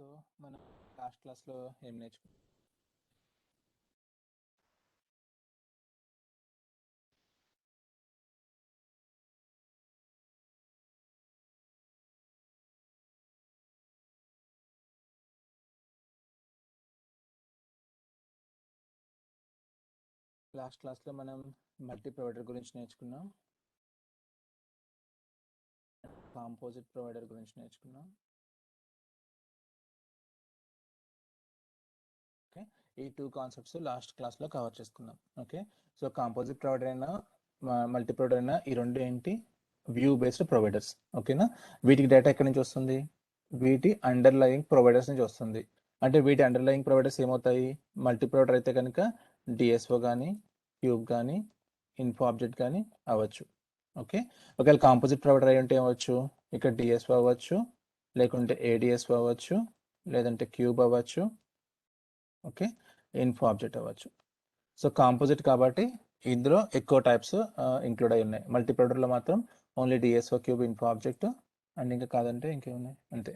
So మనం last క్లాస్లో ఏం నేర్చుకున్నాం? లాస్ట్ క్లాస్లో మనం మల్టీ ప్రొవైడర్ గురించి నేర్చుకున్నాం, కాంపోజిట్ ప్రొవైడర్ గురించి నేర్చుకున్నాం. ఓకే, ఈ టూ కాన్సెప్ట్స్ లాస్ట్ క్లాస్లో కవర్ చేసుకున్నాం. ఓకే, సో కాంపోజిట్ ప్రొవైడర్ అయినా మల్టీ ప్రొవైడర్ అయినా ఈ రెండు ఏంటి? View based providers. ఓకేనా, వీటికి డేటా ఎక్కడి నుంచి వస్తుంది? వీటి అండర్లయింగ్ ప్రొవైడర్స్ నుంచి వస్తుంది. అంటే వీటి అండర్లయింగ్ ప్రొవైడర్స్ ఏమవుతాయి? మల్టీ ప్రొవైడర్ అయితే కనుక డిఎస్ఓ కానీ, క్యూబ్ కానీ, ఇన్ఫో ఆబ్జెక్ట్ కానీ అవ్వచ్చు. ఓకే, ఒకవేళ కాంపోజిట్ ప్రొవైడర్ అయి ఉంటే ఏమవచ్చు? ఇక్కడ డిఎస్ఓ అవ్వచ్చు, లేకుంటే ఏడిఎస్ఓ అవ్వచ్చు, లేదంటే క్యూబ్ అవ్వచ్చు, ఓకే, ఇన్ఫో ఆబ్జెక్ట్ అవ్వచ్చు. సో కాంపోజిట్ కాబట్టి ఇందులో ఎక్కువ టైప్స్ ఇంక్లూడ్ అయి ఉన్నాయి. మల్టీ ప్రొవైడర్లో మాత్రం only DSO, cube, info object and ఇంకా కాదంటే ఇంకేమున్నాయి, అంతే.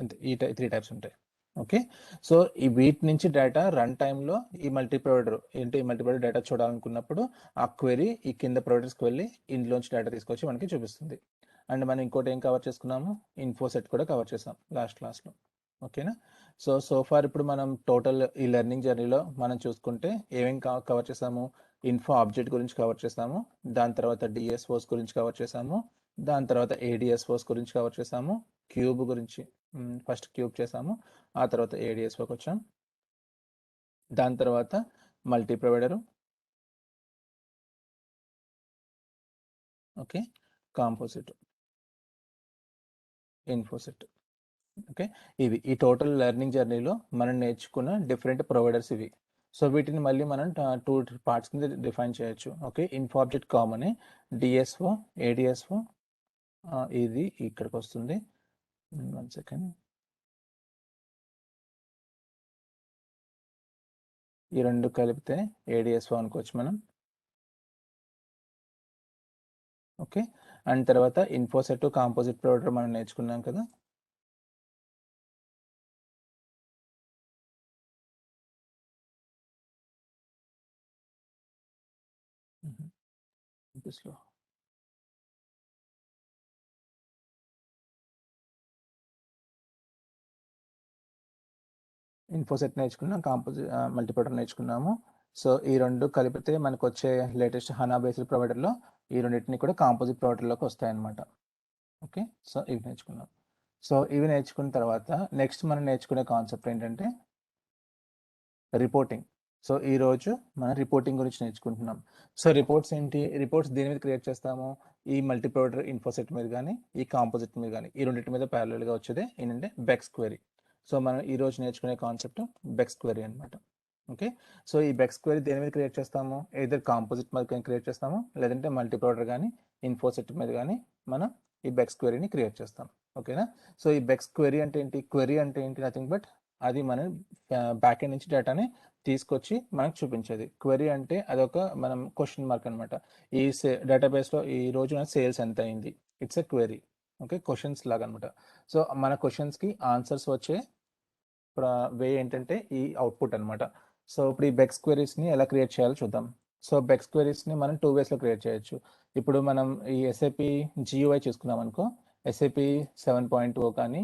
అంతే, ఈ 3 టైప్స్ ఉంటాయి. ఓకే, సో ఈ వీటి నుంచి డేటా రన్ టైంలో ఈ మల్టీ ప్రొవైడర్ ఏంటి, ఈ మల్టీ ప్రొవైడర్ డేటా చూడాలనుకున్నప్పుడు ఆ క్వెరీ ఈ కింద ప్రొవైడర్స్కి వెళ్ళి ఇందులోంచి డేటా తీసుకొచ్చి మనకి చూపిస్తుంది. అండ్ మనం ఇంకోటి ఏం కవర్ చేసుకున్నాము? ఇన్ఫోసెట్ కూడా కవర్ చేసాం లాస్ట్ క్లాస్లో. ఓకేనా, సో ఫార్ ఇప్పుడు మనం టోటల్ ఈ లెర్నింగ్ జర్నీలో మనం చూసుకుంటే ఏమేం కవర్ చేసాము? ఇన్ఫో ఆబ్జెక్ట్ గురించి కవర్ చేసాము, దాని తర్వాత డిఎస్ఓస్ గురించి కవర్ చేసాము, దాని తర్వాత ఏడిఎస్ఓస్ గురించి కవర్ చేసాము, క్యూబ్ గురించి ఫస్ట్ క్యూబ్ చేసాము, ఆ తర్వాత ఏడిఎస్ఓకి వచ్చాం, దాని తర్వాత multi provider, okay, composite, InfoSet. Okay, ఇవి ఈ టోటల్ లెర్నింగ్ జర్నీలో మనం నేర్చుకున్న డిఫరెంట్ ప్రొవైడర్స్ ఇవి. సో వీటిని మళ్ళీ మనం 2 పార్ట్స్ కింద డిఫైన్ చేయొచ్చు. Okay, info object common, DSO, ADSO, ఇది ఇక్కడికి వస్తుంది. 1 సెకండ్, ఈ రెండు కలిపితే ఏడిఎస్ఓ అనుకోవచ్చు మనం. ఓకే, అండ్ తర్వాత ఇన్ఫోసెట్, కాంపోజిట్ ప్రొవైడర్ మనం నేర్చుకున్నాం కదా. స్లో ఇన్ఫోసెట్ నేర్చుకున్నాం, కాంపోజిట్ మల్టీప్రొవైడర్ నేర్చుకున్నాము. సో ఈ రెండు కలిపితే మనకు వచ్చే లేటెస్ట్ హనా బేస్డ్ ప్రొవైడర్లో ఈ రెండింటిని కూడా కాంపోజిట్ ప్రొవైడర్లోకి వస్తాయన్నమాట. ఓకే, సో ఇవి నేర్చుకున్నాం. సో ఇవి నేర్చుకున్న తర్వాత నెక్స్ట్ మనం నేర్చుకునే కాన్సెప్ట్ ఏంటంటే రిపోర్టింగ్. సో ఈరోజు మనం రిపోర్టింగ్ గురించి నేర్చుకుంటున్నాం. సో రిపోర్ట్స్ ఏంటి? రిపోర్ట్స్ దేని మీద క్రియేట్ చేస్తాము? ఈ మల్టీ ప్రొవైడర్ ఇన్ఫోసెట్ మీద కానీ, ఈ కాంపోజిట్ మీద కానీ, ఈ రెండింటి మీద ప్యారలల్గా వచ్చేదే ఏంటంటే బెక్స్ క్వెరీ. సో మనం ఈరోజు నేర్చుకునే కాన్సెప్ట్ బెక్స్ క్వెరీ అనమాట. ఓకే, సో ఈ బెక్స్ క్వెరీ దేని మీద క్రియేట్ చేస్తాము? ఏదర్ కాంపోజిట్ మీద క్రియేట్ చేస్తాము, లేదంటే మల్టీ ప్రొవైడర్ కానీ ఇన్ఫోసెట్ మీద కానీ మనం ఈ బెక్స్ క్వెరీని క్రియేట్ చేస్తాం. ఓకేనా, సో ఈ బెక్స్ క్వెరీ అంటే ఏంటి? క్వెరీ అంటే ఏంటి? నథింగ్ బట్ అది మనం బ్యాక్ ఎండ్ నుంచి డేటాని తీసుకొచ్చి మనకు చూపించేది. క్వెరీ అంటే అదొక మనం క్వశ్చన్ మార్క్ అనమాట. ఈ డేటాబేస్లో ఈ రోజు సేల్స్ ఎంత అయింది, it's a query. Okay, questions లాగా అనమాట. సో మన క్వశ్చన్స్కి ఆన్సర్స్ వచ్చే వే ఏంటంటే ఈ అవుట్పుట్ అనమాట. సో ఇప్పుడు ఈ బెక్స్ క్వెరీస్ని ఎలా క్రియేట్ చేయాలో చూద్దాం. సో బెక్స్ క్వెరీస్ని మనం 2 వేస్లో క్రియేట్ చేయొచ్చు. ఇప్పుడు మనం ఈ ఎస్ఏపి జియూఐ చూసుకున్నాం అనుకో, ఎస్ఏపి 7.0 కానీ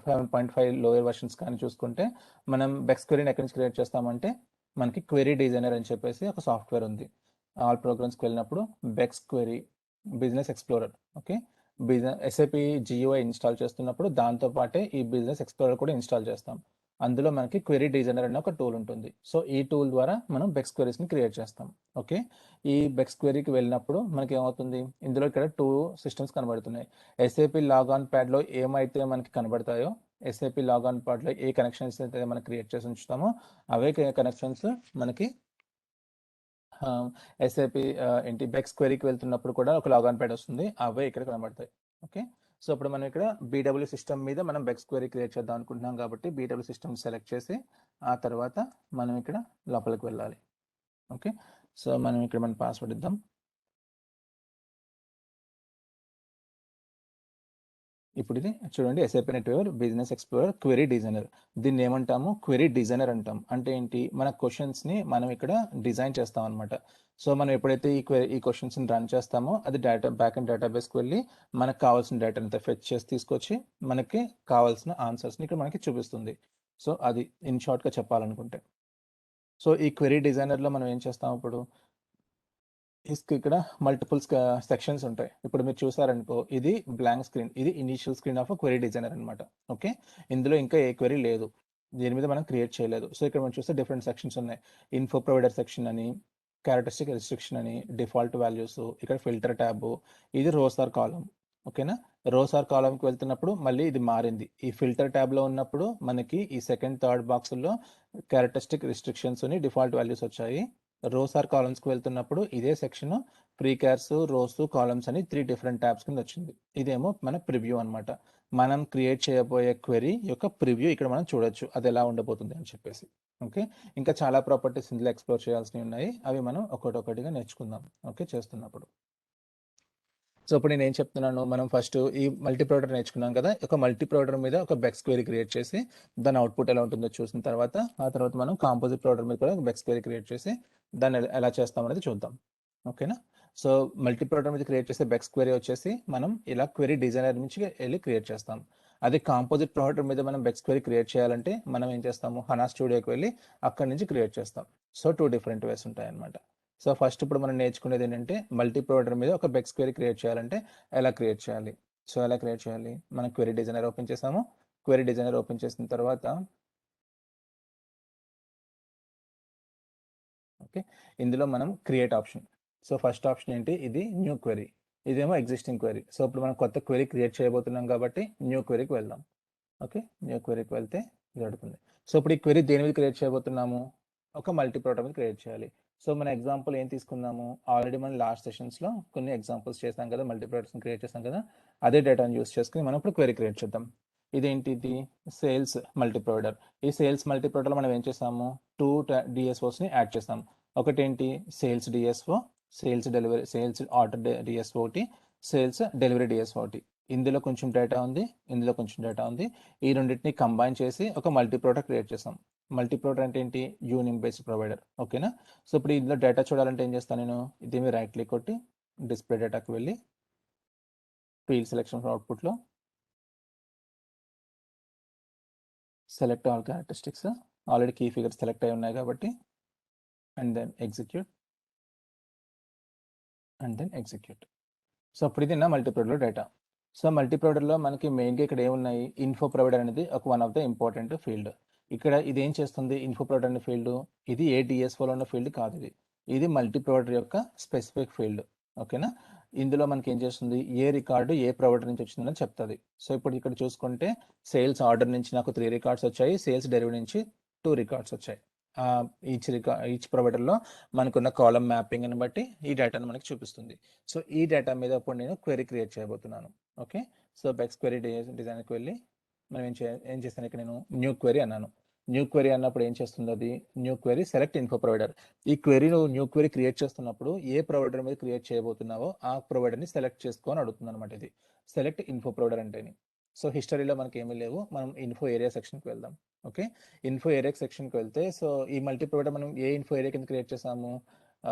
7.5 లోయర్ వర్షన్స్ కానీ చూసుకుంటే మనం బెక్స్ క్వెరీని ఎక్కడి నుంచి క్రియేట్ చేస్తామంటే మనకి క్వెరీ డిజైనర్ అని చెప్పేసి ఒక సాఫ్ట్వేర్ ఉంది. ఆల్ ప్రోగ్రామ్స్కి వెళ్ళినప్పుడు Beck's query, business explorer, okay, SAP GUI install చేస్తున్నప్పుడు దాంతో పాటే ఈ బిజినెస్ ఎక్స్ప్లోరర్ కూడా ఇన్స్టాల్ చేస్తాం. అందులో మనకి క్వెరీ డిజైనర్ అనే ఒక టూల్ ఉంటుంది. సో ఈ టూల్ ద్వారా మనం బెక్స్ క్వెరీస్ని క్రియేట్ చేస్తాం. ఓకే, ఈ బెక్స్ క్వెరీకి వెళ్ళినప్పుడు మనకి ఏమవుతుంది? ఇందులో ఇక్కడ 2 సిస్టమ్స్ కనబడుతున్నాయి. ఎస్ఏపి లాగాన్ ప్యాడ్లో ఏమైతే మనకి కనబడతాయో, ఎస్ఏపి లాగాన్ ప్యాడ్లో ఏ కనెక్షన్స్ అయితే మనం క్రియేట్ చేసి ఉంచుతామో అవే కనెక్షన్స్ మనకి ఎస్ఏపి ఏంటి బెక్స్ క్వెరీకి వెళ్తున్నప్పుడు కూడా ఒక లాగాన్ ప్యాడ్ వస్తుంది, అవే ఇక్కడ కనబడతాయి. ఓకే, సో ఇప్పుడు మనం ఇక్కడ బీడబ్ల్యూ సిస్టమ్ మీద మనం బెక్స్ క్వెరీ క్రియేట్ చేద్దాం అనుకుంటున్నాం కాబట్టి బీడబ్ల్యూ సిస్టమ్ సెలెక్ట్ చేసి ఆ తర్వాత మనం ఇక్కడ లోపలికి వెళ్ళాలి. ఓకే, సో మనం ఇక్కడ మన పాస్వర్డ్ ఇద్దాం. ఇప్పుడు ఇది చూడండి, SAP NetWeaver business explorer query designer. దీన్ని ఏమంటాము? క్వెరీ డిజైనర్ అంటాం. అంటే ఏంటి? మన క్వశ్చన్స్ని మనం ఇక్కడ డిజైన్ చేస్తాం అనమాట. సో మనం ఎప్పుడైతే ఈ క్వశ్చన్స్ని రన్ చేస్తామో అది బ్యాక్ అండ్ డేటాబేస్కి వెళ్ళి మనకు కావాల్సిన డేటాని ఫెచ్ చేసి తీసుకొచ్చి మనకి కావాల్సిన ఆన్సర్స్ని ఇక్కడ మనకి చూపిస్తుంది. సో అది ఇన్ షార్ట్గా చెప్పాలనుకుంటే. సో ఈ క్వెరీ డిజైనర్లో మనం ఏం చేస్తాం ఇప్పుడు? ఇక్కడ మల్టిపుల్ సెక్షన్స్ ఉంటాయి. ఇప్పుడు మీరు చూసారనుకో, ఇది బ్లాంక్ స్క్రీన్, ఇది initial screen off query designer అనమాట. ఓకే, ఇందులో ఇంకా ఏ క్వెరీ లేదు, దీని మీద మనం క్రియేట్ చేయలేదు. సో ఇక్కడ మనం చూస్తే డిఫరెంట్ సెక్షన్స్ ఉన్నాయి. ఇన్ఫో ప్రొవైడర్ సెక్షన్ అని, క్యారెక్టరిస్టిక్ రిస్ట్రిక్షన్ అని, డిఫాల్ట్ వాల్యూస్, ఇక్కడ ఫిల్టర్ ట్యాబ్, ఇది రోస్ ఆర్ కాలం. ఓకేనా, రోస్ ఆర్ కాలంకి వెళ్తున్నప్పుడు మళ్ళీ ఇది మారింది. ఈ ఫిల్టర్ ట్యాబ్లో ఉన్నప్పుడు మనకి ఈ సెకండ్ థర్డ్ బాక్స్లో క్యారెక్టరిస్టిక్ రిస్ట్రిక్షన్స్ అని డిఫాల్ట్ వాల్యూస్ వచ్చాయి. రోస్ ఆర్ కాలమ్స్కి వెళ్తున్నప్పుడు ఇదే సెక్షన్ ప్రీ క్యార్స్, రోస్, కాలమ్స్ అని 3 డిఫరెంట్ ట్యాబ్స్ కింద వచ్చింది. ఇదేమో మన ప్రివ్యూ అనమాట. మనం క్రియేట్ చేయబోయే క్వెరీ యొక్క ప్రివ్యూ ఇక్కడ మనం చూడొచ్చు, అది ఎలా ఉండబోతుంది అని చెప్పేసి. ఓకే, ఇంకా చాలా ప్రాపర్టీస్ ఇందులో ఎక్స్ప్లోర్ చేయాల్సినవి ఉన్నాయి, అవి మనం ఒక్కొక్కటిగా నేర్చుకుందాం. ఓకే, చేస్తున్నప్పుడు. సో ఇప్పుడు నేను ఏం చెప్తున్నాను, మనం ఫస్ట్ ఈ మల్టీ ప్రొవైడర్ నేర్చుకున్నాం కదా. ఒక మల్టీ ప్రొవైడర్ మీద ఒక బెక్స్ క్వెరీ క్రియేట్ చేసి దాని అవుట్పుట్ ఎలా ఉంటుందో చూసిన తర్వాత, ఆ తర్వాత మనం కాంపోజిట్ ప్రొవైడర్ మీద కూడా బెక్స్ క్వెరీ క్రియేట్ చేసి దాన్ని ఎలా చేస్తాం అనేది చూద్దాం. ఓకేనా, సో మల్టీ ప్రొవైడర్ మీద క్రియేట్ చేసే బెక్స్ క్వెరీ వచ్చేసి మనం ఇలా క్వెరీ డిజైనర్ నుంచి వెళ్ళి క్రియేట్ చేస్తాం. అదే కాంపోజిట్ ప్రొవైడర్ మీద మనం బెక్స్ క్వెరీ క్రియేట్ చేయాలంటే మనం ఏం చేస్తాము, హనా స్టూడియోకి వెళ్ళి అక్కడి నుంచి క్రియేట్ చేస్తాం. సో 2 డిఫరెంట్ వేస్ ఉంటాయి అన్నమాట. సో ఫస్ట్ ఇప్పుడు మనం నేర్చుకునేది ఏంటంటే, మల్టీ ప్రొవైడర్ మీద ఒక బెక్స్ క్వెరీ క్రియేట్ చేయాలంటే ఎలా క్రియేట్ చేయాలి. సో ఎలా క్రియేట్ చేయాలి, మనం క్వెరీ డిజైనర్ ఓపెన్ చేసాము. క్వెరీ డిజైనర్ ఓపెన్ చేసిన తర్వాత ఓకే, ఇందులో మనం create option. So first option ఏంటి, ఇది న్యూ క్వెరీ, ఇదేమో ఎగ్జిస్టింగ్ క్వెరీ. సో ఇప్పుడు మనం కొత్త క్వెరీ క్రియేట్ చేయబోతున్నాం కాబట్టి న్యూ క్వెరీకి వెళ్దాం. ఓకే, న్యూ క్వెరీకి వెళ్తే ఇది అడుగుతుంది. సో ఇప్పుడు ఈ క్వెరీ దేని మీద క్రియేట్ చేయబోతున్నాము, ఒక మల్టీ ప్రొవైడర్ మీద క్రియేట్ చేయాలి. సో మన ఎగ్జాంపుల్ ఏం తీసుకుందాము, ఆల్రెడీ మనం లాస్ట్ సెషన్స్లో కొన్ని ఎగ్జాంపుల్స్ చేసాం కదా, మల్టీ ప్రొవైడర్స్ని క్రియేట్ చేసాం కదా, అదే డేటాను యూస్ చేసుకుని మనం ఇప్పుడు క్వెరీ క్రియేట్ చేద్దాం. ఇదేంటిది, సేల్స్ మల్టీ ప్రొవైడర్. ఈ సేల్స్ మల్టీ ప్రొవైడర్లో మనం ఏం చేసాము, 2 డిఎస్ఓస్ని యాడ్ చేసాం. ఒకటేంటి, sales DSO, sales delivery, sales order DSO ఒకటి, సేల్స్ డెలివరీ డిఎస్ఓ ఒకటి. ఇందులో కొంచెం డేటా ఉంది, ఇందులో కొంచెం డేటా ఉంది. ఈ రెండింటిని కంబైన్ చేసి ఒక మల్టీ ప్రొవైడర్ క్రియేట్ చేసాం. మల్టీ ప్రొవైడర్ అంటే ఏంటి, యూనిమ్ బేస్డ్ ప్రొవైడర్. ఓకేనా, సో ఇప్పుడు ఇందులో డేటా చూడాలంటే ఏం చేస్తాను నేను, దీని మీద రైట్ క్లిక్ కొట్టి డిస్ప్లే డేటాకి వెళ్ళి ఫీల్డ్ సెలెక్షన్ అవుట్పుట్లో select all characteristics, already key figures select అయి ఉన్నాయి కాబట్టి, and then execute, and then execute. So అప్పుడు ఇది నా multi provider data. So multi ప్రొవైడర్లో మనకి మెయిన్గా ఇక్కడ ఏమున్నాయి, ఇన్ఫో ప్రొవైడర్ అనేది ఒక one of the important field. ఇక్కడ ఇది ఏం చేస్తుంది, ఇన్ఫో ప్రొవైడర్ అనే ఫీల్డ్, ఇది ఏ డిఎస్ఓలో ఉన్న ఫీల్డ్ కాదు, ఇది మల్టీ ప్రొవైడర్ యొక్క స్పెసిఫిక్ ఫీల్డ్. ఓకేనా, ఇందులో మనకి ఏం చేస్తుంది, ఏ రికార్డు ఏ ప్రొవైడర్ నుంచి వచ్చిందని చెప్తుంది. సో ఇప్పుడు ఇక్కడ చూసుకుంటే సేల్స్ ఆర్డర్ నుంచి నాకు 3 రికార్డ్స్ వచ్చాయి, సేల్స్ డెలివరీ నుంచి 2 రికార్డ్స్ వచ్చాయి. ఈచ్ ప్రొవైడర్లో మనకున్న కాలం మ్యాపింగ్ అని బట్టి ఈ డేటాను మనకి చూపిస్తుంది. సో ఈ డేటా మీద ఇప్పుడు నేను క్వెరీ క్రియేట్ చేయబోతున్నాను. ఓకే, సో బెక్స్ క్వెరీ డిజైన్కి వెళ్ళి మనం ఏం చేస్తాను, ఇక్కడ నేను న్యూ క్వెరీ అన్నాను. న్యూ క్వెరీ అన్నప్పుడు ఏం చేస్తుంది, అది new query select info provider. ఈ క్వెరీ నువ్వు న్యూ క్వెరీ క్రియేట్ చేస్తున్నప్పుడు ఏ ప్రొవైడర్ మీద క్రియేట్ చేయబోతున్నావో ఆ ప్రొవైడర్ని సెలెక్ట్ చేసుకొని అడుగుతుంది అనమాట. ఇది సెలెక్ట్ ఇన్ఫో ప్రొవైడర్ అంటేని. సో హిస్టరీలో మనకి ఏమీ లేవు, మనం ఇన్ఫో ఏరియా సెక్షన్కి వెళ్దాం. ఓకే, ఇన్ఫో ఏరియా సెక్షన్కి వెళ్తే, సో ఈ మల్టీ ప్రొవైడర్ మనం ఏ ఇన్ఫో ఏరియా కింద క్రియేట్ చేసాము,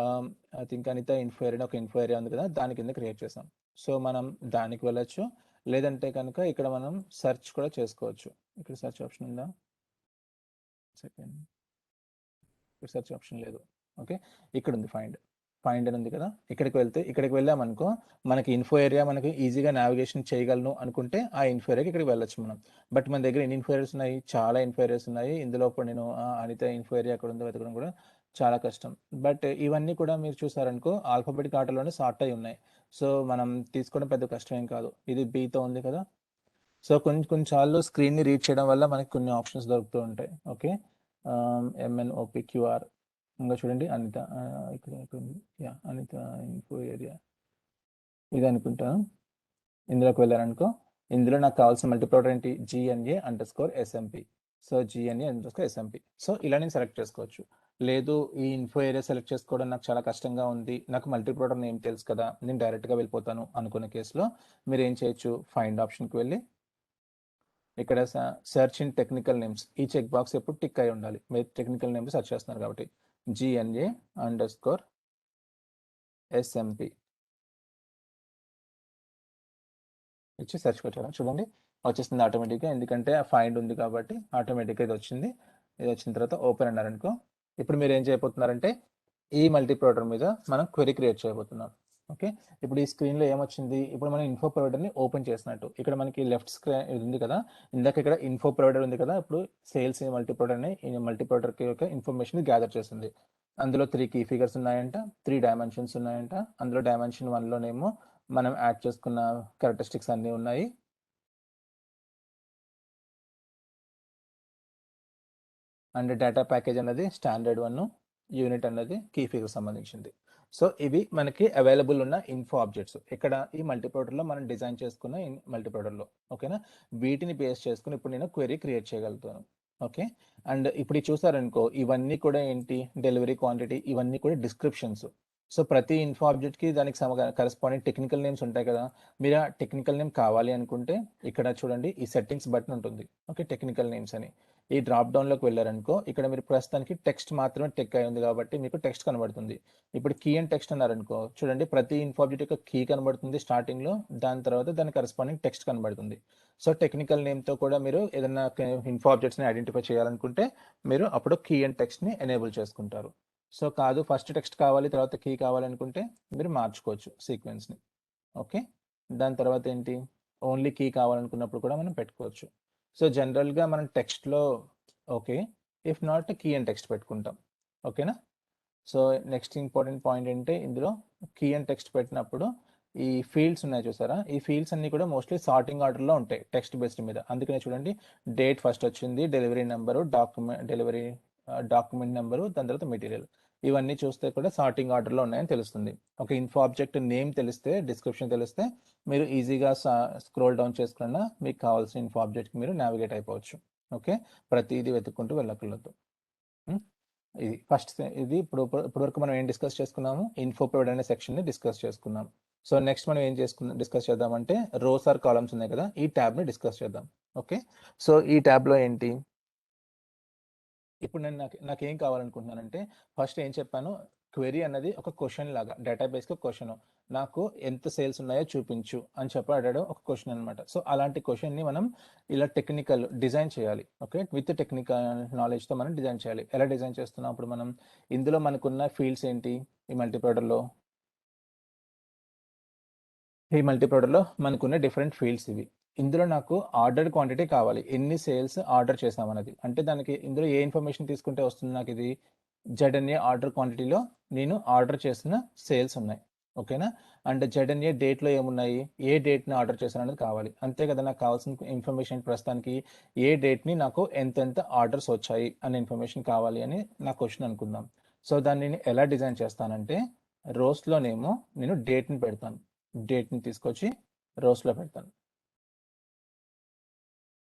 I think Anitha info area, ఒక ఇన్ఫో ఏరియా ఉంది కదా, దాని కింద క్రియేట్ చేసాం. సో మనం దానికి వెళ్ళొచ్చు, లేదంటే కనుక ఇక్కడ మనం సెర్చ్ కూడా చేసుకోవచ్చు. ఇక్కడ సెర్చ్ ఆప్షన్ ఉందా, సెకండ్, ఇక్కడ సెర్చ్ ఆప్షన్ లేదు. ఓకే, ఇక్కడ ఉంది ఫైండ్ అని ఉంది కదా, ఇక్కడికి వెళ్ళామనుకో మనకి ఇన్ఫో ఏరియా మనకి ఈజీగా నావిగేషన్ చేయగలను అనుకుంటే ఆ ఇన్ఫో ఏరియాకి ఇక్కడికి వెళ్ళొచ్చు మనం. బట్ మన దగ్గర ఎన్ని ఇన్ఫో ఏరియాస్ ఉన్నాయి, చాలా ఇన్ఫో ఏరియాస్ ఉన్నాయి. ఇందులో ఇప్పుడు నేను అనిత ఇన్ఫో ఏరియా అక్కడ ఉందో వెతకడం కూడా చాలా కష్టం. బట్ ఇవన్నీ కూడా మీరు చూసారనుకో ఆల్ఫాబెటిక్ ఆర్డర్లోనే సార్ట్ అయి ఉన్నాయి. సో మనం తీసుకోవడం పెద్ద కష్టం ఏం కాదు. ఇది బీతో ఉంది కదా, సో కొన్నిసార్లు స్క్రీన్ని రీడ్ చేయడం వల్ల మనకి కొన్ని ఆప్షన్స్ దొరుకుతూ ఉంటాయి. ఓకే, MNOPQR, ఇంకా చూడండి అనిత, ఇక్కడ యా అనిత ఇన్ఫో ఏరియా ఇది అనుకుంటాను. ఇందులోకి వెళ్ళారనుకో, ఇందులో నాకు కావాల్సిన మల్టీ ప్రొవైడర్ ఏంటి, GNA_SMP. So GNA_SMP. సో ఇలా నేను సెలెక్ట్ చేసుకోవచ్చు. లేదు ఈ ఇన్ఫో ఏరియా సెలెక్ట్ చేసుకోవడం నాకు చాలా కష్టంగా ఉంది, నాకు మల్టీ ప్రొవైడర్ నేమ్ తెలుసు కదా, నేను డైరెక్ట్గా వెళ్ళిపోతాను అనుకున్న కేసులో మీరు ఏం చేయొచ్చు, ఫైండ్ ఆప్షన్కి వెళ్ళి ఇక్కడ సెర్చ్ ఇన్ టెక్నికల్ నేమ్స్, ఈ చెక్ బాక్స్ ఎప్పుడు టిక్ అయి ఉండాలి. మీరు టెక్నికల్ నేమ్స్ సెర్చ్ చేస్తున్నారు కాబట్టి GNA_SMP ఇచ్చి సెర్చ్ కొట్టారా, చూడండి వచ్చేస్తుంది ఆటోమేటిక్గా. ఎందుకంటే ఫైండ్ ఉంది కాబట్టి ఆటోమేటిక్గా ఇది వచ్చింది. ఇది వచ్చిన తర్వాత ఓపెన్ అన్నారనుకో, ఇప్పుడు మీరు ఏం చేయబోతున్నారంటే ఈ మల్టీప్రొడర్ మీద మనం క్వెరీ క్రియేట్ చేయబోతున్నాం. ఓకే, ఇప్పుడు ఈ స్క్రీన్లో ఏమొచ్చింది, ఇప్పుడు మనం ఇన్ఫో ప్రొవైడర్ని ఓపెన్ చేసినట్టు ఇక్కడ మనకి లెఫ్ట్ స్క్రీన్ ఇది ఉంది కదా, ఇందాక ఇక్కడ ఇన్ఫో ప్రొవైడర్ ఉంది కదా, ఇప్పుడు సేల్స్ మల్టీప్రొడర్ని మల్టీప్రొడర్కి యొక్క ఇన్ఫర్మేషన్ గ్యాదర్ చేస్తుంది. అందులో 3 కీ ఫిగర్స్ ఉన్నాయంట, 3 డైమెన్షన్స్ ఉన్నాయంట. అందులో డైమెన్షన్ 1లోనేమో మనం యాడ్ చేసుకున్న క్యారెక్టరిస్టిక్స్ అన్నీ ఉన్నాయి. అండ్ డేటా ప్యాకేజ్ అనేది స్టాండర్డ్ 1, యూనిట్ అన్నది కీ ఫిగర్ సంబంధించింది. సో ఇవి మనకి అవైలబుల్ ఉన్న ఇన్ఫో ఆబ్జెక్ట్స్ ఇక్కడ ఈ మల్టీప్రొడర్లో మనం డిజైన్ చేసుకున్న మల్టీప్రొడర్లో. ఓకేనా, వీటిని బేస్ చేసుకుని ఇప్పుడు నేను క్వెరీ క్రియేట్ చేయగలుగుతాను. ఓకే, అండ్ ఇప్పుడు చూసారనుకో, ఇవన్నీ కూడా ఏంటి, డెలివరీ క్వాంటిటీ, ఇవన్నీ కూడా డిస్క్రిప్షన్స్. సో ప్రతి ఇన్ఫో ఆబ్జెక్ట్కి దానికి కరెస్పాండింగ్ టెక్నికల్ నేమ్స్ ఉంటాయి కదా. మీరు ఆ టెక్నికల్ నేమ్ కావాలి అనుకుంటే ఇక్కడ చూడండి, ఈ సెట్టింగ్స్ బటన్ ఉంటుంది. ఓకే, టెక్నికల్ నేమ్స్ అని ఈ డ్రాప్ డౌన్లోకి వెళ్ళారనుకో, ఇక్కడ మీరు ప్రస్తుతానికి టెక్స్ట్ మాత్రమే టెక్ అయి ఉంది కాబట్టి మీకు టెక్స్ట్ కనబడుతుంది. ఇప్పుడు కీ అండ్ టెక్స్ట్ అన్నారనుకో, చూడండి ప్రతి ఇన్ఫో ఆబ్జెక్ట్ యొక్క కీ కనబడుతుంది స్టార్టింగ్లో, దాని తర్వాత దాని కరెస్పాండింగ్ టెక్స్ట్ కనబడుతుంది. సో టెక్నికల్ నేమ్తో కూడా మీరు ఏదైనా ఇన్ఫో ఆబ్జెక్ట్స్ని ఐడెంటిఫై చేయాలనుకుంటే మీరు అప్పుడు కీ అండ్ టెక్స్ట్ని ఎనేబుల్ చేసుకుంటారు. సో కాదు, ఫస్ట్ టెక్స్ట్ కావాలి తర్వాత కీ కావాలనుకుంటే మీరు మార్చుకోవచ్చు సీక్వెన్స్ని. ఓకే, దాని తర్వాత ఏంటి, ఓన్లీ కీ కావాలనుకున్నప్పుడు కూడా మనం పెట్టుకోవచ్చు. సో జనరల్గా మనం టెక్స్ట్లో okay, if not key and text పెట్టుకుంటాం. ఓకేనా, సో నెక్స్ట్ ఇంపార్టెంట్ పాయింట్ ఏంటంటే ఇందులో కీ అండ్ టెక్స్ట్ పెట్టినప్పుడు ఈ ఫీల్డ్స్ ఉన్నాయి చూసారా, ఈ ఫీల్డ్స్ అన్ని కూడా మోస్ట్లీ సార్టింగ్ ఆర్డర్లో ఉంటాయి టెక్స్ట్ బేస్డ్ మీద. అందుకనే చూడండి, డేట్ ఫస్ట్ వచ్చింది, డెలివరీ నెంబరు, డాక్యుమెంట్ నెంబరు, దాని తర్వాత మెటీరియల్, ఇవన్నీ చూస్తే కూడా సార్టింగ్ ఆర్డర్లో ఉన్నాయని తెలుస్తుంది. ఒక ఇన్ఫో ఆబ్జెక్ట్ నేమ్ తెలిస్తే, డిస్క్రిప్షన్ తెలిస్తే మీరు ఈజీగా స్క్రోల్ డౌన్ చేసుకున్నా మీకు కావాల్సిన ఇన్ఫో ఆబ్జెక్ట్కి మీరు నావిగేట్ అయిపోవచ్చు. ఓకే, ప్రతిదీ వెతుక్కుంటూ వెళ్ళకూడదు. ఇది ఫస్ట్ ఇది ఇప్పటివరకు మనం ఏం డిస్కస్ చేసుకున్నాము, ఇన్ఫో ప్రొవైడర్ అనే సెక్షన్ని డిస్కస్ చేసుకున్నాం. సో నెక్స్ట్ మనం ఏం డిస్కస్ చేద్దామంటే రోస్ ఆర్ కాలమ్స్ ఉన్నాయి కదా, ఈ ట్యాబ్ని డిస్కస్ చేద్దాం. ఓకే, సో ఈ ట్యాబ్లో ఏంటి, ఇప్పుడు నేను నాకేం కావాలనుకుంటున్నానంటే ఫస్ట్ ఏం చెప్పాను, క్వెరీ అన్నది ఒక క్వశ్చన్ లాగా, డేటాబేస్కి క్వశ్చన్, నాకు ఎంత సేల్స్ ఉన్నాయో చూపించు అని చెప్పాడు ఒక క్వశ్చన్ అనమాట. సో అలాంటి క్వశ్చన్ని మనం ఇలా టెక్నికల్ డిజైన్ చేయాలి. ఓకే, విత్ టెక్నికల్ నాలెడ్జ్తో మనం డిజైన్ చేయాలి. ఎలా డిజైన్ చేస్తున్నాం, అప్పుడు మనం ఇందులో మనకున్న ఫీల్డ్స్ ఏంటి, ఈ మల్టీప్రొడర్లో మనకున్న డిఫరెంట్ ఫీల్డ్స్ ఇవి. ఇందులో నాకు ఆర్డర్ క్వాంటిటీ కావాలి, ఎన్ని సేల్స్ ఆర్డర్ చేసామన్నది. అంటే దానికి ఇందులో ఏ ఇన్ఫర్మేషన్ తీసుకుంటే వస్తుంది నాకు, ఇది ZNA ఆర్డర్ క్వాంటిటీలో నేను ఆర్డర్ చేసిన సేల్స్ ఉన్నాయి. ఓకేనా, అండ్ ZNA డేట్లో ఏమున్నాయి, ఏ డేట్ని ఆర్డర్ చేశాను అనేది కావాలి. అంతే కదా, నాకు కావాల్సిన ఇన్ఫర్మేషన్ ప్రస్తుతానికి ఏ డేట్ని నాకు ఎంతెంత ఆర్డర్స్ వచ్చాయి అనే ఇన్ఫర్మేషన్ కావాలి అని నా క్వశ్చన్ అనుకుందాం. సో దాన్ని నేను ఎలా డిజైన్ చేస్తానంటే రోస్లోనేమో నేను డేట్ని పెడతాను, డేట్ని తీసుకొచ్చి రోస్లో పెడతాను.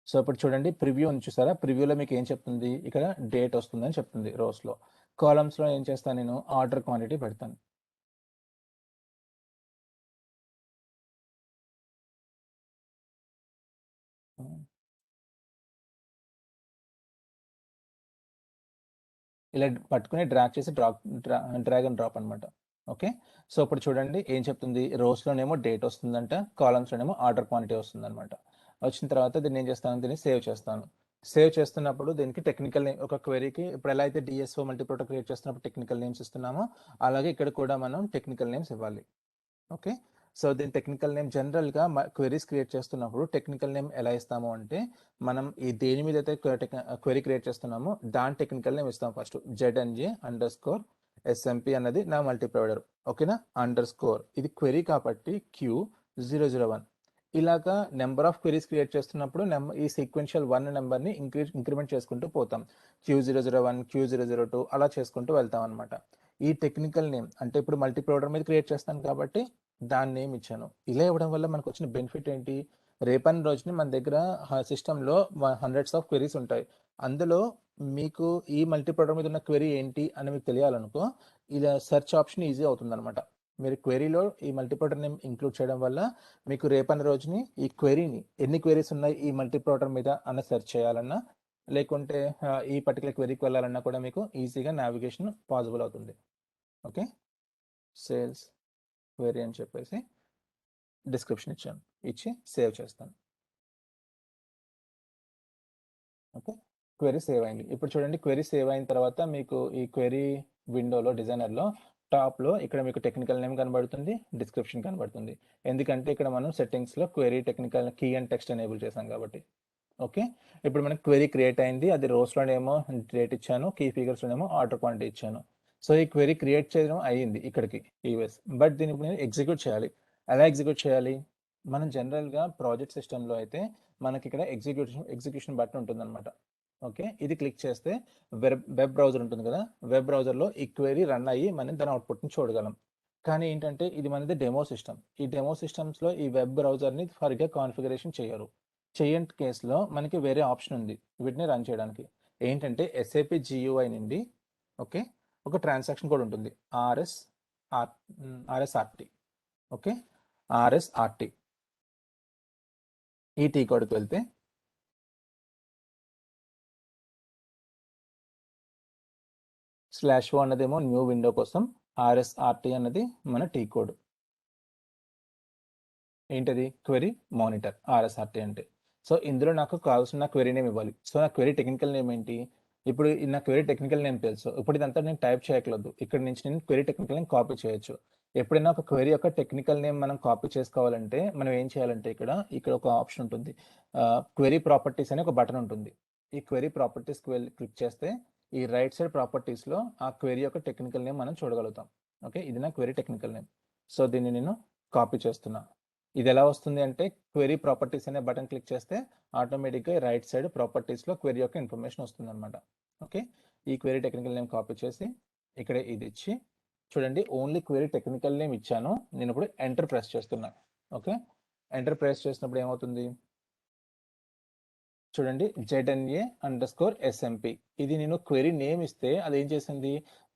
సో ఇప్పుడు చూడండి, ప్రివ్యూ ఉంది చూసారా, ప్రివ్యూలో మీకు ఏం చెప్తుంది, ఇక్కడ డేట్ వస్తుందని చెప్తుంది రోస్లో. కాలమ్స్లో ఏం చేస్తాను, నేను ఆర్డర్ క్వాంటిటీ పెడతాను. ఇలా పట్టుకుని డ్రాగ్ చేసి డ్రాగ్ అండ్ డ్రాప్ అనమాట. ఓకే, సో ఇప్పుడు చూడండి ఏం చెప్తుంది, రోస్లోనేమో డేట్ వస్తుందంట, కాలమ్స్లోనేమో ఆర్డర్ క్వాంటిటీ వస్తుంది అనమాట. వచ్చిన తర్వాత దీన్ని ఏం చేస్తాను, దీన్ని సేవ్ చేస్తాను. సేవ్ చేస్తున్నప్పుడు దీనికి టెక్నికల్ నేమ్, ఒక క్వెరీకి ఇప్పుడు ఎలా అయితే డిఎస్ఓ మల్టీప్రొడర్ క్రియేట్ చేస్తున్నప్పుడు టెక్నికల్ నేమ్స్ ఇస్తున్నామో, అలాగే ఇక్కడ కూడా మనం టెక్నికల్ నేమ్స్ ఇవ్వాలి. ఓకే, సో దీని టెక్నికల్ నేమ్ జనరల్గా క్వెరీస్ క్రియేట్ చేస్తున్నప్పుడు టెక్నికల్ నేమ్ ఎలా ఇస్తాము అంటే, మనం ఈ దేని మీద అయితే క్వెరీ క్రియేట్ చేస్తున్నామో దాని టెక్నికల్ నేమ్ ఇస్తాం. ఫస్ట్ ZNA_SMP అన్నది నా మల్టీ ప్రొవైడర్. ఓకేనా, అండర్_, ఇది క్వెరీ కాబట్టి Q001. ఇలాగా నెంబర్ ఆఫ్ క్వెరీస్ క్రియేట్ చేస్తున్నప్పుడు ఈ సీక్వెన్షియల్ 1 నెంబర్ని ఇంక్రిమెంట్ చేసుకుంటూ పోతాం. Q001, Q002 అలా చేసుకుంటూ వెళ్తాం అనమాట. ఈ టెక్నికల్ నేమ్ అంటే ఇప్పుడు మల్టీ ప్రొవైడర్ మీద క్రియేట్ చేస్తాను కాబట్టి దాని నేమ్ ఇచ్చాను. ఇలా ఇవ్వడం వల్ల మనకు వచ్చిన బెనిఫిట్ ఏంటి, రేపటి రోజుని మన దగ్గర సిస్టంలో హండ్రెడ్స్ ఆఫ్ క్వెరీస్ ఉంటాయి. అందులో మీకు ఈ మల్టీ ప్రొవైడర్ మీద ఉన్న క్వెరీ ఏంటి అని మీకు తెలియాలనుకో, ఇలా సెర్చ్ ఆప్షన్ ఈజీ అవుతుంది అనమాట. మీరు క్వెరీలో ఈ మల్టీప్రోడర్ నేమ్ ఇంక్లూడ్ చేయడం వల్ల మీకు రేపన్న రోజుని ఈ క్వెరీని ఎన్ని క్వెరీస్ ఉన్నాయి ఈ మల్టీప్రోడర్ మీద అన్న సెర్చ్ చేయాలన్నా లేకుంటే ఈ పర్టికులర్ క్వెరీకి వెళ్ళాలన్నా కూడా మీకు ఈజీగా నావిగేషన్ పాసిబుల్ అవుతుంది. ఓకే, సేల్స్ క్వెరీ అని చెప్పేసి డిస్క్రిప్షన్ ఇచ్చి సేవ్ చేస్తాను. ఓకే, క్వెరీ సేవ్ అయింది. ఇప్పుడు చూడండి, క్వెరీ సేవ్ అయిన తర్వాత మీకు ఈ క్వెరీ విండోలో డిజైనర్లో టాప్లో ఇక్కడ మీకు టెక్నికల్ నేమ్ కనబడుతుంది, డిస్క్రిప్షన్ కనబడుతుంది. ఎందుకంటే ఇక్కడ మనం సెట్టింగ్స్లో query technical key and text enable చేసాం కాబట్టి. ఓకే, ఇప్పుడు మనకి క్వెరీ క్రియేట్ అయింది. అది రోస్లోనేమో డేట్ ఇచ్చాను, కీ ఫిగర్స్లోనేమో ఆర్డర్ క్వాంటిటీ ఇచ్చాను. సో ఈ క్వెరీ క్రియేట్ చేయడం అయ్యింది ఇక్కడికి యూఎస్. బట్ దీన్ని ఇప్పుడు నేను ఎగ్జిక్యూట్ చేయాలి. ఎలా ఎగ్జిక్యూట్ చేయాలి? మనం జనరల్గా ప్రాజెక్ట్ సిస్టంలో అయితే మనకి ఇక్కడ ఎగ్జిక్యూషన్ బటన్ ఉంటుంది అనమాట. ఓకే, ఇది క్లిక్ చేస్తే వెబ్ బ్రౌజర్ ఉంటుంది కదా, వెబ్ బ్రౌజర్లో ఈ క్వెరీ రన్ అయ్యి మనం దాని అవుట్పుట్ని చూడగలం. కానీ ఏంటంటే ఇది మనది డెమో సిస్టమ్. ఈ డెమో సిస్టమ్స్లో ఈ వెబ్ బ్రౌజర్ని సరిగ్గా కాన్ఫిగరేషన్ చేయరు. చేయని కేసులో మనకి వేరే ఆప్షన్ ఉంది వీటిని రన్ చేయడానికి. ఏంటంటే SAP GUI నుండి ఓకే ఒక ట్రాన్సాక్షన్ కోడ్ ఉంటుంది, RSRT. ఓకే, RSRT ఈ టీ కోడ్కి వెళ్తే /O అన్నదేమో న్యూ విండో కోసం, RSRT అన్నది మన టీ కోడ్. ఏంటది? క్వెరీ మానిటర్ RSRT అంటే. సో ఇందులో నాకు కావాల్సిన క్వెరీ నేమ్ ఇవ్వాలి. సో నా క్వెరీ టెక్నికల్ నేమ్ ఏంటి? ఇప్పుడు నా క్వెరీ టెక్నికల్ నేమ్ తెలుసు. ఇప్పుడు ఇదంతా నేను టైప్ చేయట్లేదు. ఇక్కడ నుంచి నేను క్వెరీ టెక్నికల్ నేమ్ కాపీ చేయొచ్చు. ఎప్పుడైనా ఒక క్వెరీ యొక్క టెక్నికల్ నేమ్ మనం కాపీ చేసుకోవాలంటే మనం ఏం చేయాలంటే ఇక్కడ ఒక ఆప్షన్ ఉంటుంది, క్వెరీ ప్రాపర్టీస్ అనే ఒక బటన్ ఉంటుంది. ఈ క్వెరీ ప్రాపర్టీస్కి వెళ్ళి క్లిక్ చేస్తే ఈ రైట్ సైడ్ ప్రాపర్టీస్లో ఆ క్వెరీ యొక్క టెక్నికల్ నేమ్ మనం చూడగలుగుతాం. ఓకే, ఇది నా క్వెరీ టెక్నికల్ నేమ్. సో దీన్ని నేను కాపీ చేస్తున్నా. ఇది ఎలా వస్తుంది అంటే క్వెరీ ప్రాపర్టీస్ అనే బటన్ క్లిక్ చేస్తే ఆటోమేటిక్గా రైట్ సైడ్ ప్రాపర్టీస్లో క్వెరీ యొక్క ఇన్ఫర్మేషన్ వస్తుంది అనమాట. ఓకే, ఈ క్వెరీ టెక్నికల్ నేమ్ కాపీ చేసి ఇక్కడ ఇది ఇచ్చి చూడండి, ఓన్లీ క్వెరీ టెక్నికల్ నేమ్ ఇచ్చాను. నేను ఇప్పుడు ఎంటర్ ప్రెస్ చేస్తున్నా. ఓకే, ఎంటర్ ప్రెస్ చేసినప్పుడు ఏమవుతుంది చూడండి, ZNA_SMP. ఇది నేను క్వెరీ నేమ్ ఇస్తే అది ఏం చేసింది,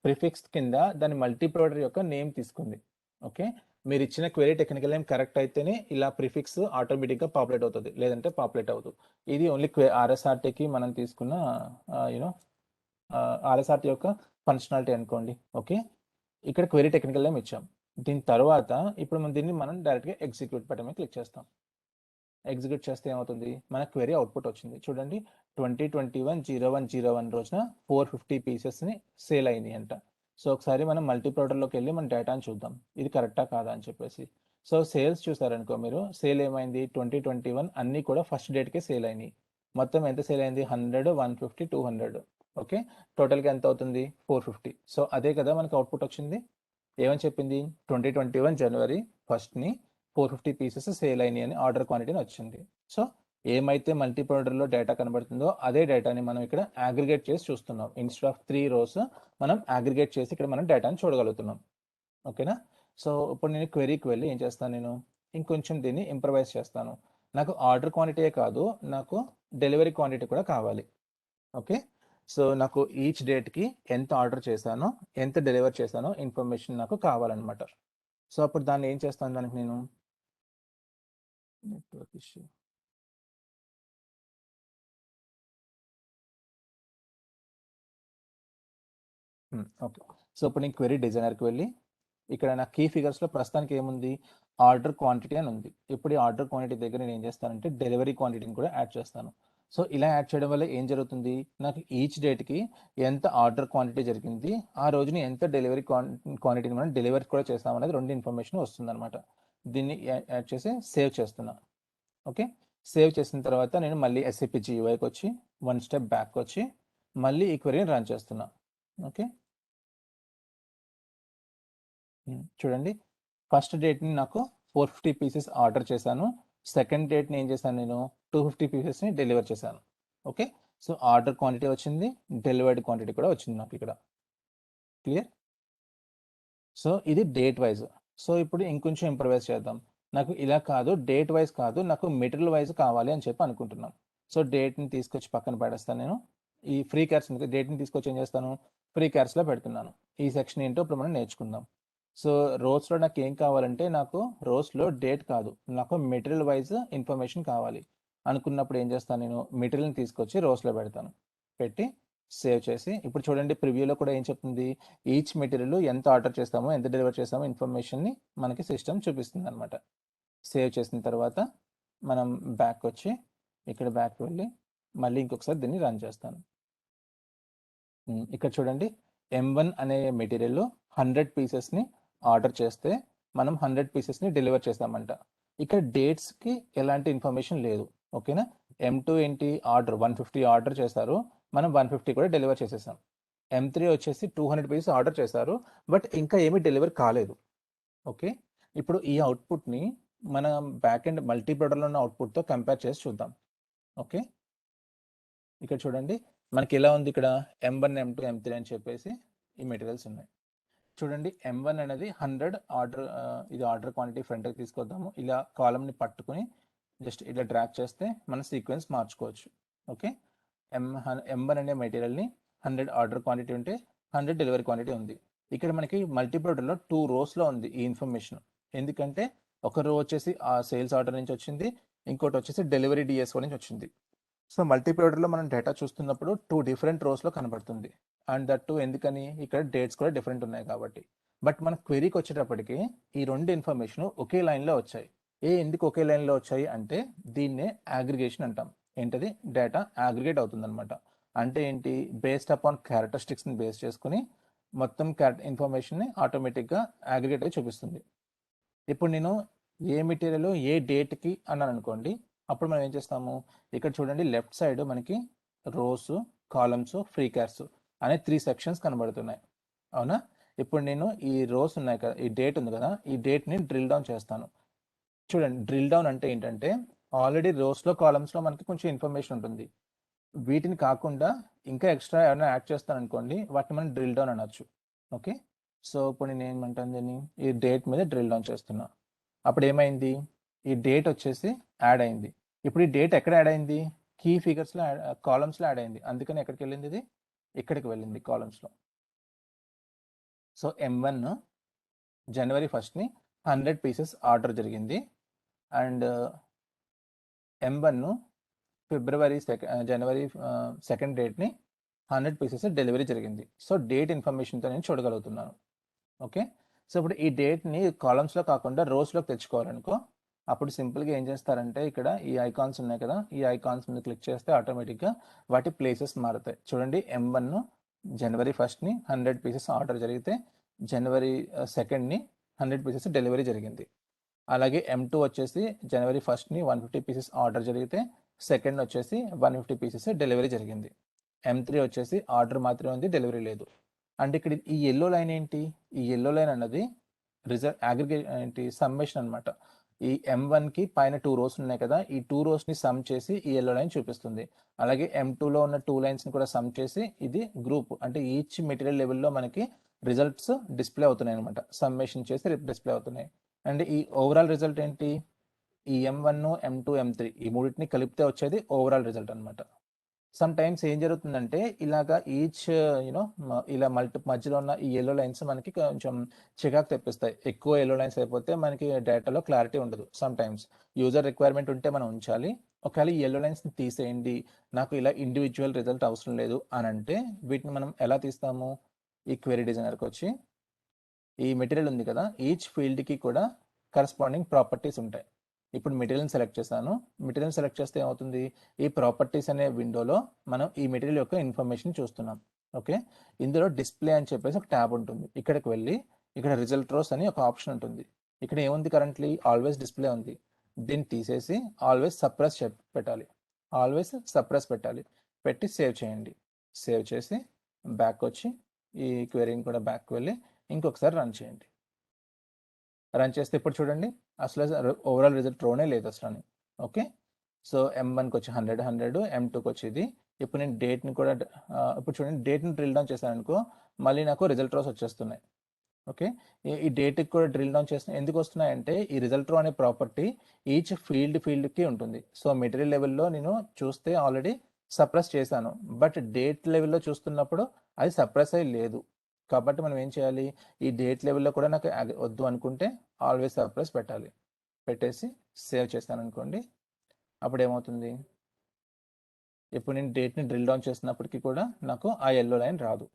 ప్రిఫిక్స్ కింద దాని మల్టీప్రోడర్ యొక్క నేమ్ తీసుకుంది. ఓకే, మీరు ఇచ్చిన క్వెరీ టెక్నికల్ నేమ్ కరెక్ట్ అయితేనే ఇలా ప్రిఫిక్స్ ఆటోమేటిక్గా పాపులేట్ అవుతుంది, లేదంటే పాపులేట్ అవుతుంది. ఇది ఓన్లీ RSRTకి మనం తీసుకున్న RSRT యొక్క ఫంక్షనాలిటీ అనుకోండి. ఓకే, ఇక్కడ క్వెరీ టెక్నికల్ నేమ్ ఇచ్చాం. దీని తర్వాత ఇప్పుడు మనం డైరెక్ట్గా ఎగ్జిక్యూట్ బటన్ మీద క్లిక్ చేస్తాం. ఎగ్జిక్యూట్ చేస్తే ఏమవుతుంది, మన క్వెరీ అవుట్పుట్ వచ్చింది. చూడండి, 2021-01/01 రోజున 450 పీసెస్ని సేల్ అయినాయి అంట. సో ఒకసారి మనం మల్టీప్రోడర్లోకి వెళ్ళి మన డేటాని చూద్దాం, ఇది కరెక్టా కాదా అని చెప్పేసి. సో సేల్స్ చూసారనుకో మీరు, సేల్ ఏమైంది 2021 అన్నీ కూడా ఫస్ట్ డేట్కే సేల్ అయినాయి. మొత్తం ఎంత సేల్ అయింది, 100, 150, 200. ఓకే, టోటల్గా ఎంత అవుతుంది, 450. సో అదే కదా మనకు అవుట్పుట్ వచ్చింది. ఏమని చెప్పింది, 2021 జనవరి 1ని 450 పీసెస్ సేల్ అయినాయి అని ఆర్డర్ క్వాంటిటీని వచ్చింది. సో ఏమైతే మల్టీప్రోడర్లో డేటా కనబడుతుందో అదే డేటాని మనం ఇక్కడ అగ్రిగేట్ చేసి చూస్తున్నాం. ఇన్స్టెడ్ ఆఫ్ 3 rows మనం అగ్రిగేట్ చేసి ఇక్కడ మనం డేటాని చూడగలుగుతున్నాం. ఓకేనా? సో ఇప్పుడు నేను క్వెరీకి వెళ్ళి ఏం చేస్తాను, నేను ఇంకొంచెం దీన్ని ఇంప్రవైజ్ చేస్తాను. నాకు ఆర్డర్ క్వాంటిటీయే కాదు, నాకు డెలివరీ క్వాంటిటీ కూడా కావాలి. ఓకే, సో నాకు ఈచ్ డేట్కి ఎంత ఆర్డర్ చేశానో, ఎంత డెలివర్ చేశానో ఇన్ఫర్మేషన్ నాకు కావాలన్నమాట. సో అప్పుడు దాన్ని ఏం చేస్తాను, దానికి నేను నెట్వర్క్ ఇష్యూ ఓకే. సో ఇప్పుడు నేను క్వెరీ డిజైనర్కి వెళ్ళి ఇక్కడ నా కీ ఫిగర్స్లో ప్రస్తుతానికి ఏముంది, ఆర్డర్ క్వాంటిటీ అని ఉంది. ఇప్పుడు ఈ ఆర్డర్ క్వాంటిటీ దగ్గర నేను ఏం చేస్తానంటే డెలివరీ క్వాంటిటీని కూడా యాడ్ చేస్తాను. సో ఇలా యాడ్ చేయడం వల్ల ఏం జరుగుతుంది, నాకు ఈచ్ డేట్కి ఎంత ఆర్డర్ క్వాంటిటీ జరిగింది, ఆ రోజుని ఎంత డెలివరీ క్వాంటిటీని మనం డెలివరీ కూడా చేస్తామనేది రెండు ఇన్ఫర్మేషన్ వస్తుంది అనమాట. దీన్ని యాడ్ చేసి సేవ్ చేస్తున్నా. ఓకే, సేవ్ చేసిన తర్వాత నేను మళ్ళీ SAP GUIకి వచ్చి 1 స్టెప్ బ్యాక్ వచ్చి మళ్ళీ ఈ క్వెరీని రన్ చేస్తున్నా. ఓకే, చూడండి, ఫస్ట్ డేట్ని నాకు 450 పీసెస్ ఆర్డర్ చేశాను. సెకండ్ డేట్ని ఏం చేశాను, నేను 250 పీసెస్ని డెలివర్ చేశాను. ఓకే, సో ఆర్డర్ క్వాంటిటీ వచ్చింది, డెలివర్డ్ క్వాంటిటీ కూడా వచ్చింది నాకు ఇక్కడ. క్లియర్? సో ఇది డేట్ వైజ్. సో ఇప్పుడు ఇంకొంచెం ఇంప్రవైజ్ చేద్దాం. నాకు ఇలా కాదు, డేట్ వైజ్ కాదు, నాకు మెటీరియల్ వైజ్ కావాలి అని చెప్పి అనుకుంటున్నాం. సో డేట్ని తీసుకొచ్చి పక్కన పెడేస్తాను నేను. ఈ ఫ్రీ క్యార్స్ డేట్ని తీసుకొచ్చి ఏం చేస్తాను, ఫ్రీ క్యార్స్లో పెడుతున్నాను. ఈ సెక్షన్ ఏంటో ఇప్పుడు మనం నేర్చుకుందాం. సో రోస్లో నాకు ఏం కావాలంటే నాకు రోస్లో డేట్ కాదు, నాకు మెటీరియల్ వైజ్ ఇన్ఫర్మేషన్ కావాలి అనుకున్నప్పుడు ఏం చేస్తాను, నేను మెటీరియల్ని తీసుకొచ్చి రోస్లో పెడతాను. పెట్టి సేవ్ చేసి ఇప్పుడు చూడండి ప్రివ్యూలో కూడా ఏం చెప్తుంది, ఈచ్ మెటీరియల్ ఎంత ఆర్డర్ చేస్తామో ఎంత డెలివర్ చేస్తామో ఇన్ఫర్మేషన్ని మనకి సిస్టమ్ చూపిస్తుంది అనమాట. సేవ్ చేసిన తర్వాత మనం బ్యాక్ వచ్చి ఇక్కడ బ్యాక్ వెళ్ళి మళ్ళీ ఇంకొకసారి దీన్ని రన్ చేస్తాను. ఇక్కడ చూడండి M1 అనే మెటీరియల్ 100 పీసెస్ని ఆర్డర్ చేస్తే మనం 100 పీసెస్ని డెలివర్ చేస్తామంట. ఇక్కడ డేట్స్కి ఎలాంటి ఇన్ఫర్మేషన్ లేదు. ఓకేనా. M2 ఏంటి, ఆర్డర్ 150 ఆర్డర్ చేశారు, మనం 150 కూడా డెలివర్ చేసేసాం. M3 వచ్చేసి 200 పీసెస్ ఆర్డర్ చేశారు, బట్ ఇంకా ఏమీ డెలివర్ కాలేదు. ఓకే. ఇప్పుడు ఈ అవుట్పుట్ని మన బ్యాక్ ఎండ్ మల్టీ ప్రొడక్ట్లో ఉన్న అవుట్పుట్తో కంపేర్ చేసి చూద్దాం. ఓకే. ఇక్కడ చూడండి మనకి ఎలా ఉంది, ఇక్కడ M1, M2, M3 అని చెప్పేసి ఈ మెటీరియల్స్ ఉన్నాయి. చూడండి M1 అనేది 100 ఆర్డర్, ఇది ఆర్డర్ క్వాంటిటీ ఫ్రంట్కి తీసుకొద్దాము. ఇలా కాలమ్ని పట్టుకుని జస్ట్ ఇలా డ్రాగ్ చేస్తే మన సీక్వెన్స్ మార్చుకోవచ్చు. ఓకే. M1 అనే మెటీరియల్ని 100 ఆర్డర్ క్వాంటిటీ ఉంటే 100 డెలివరీ క్వాంటిటీ ఉంది. ఇక్కడ మనకి మల్టీప్రోడక్ట్లో 2 రోస్లో ఉంది ఈ ఇన్ఫర్మేషన్. ఎందుకంటే ఒక రో వచ్చేసి ఆ సేల్స్ ఆర్డర్ నుంచి వచ్చింది, ఇంకోటి వచ్చేసి డెలివరీ డిఎస్ఓ నుంచి వచ్చింది. సో మల్టీప్రోడక్ట్లో మనం డేటా చూస్తున్నప్పుడు 2 డిఫరెంట్ రోస్లో కనబడుతుంది. అండ్ దట్ టూ ఎందుకని, ఇక్కడ డేట్స్ కూడా డిఫరెంట్ ఉన్నాయి కాబట్టి. బట్ మన క్వెరీకి వచ్చేటప్పటికి ఈ రెండు ఇన్ఫర్మేషన్ ఒకే లైన్లో వచ్చాయి. ఎందుకు ఒకే లైన్లో వచ్చాయి అంటే దీన్నే అగ్రిగేషన్ అంటాం. ఏంటది, డేటా అగ్రిగేట్ అవుతుంది అనమాట. అంటే ఏంటి, బేస్డ్ అపాన్ క్యారెక్టరిస్టిక్స్ని బేస్ చేసుకుని మొత్తం ఇన్ఫర్మేషన్ని ఆటోమేటిక్గా అగ్రిగేట్ అయి చూపిస్తుంది. ఇప్పుడు నేను ఏ మెటీరియల్ ఏ డేట్కి అన్నాను అనుకోండి, అప్పుడు మనం ఏం చేస్తాము, ఇక్కడ చూడండి లెఫ్ట్ సైడ్ మనకి రోస్, కాలమ్స్, ఫ్రీ క్యార్స్ అనే 3 సెక్షన్స్ కనబడుతున్నాయి. అవునా. ఇప్పుడు నేను ఈ రోస్ ఉన్నాయి కదా, ఈ డేట్ ఉంది కదా, ఈ డేట్ని డ్రిల్ డౌన్ చేస్తాను. చూడండి డ్రిల్ డౌన్ అంటే ఏంటంటే ఆల్రెడీ రోస్లో కాలమ్స్లో మనకి కొంచెం ఇన్ఫర్మేషన్ ఉంటుంది. వీటిని కాకుండా ఇంకా ఎక్స్ట్రా ఏమైనా యాడ్ చేస్తాను అనుకోండి, వాటిని మనం డ్రిల్ డౌన్ అనొచ్చు. ఓకే. సో ఇప్పుడు నేను ఏమంటాను దీన్ని, ఈ డేట్ మీద డ్రిల్ డౌన్ చేస్తున్నా. అప్పుడు ఏమైంది, ఈ డేట్ వచ్చేసి యాడ్ అయింది. ఇప్పుడు ఈ డేట్ ఎక్కడ యాడ్ అయింది, కీ ఫిగర్స్లో కాలమ్స్లో యాడ్ అయింది. అందుకని ఎక్కడికి వెళ్ళింది, ఇది ఇక్కడికి వెళ్ళింది కాలమ్స్లో. సో M1 జనవరి 1ని 100 పీసెస్ ఆర్డర్ జరిగింది. And M1 January 2 డేట్ని 100 pieces delivery జరిగింది. సో డేట్ ఇన్ఫర్మేషన్తో నేను చూడగలుగుతున్నాను. ఓకే. సో ఇప్పుడు ఈ డేట్ని కాలమ్స్లో కాకుండా రోస్లోకి తెచ్చుకోవాలనుకో, అప్పుడు సింపుల్గా ఏం చేస్తారంటే ఇక్కడ ఈ ఐకాన్స్ ఉన్నాయి కదా, ఈ ఐకాన్స్ మీద క్లిక్ చేస్తే ఆటోమేటిక్గా వాటి ప్లేసెస్ మారుతాయి. చూడండి M1 జనవరి 1ని 100 పీసెస్ ఆర్డర్ జరిగితే జనవరి 2ని 100 పీసెస్ డెలివరీ జరిగింది. అలాగే M2 వచ్చేసి జనవరి 1ని 150 పీసెస్ ఆర్డర్ జరిగితే 2nd వచ్చేసి 150 పీసెస్ డెలివరీ జరిగింది. M3 వచ్చేసి ఆర్డర్ మాత్రమే ఉంది, డెలివరీ లేదు. అంటే ఇక్కడ ఈ ఎల్లో లైన్ ఏంటి, ఈ ఎల్లో లైన్ అన్నది రిజల్ట్ అగ్రిగేట్ ఏంటి, సమ్మేషన్ అనమాట. ఈ M1కి పైన 2 రోస్ ఉన్నాయి కదా, ఈ 2 రోస్ని సమ్ చేసి ఈ ఎల్లో లైన్ చూపిస్తుంది. అలాగే M2లో ఉన్న 2 లైన్స్ని కూడా సమ్ చేసి ఇది గ్రూప్, అంటే ఈచ్ మెటీరియల్ లెవెల్లో మనకి రిజల్ట్స్ డిస్ప్లే అవుతున్నాయి అనమాట. సమ్మేషన్ చేసి డిస్ప్లే అవుతున్నాయి. అండ్ ఈ ఓవరాల్ రిజల్ట్ ఏంటి, ఈ M1, M2, M3 ఈ మూడింటిని కలిపితే వచ్చేది ఓవరాల్ రిజల్ట్ అనమాట. సమ్ టైమ్స్ ఏం జరుగుతుందంటే ఇలాగా ఈచ్ ఇలా మధ్యలో ఉన్న ఈ ఎల్లో లైన్స్ మనకి కొంచెం చికాకు తెప్పిస్తాయి. ఎక్కువ ఎల్లో లైన్స్ అయిపోతే మనకి డేటాలో క్లారిటీ ఉండదు. సమ్ టైమ్స్ యూజర్ రిక్వైర్మెంట్ ఉంటే మనం ఉంచాలి. ఒకవేళ ఈ ఎల్లో లైన్స్ని తీసేయండి, నాకు ఇలా ఇండివిజువల్ రిజల్ట్ అవసరం లేదు అని అంటే వీటిని మనం ఎలా తీస్తాము, ఈ క్వెరీ డిజైనర్కి వచ్చి ఈ మెటీరియల్ ఉంది కదా, ఈచ్ ఫీల్డ్కి కూడా కరస్పాండింగ్ ప్రాపర్టీస్ ఉంటాయి. ఇప్పుడు మెటీరియల్ సెలెక్ట్ చేశాను. మెటీరియల్ సెలెక్ట్ చేస్తే ఏమవుతుంది, ఈ ప్రాపర్టీస్ అనే విండోలో మనం ఈ మెటీరియల్ యొక్క ఇన్ఫర్మేషన్ చూస్తున్నాం. ఓకే. ఇందులో డిస్ప్లే అని చెప్పేసి ఒక ట్యాబ్ ఉంటుంది. ఇక్కడికి వెళ్ళి ఇక్కడ రిజల్ట్ రోస్ అని ఒక ఆప్షన్ ఉంటుంది. ఇక్కడ ఏముంది, కరెంట్లీ ఆల్వేస్ డిస్ప్లే ఉంది. దీన్ని తీసేసి ఆల్వేస్ సప్రెస్ పెట్టాలి. ఆల్వేస్ సప్రెస్ పెట్టాలి. పెట్టి సేవ్ చేయండి. సేవ్ చేసి బ్యాక్ వచ్చి ఈ క్వెరీని కూడా బ్యాక్ వెళ్ళి ఇంకొకసారి రన్ చేయండి. రన్ చేస్తే ఇప్పుడు చూడండి అసలు ఓవరాల్ రిజల్ట్ రోనే లేదు అసలు. ఓకే. సో M1కి వచ్చి 100, M2కి వచ్చి ఇది. ఇప్పుడు నేను డేట్ని కూడా ఇప్పుడు చూడండి డేట్ని డ్రిల్ డౌన్ చేశాను అనుకో, మళ్ళీ నాకు రిజల్ట్ రోస్ వచ్చేస్తున్నాయి. ఓకే. ఈ డేట్కి కూడా డ్రిల్ డౌన్ చేసిన ఎందుకు వస్తున్నాయంటే ఈ రిజల్ట్ రో అనే ప్రాపర్టీ ఈచ్ ఫీల్డ్కి ఉంటుంది. సో మెటీరియల్ లెవెల్లో నేను చూస్తే ఆల్రెడీ సప్రెస్ చేశాను, బట్ డేట్ లెవెల్లో చూస్తున్నప్పుడు అది సప్రెస్ అయ్యి లేదు. కాబట్టి మనం ఏం చేయాలి, ఈ డేట్ లెవెల్లో కూడా నాకు వద్దు అనుకుంటే ఆల్వేస్ సర్ప్లస్ పెట్టాలి. పెట్టేసి సేవ్ చేస్తాను అనుకోండి. అప్పుడు ఏమవుతుంది, ఇప్పుడు నేను డేట్ని డ్రిల్ డౌన్ చేసినప్పటికీ కూడా నాకు ఆ ఎల్లో లైన్ రాదు.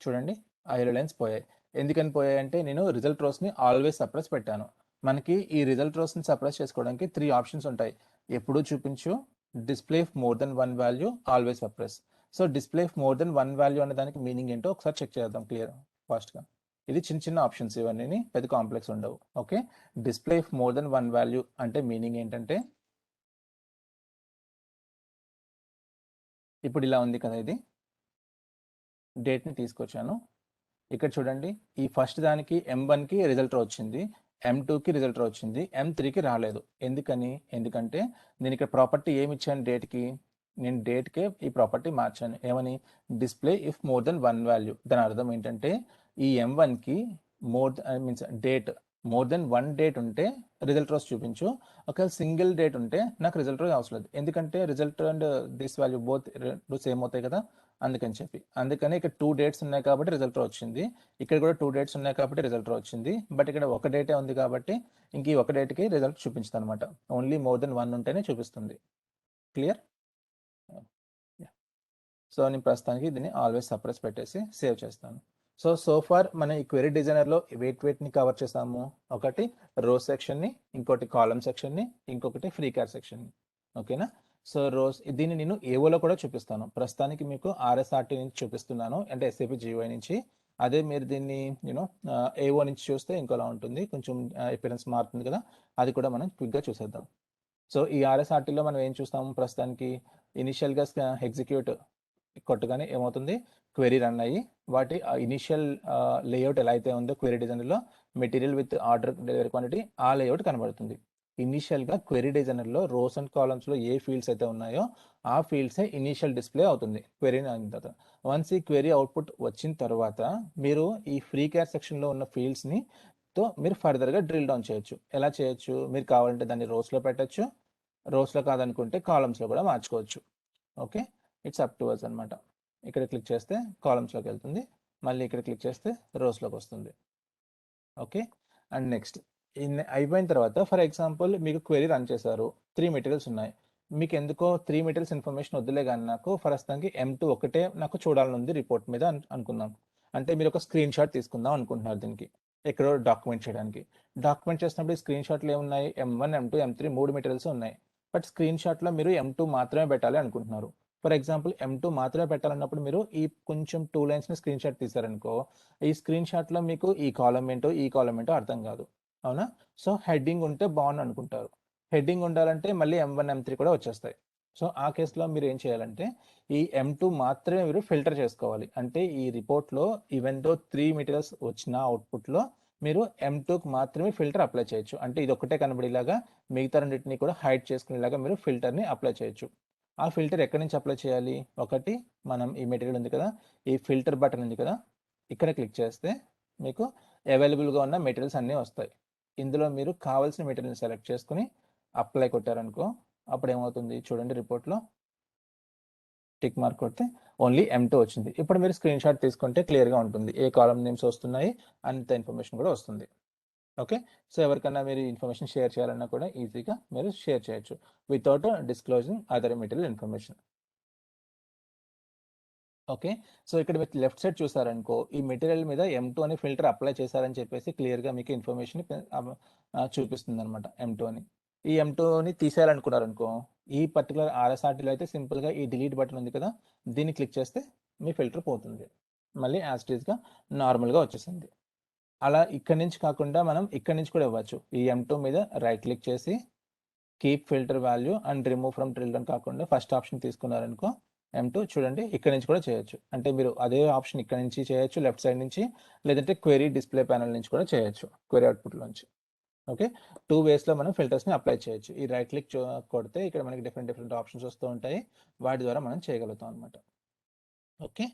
చూడండి, ఆ ఎల్లో లైన్స్ పోయాయి. ఎందుకని పోయాయి అంటే నేను రిజల్ట్ రోస్ని ఆల్వేస్ సప్రెస్ పెట్టాను. మనకి ఈ రిజల్ట్ రోస్ని సప్రెస్ చేసుకోవడానికి 3 ఆప్షన్స్ ఉంటాయి. ఎప్పుడు చూపించు, display more than 1 value, always suppress. So display more than 1 value అనే దానికి మీనింగ్ ఏంటో ఒకసారి చెక్ చేద్దాం క్లియర్ ఫాస్ట్గా. ఇది చిన్న చిన్న ఆప్షన్స్, ఇవన్నీ పెద్ద కాంప్లెక్స్ ఉండవు. Okay, display more than 1 value అంటే మీనింగ్ ఏంటంటే, ఇప్పుడు ఇలా ఉంది కదా, ఇది డేట్ని తీసుకొచ్చాను. ఇక్కడ చూడండి, ఈ ఫస్ట్ దానికి M1కి రిజల్ట్ వచ్చింది, M2కి రిజల్ట్ వచ్చింది, M3కి రాలేదు. ఎందుకంటే నేను ఇక్కడ ప్రాపర్టీ ఏమి ఇచ్చాను డేట్కి, నేను డేట్కే ఈ ప్రాపర్టీ మార్చాను. ఏమని, display if more than 1 value. దాని అర్థం ఏంటంటే ఈ M1కి means date more than 1 date ఉంటే రిజల్ట్ రోస్ చూపించు, ఒకవేళ సింగిల్ డేట్ ఉంటే నాకు రిజల్ట్ రోస్ అవసరం లేదు. ఎందుకంటే result and this value both same అవుతాయి కదా, అందుకని ఇక్కడ 2 డేట్స్ ఉన్నాయి కాబట్టి రిజల్ట్ వచ్చింది, ఇక్కడ కూడా 2 డేట్స్ ఉన్నాయి కాబట్టి రిజల్ట్ వచ్చింది. బట్ ఇక్కడ ఒక డేటే ఉంది కాబట్టి ఇంక ఈ ఒక డేట్కి రిజల్ట్ చూపించుతుంది అనమాట. ఓన్లీ మోర్ దెన్ 1 ఉంటేనే చూపిస్తుంది. క్లియర్? సో నేను ప్రస్తుతానికి దీన్ని ఆల్వేస్ సప్రెస్ పెట్టేసి సేవ్ చేస్తాను. సో ఫార్ మనం ఈ క్వెరీ డిజైనర్లో వెయిట్ని కవర్ చేసాము. ఒకటి రో సెక్షన్ని, ఇంకోటి కాలమ్ సెక్షన్ని, ఇంకొకటి ఫ్రీ క్యార్ సెక్షన్ని. ఓకేనా? సో రోస్ దీన్ని నేను ఏవోలో కూడా చూపిస్తాను. ప్రస్తుతానికి మీకు RSRT నుంచి చూపిస్తున్నాను, అంటే SAP GUI నుంచి. అదే మీరు దీన్ని ఏవో నుంచి చూస్తే ఇంకోలా ఉంటుంది, కొంచెం అపియరెన్స్ మారుతుంది కదా, అది కూడా మనం క్విక్గా చూసేద్దాం. సో ఈ RSRTలో మనం ఏం చూస్తాము, ప్రస్తుతానికి ఇనిషియల్గా ఎగ్జిక్యూట్ కొట్టగానే ఏమవుతుంది, క్వెరీ రన్ అయ్యి వాటి ఇనిషియల్ లేఅవుట్ ఎలా అయితే ఉందో క్వెరీ డిజైనర్లో material with order delivery quantity, ఆ లేఅవుట్ కనబడుతుంది. ఇనిషియల్గా క్వెరీ డిజైనర్లో రోస్ అండ్ కాలమ్స్లో ఏ ఫీల్డ్స్ అయితే ఉన్నాయో ఆ ఫీల్డ్సే ఇనిషియల్ డిస్ప్లే అవుతుంది క్వెరీ అయిన తర్వాత. వన్స్ ఈ క్వెరీ అవుట్పుట్ వచ్చిన తర్వాత మీరు ఈ ఫ్రీ క్యార్ సెక్షన్లో ఉన్న ఫీల్డ్స్ని మీరు ఫర్దర్గా డ్రిల్ డౌన్ చేయొచ్చు. ఎలా చేయొచ్చు, మీరు కావాలంటే దాన్ని రోస్లో పెట్టచ్చు, రోస్లో కాదనుకుంటే కాలమ్స్లో కూడా మార్చుకోవచ్చు. Okay, it's up to us అనమాట. ఇక్కడ క్లిక్ చేస్తే కాలమ్స్లోకి వెళ్తుంది, మళ్ళీ ఇక్కడ క్లిక్ చేస్తే రోస్లోకి వస్తుంది. ఓకే, అండ్ నెక్స్ట్ అయిపోయిన తర్వాత ఫర్ ఎగ్జాంపుల్ మీకు క్వెరీ రన్ చేశారు, 3 మెటీరియల్స్ ఉన్నాయి. మీకు ఎందుకో 3 మెటీరియల్స్ ఇన్ఫర్మేషన్ వద్దులే కానీ నాకు ప్రస్తుతానికి M2 ఒకటే నాకు చూడాలని ఉంది రిపోర్ట్ మీద అనుకుందాం. అంటే మీరు ఒక స్క్రీన్ షాట్ తీసుకుందాం అనుకుంటున్నారు దీనికి, ఎక్కడో డాక్యుమెంట్ చేయడానికి. డాక్యుమెంట్ చేసినప్పుడు స్క్రీన్ షాట్లు ఏమున్నాయి, M1, M2, M3 3 మెటీరియల్స్ ఉన్నాయి. బట్ స్క్రీన్ షాట్లో మీరు M2 మాత్రమే పెట్టాలి అనుకుంటున్నారు. ఫర్ ఎగ్జాంపుల్ M2 మాత్రమే పెట్టాలన్నప్పుడు మీరు ఈ కొంచెం 2 లైన్స్ని స్క్రీన్ షాట్ తీసారనుకో, ఈ స్క్రీన్ షాట్లో మీకు ఈ కాలం ఏంటో ఈ కాలం ఏంటో అర్థం కాదు, అవునా? సో హెడ్డింగ్ ఉంటే బాగుంది అనుకుంటారు. హెడ్డింగ్ ఉండాలంటే మళ్ళీ M1, M3 కూడా వచ్చేస్తాయి. సో ఆ కేసులో మీరు ఏం చేయాలంటే ఈ M2 మాత్రమే మీరు ఫిల్టర్ చేసుకోవాలి. అంటే ఈ రిపోర్ట్లో ఈవెన్ దో 3 మెటీరియల్స్ వచ్చిన అవుట్పుట్లో మీరు M2కి మాత్రమే ఫిల్టర్ అప్లై చేయొచ్చు. అంటే ఇది ఒకటే కనబడేలాగా మిగతా రెండింటిని కూడా హైడ్ చేసుకునేలాగా మీరు ఫిల్టర్ని అప్లై చేయొచ్చు. ఆ ఫిల్టర్ ఎక్కడి నుంచి అప్లై చేయాలి, ఒకటి మనం ఈ మెటీరియల్ ఉంది కదా, ఈ ఫిల్టర్ బటన్ ఉంది కదా, ఇక్కడ క్లిక్ చేస్తే మీకు అవైలబుల్గా ఉన్న మెటీరియల్స్ అన్నీ వస్తాయి. ఇందులో మీరు కావాల్సిన మెటీరియల్ని సెలెక్ట్ చేసుకుని అప్లై కొట్టారనుకో, అప్పుడు ఏమవుతుంది చూడండి, రిపోర్ట్లో టిక్ మార్క్ కొడితే ఓన్లీ M2 వచ్చింది. ఇప్పుడు మీరు స్క్రీన్ షాట్ తీసుకుంటే క్లియర్గా ఉంటుంది, ఏ కాలం నేమ్స్ వస్తున్నాయి, అంత ఇన్ఫర్మేషన్ కూడా వస్తుంది. ఓకే, సో ఎవరికన్నా మీరు ఇన్ఫర్మేషన్ షేర్ చేయాలన్నా కూడా ఈజీగా మీరు షేర్ చేయొచ్చు without disclosing other material information. Okay, so ఇక్కడ మీరు లెఫ్ట్ సైడ్ చూసారనుకో, ఈ మెటీరియల్ మీద M2 అని ఫిల్టర్ అప్లై చేశారని చెప్పేసి క్లియర్గా మీకు ఇన్ఫర్మేషన్ చూపిస్తుంది అనమాట M2 అని. ఈ M2ని తీసేయాలనుకున్నారనుకో, ఈ పర్టికులర్ RSRTలో అయితే సింపుల్గా ఈ డిలీట్ బటన్ ఉంది కదా, దీన్ని క్లిక్ చేస్తే మీ ఫిల్టర్ పోతుంది, మళ్ళీ యాజ్ ఇట్ ఈస్గా నార్మల్గా వచ్చేసింది. అలా ఇక్కడి నుంచి కాకుండా మనం ఇక్కడి నుంచి కూడా ఇవ్వచ్చు. ఈ M2 మీద రైట్ క్లిక్ చేసి keep filter value and remove from drill down కాకుండా ఫస్ట్ ఆప్షన్ తీసుకున్నారనుకో, M2 చూడండి ఇక్కడ నుంచి కూడా చేయొచ్చు. అంటే మీరు అదే ఆప్షన్ ఇక్కడ నుంచి చేయొచ్చు లెఫ్ట్ సైడ్ నుంచి, లేదంటే క్వెరీ డిస్ప్లే ప్యానల్ నుంచి కూడా చేయొచ్చు, క్వెరీ అవుట్పుట్ నుంచి. ఓకే, 2 వేస్లో మనం ఫిల్టర్స్ని అప్లై చేయొచ్చు. ఈ రైట్ క్లిక్ కొడితే ఇక్కడ మనకి డిఫరెంట్ ఆప్షన్స్ వస్తూ ఉంటాయి, వాటి ద్వారా మనం చేయగలుగుతాం అనమాట. ఓకే,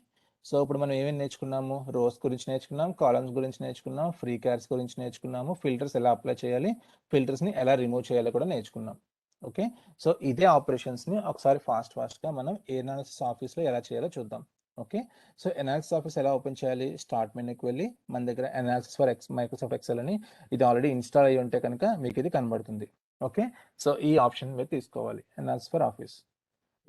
సో ఇప్పుడు మనం ఏమేమి నేర్చుకున్నాము, రోస్ గురించి నేర్చుకున్నాం, కాలమ్స్ గురించి నేర్చుకున్నాం, ఫ్రీ క్యార్స్ గురించి నేర్చుకున్నాము, ఫిల్టర్స్ ఎలా అప్లై చేయాలి, ఫిల్టర్స్ని ఎలా రిమూవ్ చేయాలో కూడా నేర్చుకున్నాం. ఓకే, సో ఇదే ఆపరేషన్స్ని ఒకసారి ఫాస్ట్గా మనం ఎనాలిసిస్ ఆఫీస్లో ఎలా చేయాలో చూద్దాం. ఓకే. సో ఎనాలిసిస్ ఆఫీస్ ఎలా ఓపెన్ చేయాలి? స్టార్ట్ మెనూకి వెళ్ళి మన దగ్గర ఎనాలిసిస్ ఫర్ మైక్రోసాఫ్ట్ ఎక్సెల్ అని ఇది ఆల్రెడీ ఇన్స్టాల్ అయ్యి ఉంటే కనుక మీకు ఇది కనబడుతుంది. ఓకే. సో ఈ ఆప్షన్ మీరు తీసుకోవాలి, ఎనాలిసిస్ ఫర్ ఆఫీస్.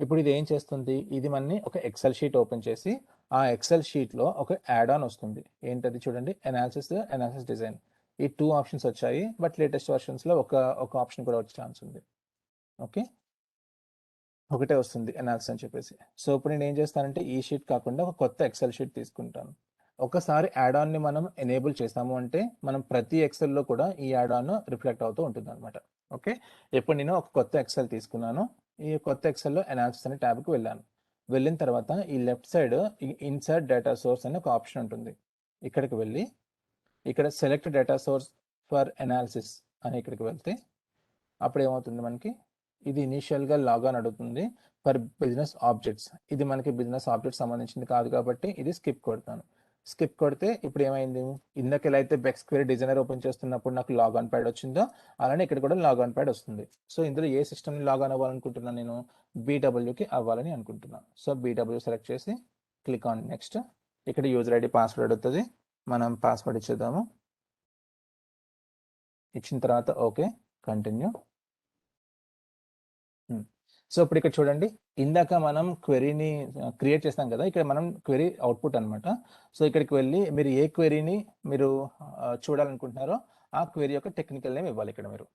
ఇప్పుడు ఇది ఏం చేస్తుంది? ఇది మనని ఒక ఎక్సెల్ షీట్ ఓపెన్ చేసి ఆ ఎక్సెల్ షీట్లో ఒక యాడ్ ఆన్ వస్తుంది. ఏంటది చూడండి, ఎనాలిసిస్ డిజైన్. ఈ 2 ఆప్షన్స్ వచ్చాయి, బట్ లేటెస్ట్ వర్షన్స్లో ఒక ఆప్షన్ కూడా వచ్చే ఛాన్స్ ఉంది. ఓకే, ఒకటే వస్తుంది ఎనాలిసిస్ అని చెప్పేసి. సో ఇప్పుడు నేను ఏం చేస్తానంటే ఈ షీట్ కాకుండా ఒక కొత్త ఎక్సెల్ షీట్ తీసుకుంటాను. ఒకసారి యాడ్ ఆన్ని మనం ఎనేబుల్ చేస్తాము అంటే మనం ప్రతి ఎక్సెల్లో కూడా ఈ యాడ్ ఆన్ రిఫ్లెక్ట్ అవుతూ ఉంటుంది అనమాట. ఓకే, ఇప్పుడు నేను ఒక కొత్త ఎక్సెల్ తీసుకున్నాను. ఈ కొత్త ఎక్సెల్లో ఎనాలిసిస్ అనే ట్యాబ్కి వెళ్ళాను. వెళ్ళిన తర్వాత ఈ left side insert data source అనే ఒక ఆప్షన్ ఉంటుంది. ఇక్కడికి వెళ్ళి ఇక్కడ select data source for analysis అని ఇక్కడికి వెళ్తే అప్పుడు ఏమవుతుంది మనకి, ఇది ఇనీషియల్గా లాగాన్ అడుగుతుంది ఫర్ బిజినెస్ ఆబ్జెక్ట్స్. ఇది మనకి బిజినెస్ ఆబ్జెక్ట్స్ సంబంధించింది కాదు కాబట్టి ఇది స్కిప్ కొడతాను. స్కిప్ కొడితే ఇప్పుడు ఏమైంది, ఇందాక ఎలా అయితే బెక్స్ క్వెరీ డిజైనర్ ఓపెన్ చేస్తున్నప్పుడు నాకు లాగాన్ ప్యాడ్ వచ్చిందో అలానే ఇక్కడ కూడా లాగాన్ ప్యాడ్ వస్తుంది. సో ఇందులో ఏ సిస్టమ్ని లాగాన్ అవ్వాలనుకుంటున్నాను, నేను బీడబ్ల్యూకి అవ్వాలని అనుకుంటున్నాను. సో బీడబ్ల్యూ సెలెక్ట్ చేసి క్లిక్ ఆన్ నెక్స్ట్. ఇక్కడ యూజర్ ఐడి పాస్వర్డ్ అడుగుతుంది, మనం పాస్వర్డ్ ఇచ్చేద్దాము. ఇచ్చిన తర్వాత ఓకే, కంటిన్యూ. సో ఇప్పుడు ఇక్కడ చూడండి, ఇందాక మనం క్వెరీని క్రియేట్ చేస్తాం కదా, ఇక్కడ మనం క్వెరీ అవుట్పుట్ అనమాట. సో ఇక్కడికి వెళ్ళి మీరు ఏ క్వెరీని మీరు చూడాలనుకుంటున్నారో ఆ క్వెరీ యొక్క టెక్నికల్ నేమ్ ఇవ్వాలి. ఇక్కడ మీరు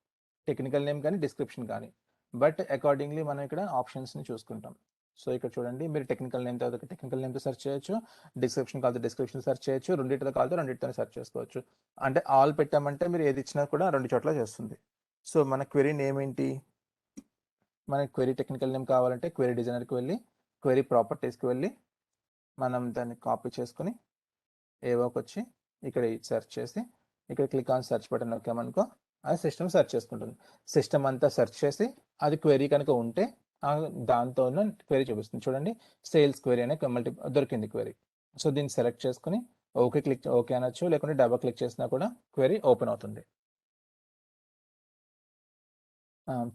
టెక్నికల్ నేమ్ కానీ డిస్క్రిప్షన్ కానీ, బట్ అకార్డింగ్లీ మనం ఇక్కడ ఆప్షన్స్ని చూసుకుంటాం. సో ఇక్కడ చూడండి, మీరు టెక్నికల్ నేమ్ తర్వాత టెక్నికల్ నేమ్తో సెర్చ్ చేయొచ్చు, డిస్క్రిప్షన్ కాదు డిస్క్రిప్షన్ సెర్చ్ చేయొచ్చు, రెండింటితో కాదు రెండింటితో సెర్చ్ చేసుకోవచ్చు. అంటే ఆల్ పెట్టామంటే మీరు ఏది ఇచ్చినా కూడా 2 చోట్ల చేస్తుంది. సో మన క్వెరీ నేమ్ ఏంటి, మనకి క్వెరీ టెక్నికల్ నేమ్ కావాలంటే క్వెరీ డిజైనర్కి వెళ్ళి క్వెరీ ప్రాపర్టీస్కి వెళ్ళి మనం దాన్ని కాపీ చేసుకుని ఏవోకి వచ్చి ఇక్కడ సెర్చ్ చేసి ఇక్కడ క్లిక్ ఆన్ సెర్చ్ బటన్ నొక్కామనుకో అది సిస్టమ్ సెర్చ్ చేసుకుంటుంది. సిస్టమ్ అంతా సెర్చ్ చేసి అది క్వెరీ కనుక ఉంటే దాంతో క్వెరీ చూపిస్తుంది. చూడండి, సేల్స్ క్వెరీ అనే దొరికింది క్వెరీ. సో దీన్ని సెలెక్ట్ చేసుకుని ఓకే అనొచ్చు, లేకుంటే డబల్ క్లిక్ చేసినా కూడా క్వెరీ ఓపెన్ అవుతుంది.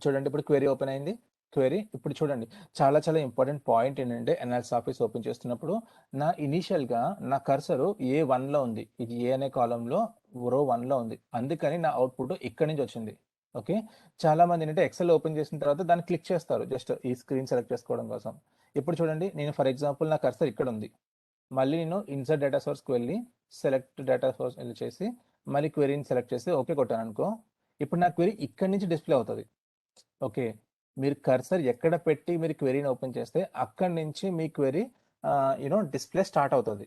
చూడండి, ఇప్పుడు క్వెరీ ఓపెన్ అయింది. క్వెరీ ఇప్పుడు చూడండి, చాలా చాలా ఇంపార్టెంట్ పాయింట్ ఏంటంటే ఎనాలిసిస్ ఆఫీస్ ఓపెన్ చేస్తున్నప్పుడు నా ఇనీషియల్గా నా కర్సరు A1లో ఉంది. ఇది ఏ అనే కాలంలో రో 1లో ఉంది, అందుకని నా అవుట్పుట్ ఇక్కడి నుంచి వచ్చింది. ఓకే, చాలా మంది ఏంటంటే ఎక్సెల్ ఓపెన్ చేసిన తర్వాత దాన్ని క్లిక్ చేస్తారు జస్ట్ ఈ స్క్రీన్ సెలెక్ట్ చేసుకోవడం కోసం. ఇప్పుడు చూడండి, నేను ఫర్ ఎగ్జాంపుల్ నా కర్సర్ ఇక్కడ ఉంది, మళ్ళీ నేను ఇన్సర్ట్ డేటా సోర్స్కి వెళ్ళి సెలెక్ట్ డేటా సోర్స్ వెళ్ళి చేసి మళ్ళీ క్వెరీని సెలెక్ట్ చేసి ఓకే కొట్టాను అనుకో, ఇప్పుడు నా క్వెరీ ఇక్కడి నుంచి డిస్ప్లే అవుతుంది. ఓకే, మీరు కర్సర్ ఎక్కడ పెట్టి మీరు క్వెరీని ఓపెన్ చేస్తే అక్కడి నుంచి మీ క్వెరీ డిస్ప్లే స్టార్ట్ అవుతుంది.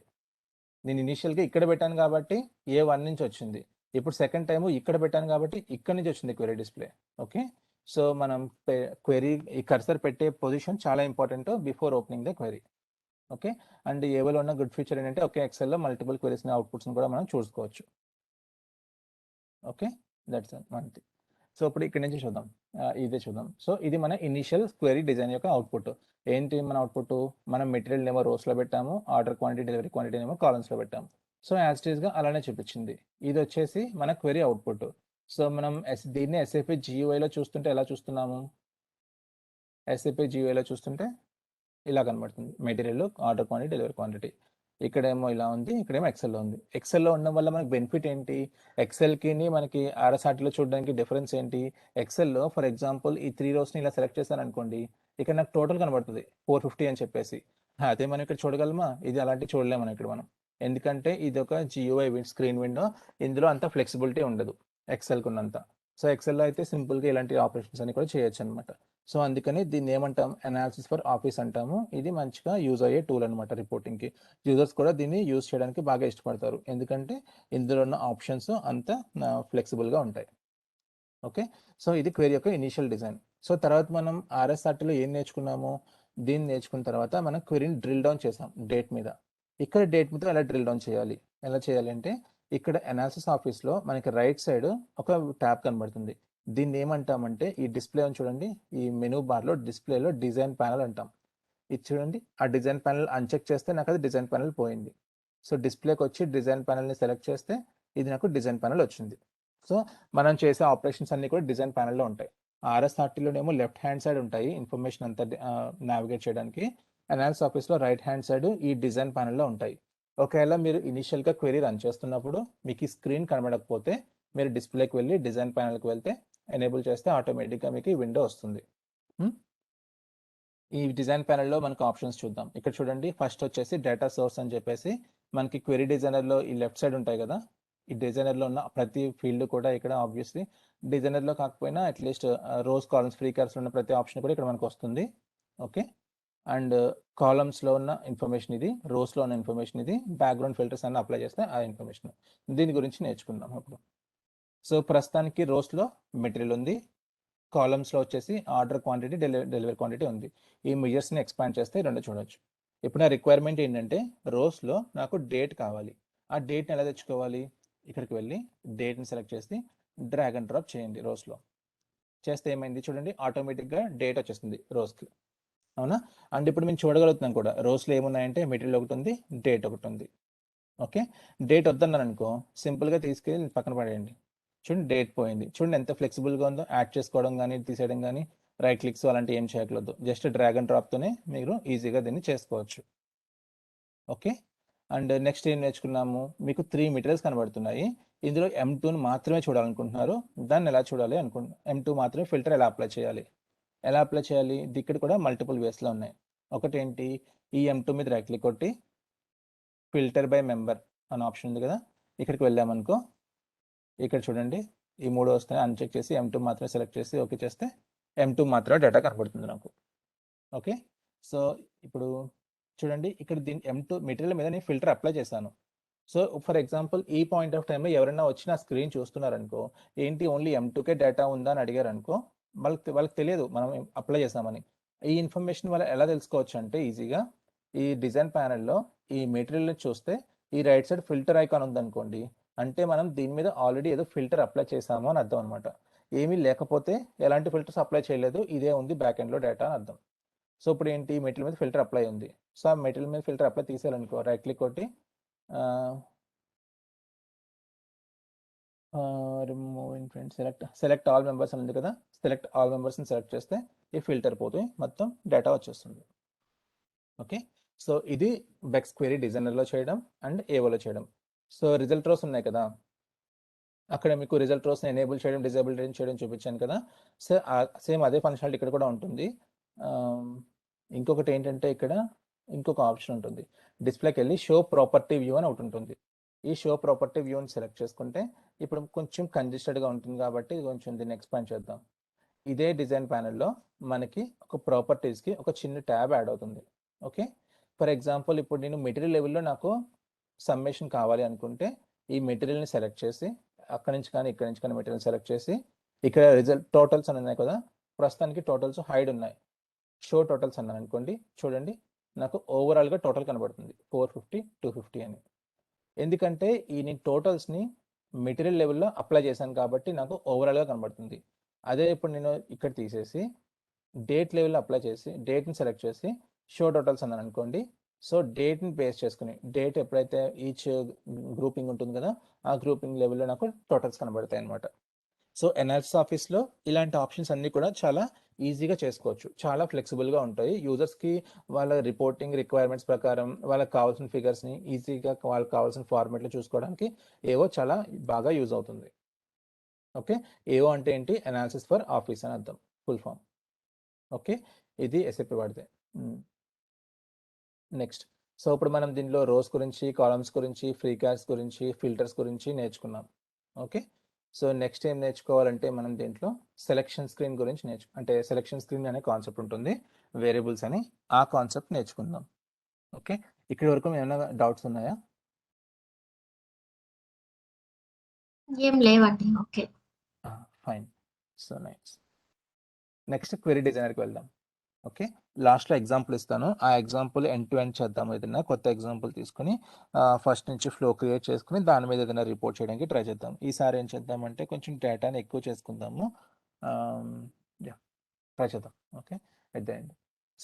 నేను ఇనీషియల్గా ఇక్కడ పెట్టాను కాబట్టి A1 నుంచి వచ్చింది, ఇప్పుడు సెకండ్ టైం ఇక్కడ పెట్టాను కాబట్టి ఇక్కడ నుంచి వచ్చింది క్వెరీ డిస్ప్లే. ఓకే, సో మనం క్వెరీ ఈ కర్సర్ పెట్టే పొజిషన్ చాలా important before opening the query. Okay, and ఏవోలో ఉన్న గుడ్ ఫీచర్ ఏంటంటే ఓకే ఎక్సెల్లో మల్టిపుల్ క్వెరీస్ని అవుట్పుట్స్ని కూడా మనం చూసుకోవచ్చు. Okay, that's one thing. So ఇప్పుడు ఇక్కడ నుంచి చూద్దాం, ఇదే చూద్దాం. సో ఇది మన ఇనిషియల్ క్వెరీ డిజైన్ యొక్క అవుట్పుట్. ఏంటి మన అవుట్పుట్, మనం మెటీరియల్ ఏమో రోస్లో పెట్టాము, ఆర్డర్ క్వాంటిటీ డెలివరీ క్వాంటిటీ ఏమో కాలమ్స్లో పెట్టాము. సో యాజ్ ఇట్ ఈస్గా అలానే చూపించింది. ఇది వచ్చేసి మన క్వెరీ అవుట్పుట్. సో మనం దీన్ని SAP GUIలో చూస్తుంటే ఎలా చూస్తున్నాము, SAP GUIలో చూస్తుంటే ఇలా కనబడుతుంది, material, order quantity, delivery quantity. ఇక్కడేమో ఇలా ఉంది, ఇక్కడేమో ఎక్సెల్లో ఉంది. ఎక్సెల్లో ఉండడం వల్ల మనకి బెనిఫిట్ ఏంటి, ఎక్సెల్కి మనకి ఆర్ఎస్ఆర్టీలో చూడడానికి డిఫరెన్స్ ఏంటి, ఎక్సెల్లో ఫర్ ఎగ్జాంపుల్ ఈ 3 రోస్ని ఇలా సెలెక్ట్ చేశాను అనుకోండి, ఇక్కడ నాకు టోటల్ కనబడుతుంది 450 అని చెప్పేసి. అదే మనం ఇక్కడ చూడగలమా, ఇది అలాంటివి చూడలేము మనం ఇక్కడ. ఎందుకంటే ఇది ఒక GUI స్క్రీన్ విండో, ఇందులో అంత ఫ్లెక్సిబిలిటీ ఉండదు ఎక్సెల్కి ఉన్నంత. సో ఎక్సెల్లో అయితే సింపుల్గా ఇలాంటి ఆపరేషన్స్ అన్ని కూడా చేయొచ్చు అనమాట. సో అందుకని దీన్ని ఏమంటాం, అనాలిసిస్ ఫర్ ఆఫీస్ అంటాము. ఇది మంచిగా యూజ్ అయ్యే టూల్ అనమాట రిపోర్టింగ్కి. యూజర్స్ కూడా దీన్ని యూజ్ చేయడానికి బాగా ఇష్టపడతారు, ఎందుకంటే ఇందులో ఉన్న ఆప్షన్స్ అంతా ఫ్లెక్సిబుల్గా ఉంటాయి. ఓకే, సో ఇది క్వెరీ యొక్క ఇనీషియల్ డిజైన్. సో తర్వాత మనం ఆర్ఎస్ఆర్టీలో ఏం నేర్చుకున్నాము, దీన్ని నేర్చుకున్న తర్వాత మనం క్వెరీని డ్రిల్ డౌన్ చేసాం డేట్ మీద. ఇక్కడ డేట్ మీద ఎలా డ్రిల్ డౌన్ చేయాలి, ఎలా చేయాలి అంటే ఇక్కడ అనాలిసిస్ ఆఫీస్లో మనకి రైట్ సైడ్ ఒక ట్యాబ్ కనబడుతుంది. దీన్ని ఏమంటామంటే ఈ డిస్ప్లే అని చూడండి, ఈ మెనూ బార్లో డిస్ప్లేలో డిజైన్ ప్యానల్ అంటాం. ఇది చూడండి, ఆ డిజైన్ ప్యానల్ అన్చెక్ చేస్తే నాకు అది డిజైన్ ప్యానల్ పోయింది. సో డిస్ప్లేకి వచ్చి డిజైన్ ప్యానల్ని సెలెక్ట్ చేస్తే ఇది నాకు డిజైన్ ప్యానల్ వచ్చింది. సో మనం చేసే ఆపరేషన్స్ అన్ని కూడా డిజైన్ ప్యానల్లో ఉంటాయి. ఆర్ఎస్ఆర్టీలోనేమో లెఫ్ట్ హ్యాండ్ సైడ్ ఉంటాయి ఇన్ఫర్మేషన్ అంతా నావిగేట్ చేయడానికి, అనాలిసిస్ ఆఫీస్లో రైట్ హ్యాండ్ సైడ్ ఈ డిజైన్ ప్యానెల్లో ఉంటాయి. ఒకవేళ మీరు ఇనిషియల్గా క్వెరీ రన్ చేస్తున్నప్పుడు మీకు ఈ స్క్రీన్ కనబడకపోతే మీరు డిస్ప్లేకి వెళ్ళి డిజైన్ ప్యానెల్కి వెళ్తే ఎనేబుల్ చేస్తే ఆటోమేటిక్గా మీకు ఈ విండో వస్తుంది. ఈ డిజైన్ ప్యానెల్లో మనకు ఆప్షన్స్ చూద్దాం. ఇక్కడ చూడండి, ఫస్ట్ వచ్చేసి డేటా సోర్స్ అని చెప్పేసి మనకి క్వెరీ డిజైనర్లో ఈ లెఫ్ట్ సైడ్ ఉంటాయి కదా, ఈ డిజైనర్లో ఉన్న ప్రతి ఫీల్డ్ కూడా ఇక్కడ ఆబ్వియస్లీ డిజైనర్లో కాకపోయినా at least rows columns free cars ఉన్న ప్రతి ఆప్షన్ కూడా ఇక్కడ మనకు వస్తుంది. ఓకే, అండ్ కాలమ్స్లో ఉన్న ఇన్ఫర్మేషన్ ఇది, రోస్లో ఉన్న ఇన్ఫర్మేషన్ ఇది, బ్యాక్గ్రౌండ్ ఫిల్టర్స్ అన్ని అప్లై చేస్తే ఆ ఇన్ఫర్మేషన్. దీని గురించి నేర్చుకుందాం ఇప్పుడు. సో ప్రస్తుతానికి రోస్లో మెటీరియల్ ఉంది, కాలమ్స్లో వచ్చేసి ఆర్డర్ క్వాంటిటీ, డెలివరీ క్వాంటిటీ ఉంది. ఈ మెజర్స్ని ఎక్స్పాండ్ చేస్తే రెండు చూడొచ్చు. ఇప్పుడు నా రిక్వైర్మెంట్ ఏంటంటే రోస్లో నాకు డేట్ కావాలి. ఆ డేట్ని ఎలా తెచ్చుకోవాలి? ఇక్కడికి వెళ్ళి డేట్ని సెలెక్ట్ చేసి డ్రాగ్ అండ్ డ్రాప్ చేయండి. రోస్లో చేస్తే ఏమైంది చూడండి, ఆటోమేటిక్గా డేట్ వచ్చేస్తుంది రోస్కి, అవునా? అండ్ ఇప్పుడు మేము చూడగలుగుతున్నాం కూడా రోస్లో ఏమున్నాయంటే మెటీరియల్ ఒకటి ఉంది, డేట్ ఒకటి ఉంది. ఓకే, డేట్ వద్దన్నాను అనుకో, సింపుల్గా తీసుకెళ్ళి పక్కన పడేయండి. చూడండి డేట్ పోయింది. చూడండి ఎంత ఫ్లెక్సిబుల్గా ఉందో, యాడ్ చేసుకోవడం కానీ తీసేయడం కానీ రైట్ క్లిక్స్ అలాంటివి ఏం చేయట్లేదు. జస్ట్ డ్రాగ్ అండ్ డ్రాప్తోనే మీరు ఈజీగా దీన్ని చేసుకోవచ్చు. ఓకే, అండ్ నెక్స్ట్ ఏం నేర్చుకున్నాము, మీకు 3 మెటీరియల్స్ కనబడుతున్నాయి. ఇందులో M2ని మాత్రమే చూడాలనుకుంటున్నారు. దాన్ని ఎలా చూడాలి M2 మాత్రమే ఫిల్టర్ ఎలా అప్లై చేయాలి? ఇక్కడ కూడా మల్టిపుల్ వేస్లో ఉన్నాయి. ఒకటి ఏంటి, ఈ M2 మీద రైట్ క్లిక్ కొట్టి ఫిల్టర్ బై మెంబర్ అనే ఆప్షన్ ఉంది కదా, ఇక్కడికి వెళ్ళామనుకో, ఇక్కడ చూడండి ఈ 3 వస్తాయి. అన్చెక్ చేసి M2 మాత్రమే సెలెక్ట్ చేసి ఓకే చేస్తే M2 మాత్రమే డేటా కనబడుతుంది నాకు. ఓకే, సో ఇప్పుడు చూడండి ఇక్కడ దీని M2 మెటీరియల్ మీద నేను ఫిల్టర్ అప్లై చేశాను. సో ఫర్ ఎగ్జాంపుల్ ఈ పాయింట్ ఆఫ్ టైంలో ఎవరైనా వచ్చి నా స్క్రీన్ చూస్తున్నారనుకో, ఏంటి ఓన్లీ M2కే డేటా ఉందా అని అడిగారు అనుకో, వాళ్ళకి తెలియదు మనం అప్లై చేసామని. ఈ ఇన్ఫర్మేషన్ వాళ్ళు ఎలా తెలుసుకోవచ్చు అంటే ఈజీగా ఈ డిజైన్ ప్యానెల్లో ఈ మెటీరియల్ని చూస్తే ఈ రైట్ సైడ్ ఫిల్టర్ ఐకాన్ ఉందనుకోండి, అంటే మనం దీని మీద ఆల్రెడీ ఏదో ఫిల్టర్ అప్లై చేసాము అని అర్థం అనమాట. ఏమీ లేకపోతే ఎలాంటి ఫిల్టర్స్ అప్లై చేయలేదు, ఇదే ఉంది బ్యాక్ ఎండ్లో డేటా అని అర్థం. సో ఇప్పుడు ఏంటి, మెటీరియల్ మీద ఫిల్టర్ అప్లై ఉంది. సో ఆ మెటీరియల్ మీద ఫిల్టర్ అప్లై తీసేయాలనుకో, రైట్ క్లిక్ కొట్టి removing friend select all members అని ఉంది కదా, సెలెక్ట్ ఆల్ మెంబర్స్ని సెలెక్ట్ చేస్తే ఈ ఫిల్టర్ పోతే మొత్తం డేటా వచ్చేస్తుంది. ఓకే, సో ఇది బెక్స్ క్వెరీ డిజైనర్లో చేయడం అండ్ ఏవోలో చేయడం. సో రిజల్ట్ రోస్ ఉన్నాయి కదా, అక్కడ మీకు రిజల్ట్ రోస్ని ఎనేబుల్ చేయడం, డిజేబుల్ చేయడం చూపించాను కదా. సో సేమ్ అదే ఫంక్షనాలిటీ ఇక్కడ కూడా ఉంటుంది. ఇంకొకటి ఏంటంటే ఇక్కడ ఇంకొక ఆప్షన్ ఉంటుంది, డిస్ప్లేకి వెళ్ళి షో ప్రాపర్టీ వ్యూ అని ఒకటి ఉంటుంది. ఈ షో ప్రాపర్టీ వ్యూని సెలెక్ట్ చేసుకుంటే ఇప్పుడు కొంచెం కంజెస్టెడ్గా ఉంటుంది కాబట్టి కొంచెం దీన్ని ఎక్స్పాండ్ చేద్దాం. ఇదే డిజైన్ ప్యానెల్లో మనకి ఒక ప్రాపర్టీస్కి ఒక చిన్న ట్యాబ్ యాడ్ అవుతుంది. ఓకే, ఫర్ ఎగ్జాంపుల్ ఇప్పుడు నేను మెటీరియల్ లెవెల్లో నాకు సమ్మేషన్ కావాలి అనుకుంటే ఈ మెటీరియల్ని సెలెక్ట్ చేసి అక్కడి నుంచి కానీ ఇక్కడి నుంచి కానీ మెటీరియల్ సెలెక్ట్ చేసి ఇక్కడ రిజల్ట్ టోటల్స్ అని ఉన్నాయి కదా, ప్రస్తుతానికి టోటల్స్ హైడ్ ఉన్నాయి. షో టోటల్స్ అన్నాను అనుకోండి, చూడండి నాకు ఓవరాల్గా టోటల్ కనబడుతుంది 450, 250 అని. ఎందుకంటే ఈ నేను టోటల్స్ని మెటీరియల్ లెవెల్లో అప్లై చేశాను కాబట్టి నాకు ఓవరాల్గా కనబడుతుంది. అదే ఇప్పుడు నేను ఇక్కడ తీసేసి డేట్ లెవెల్లో అప్లై చేసి డేట్ని సెలెక్ట్ చేసి షో టోటల్స్ అన్నాను అనుకోండి, సో డేట్ని బేస్ చేసుకుని డేట్ ఎప్పుడైతే ఈచ్ గ్రూపింగ్ ఉంటుంది కదా, ఆ గ్రూపింగ్ లెవెల్లో నాకు టోటల్స్ కనబడతాయి అనమాట. సో అనాలిసిస్ ఆఫీస్లో ఇలాంటి ఆప్షన్స్ అన్నీ కూడా చాలా ఈజీగా చేసుకోవచ్చు, చాలా ఫ్లెక్సిబుల్గా ఉంటాయి. యూజర్స్కి వాళ్ళ రిపోర్టింగ్ రిక్వైర్మెంట్స్ ప్రకారం వాళ్ళకి కావాల్సిన ఫిగర్స్ని ఈజీగా వాళ్ళకి కావాల్సిన ఫార్మాట్లో చూసుకోవడానికి ఏవో చాలా బాగా యూజ్ అవుతుంది. ఓకే, ఏవో అంటే ఏంటి, అనాలిసిస్ ఫర్ ఆఫీస్ అని అర్థం, ఫుల్ ఫామ్. ఓకే, ఇది ఎస్ఏపి వాడితే. నెక్స్ట్, సో ఇప్పుడు మనం దీనిలో రోస్ గురించి, కాలమ్స్ గురించి, ఫ్రీ క్యాష్ గురించి, ఫిల్టర్స్ గురించి నేర్చుకున్నాం. ఓకే, సో నెక్స్ట్ ఏం నేర్చుకోవాలంటే మనం దీంట్లో సెలెక్షన్ స్క్రీన్ గురించి అంటే సెలెక్షన్ స్క్రీన్ అనే కాన్సెప్ట్ ఉంటుంది, వేరియబుల్స్ అని, ఆ కాన్సెప్ట్ నేర్చుకుందాం. ఓకే, ఇక్కడి వరకు ఏమైనా డౌట్స్ ఉన్నాయా? ఏం లేవండి. Okay, fine. So next query డిజైనర్కి వెళ్దాం. ఓకే, లాస్ట్లో ఎగ్జాంపుల్ ఇస్తాను, ఆ ఎగ్జాంపుల్ ఎండ్ టు ఎండ్ చేద్దాము. ఏదైనా కొత్త ఎగ్జాంపుల్ తీసుకుని ఫస్ట్ నుంచి ఫ్లో క్రియేట్ చేసుకుని దాని మీద ఏదైనా రిపోర్ట్ చేయడానికి ట్రై చేద్దాం. ఈసారి ఏం చేద్దామంటే కొంచెం డేటాని ఎక్కువ చేసుకుందాము, ట్రై చేద్దాం. Okay, at the end.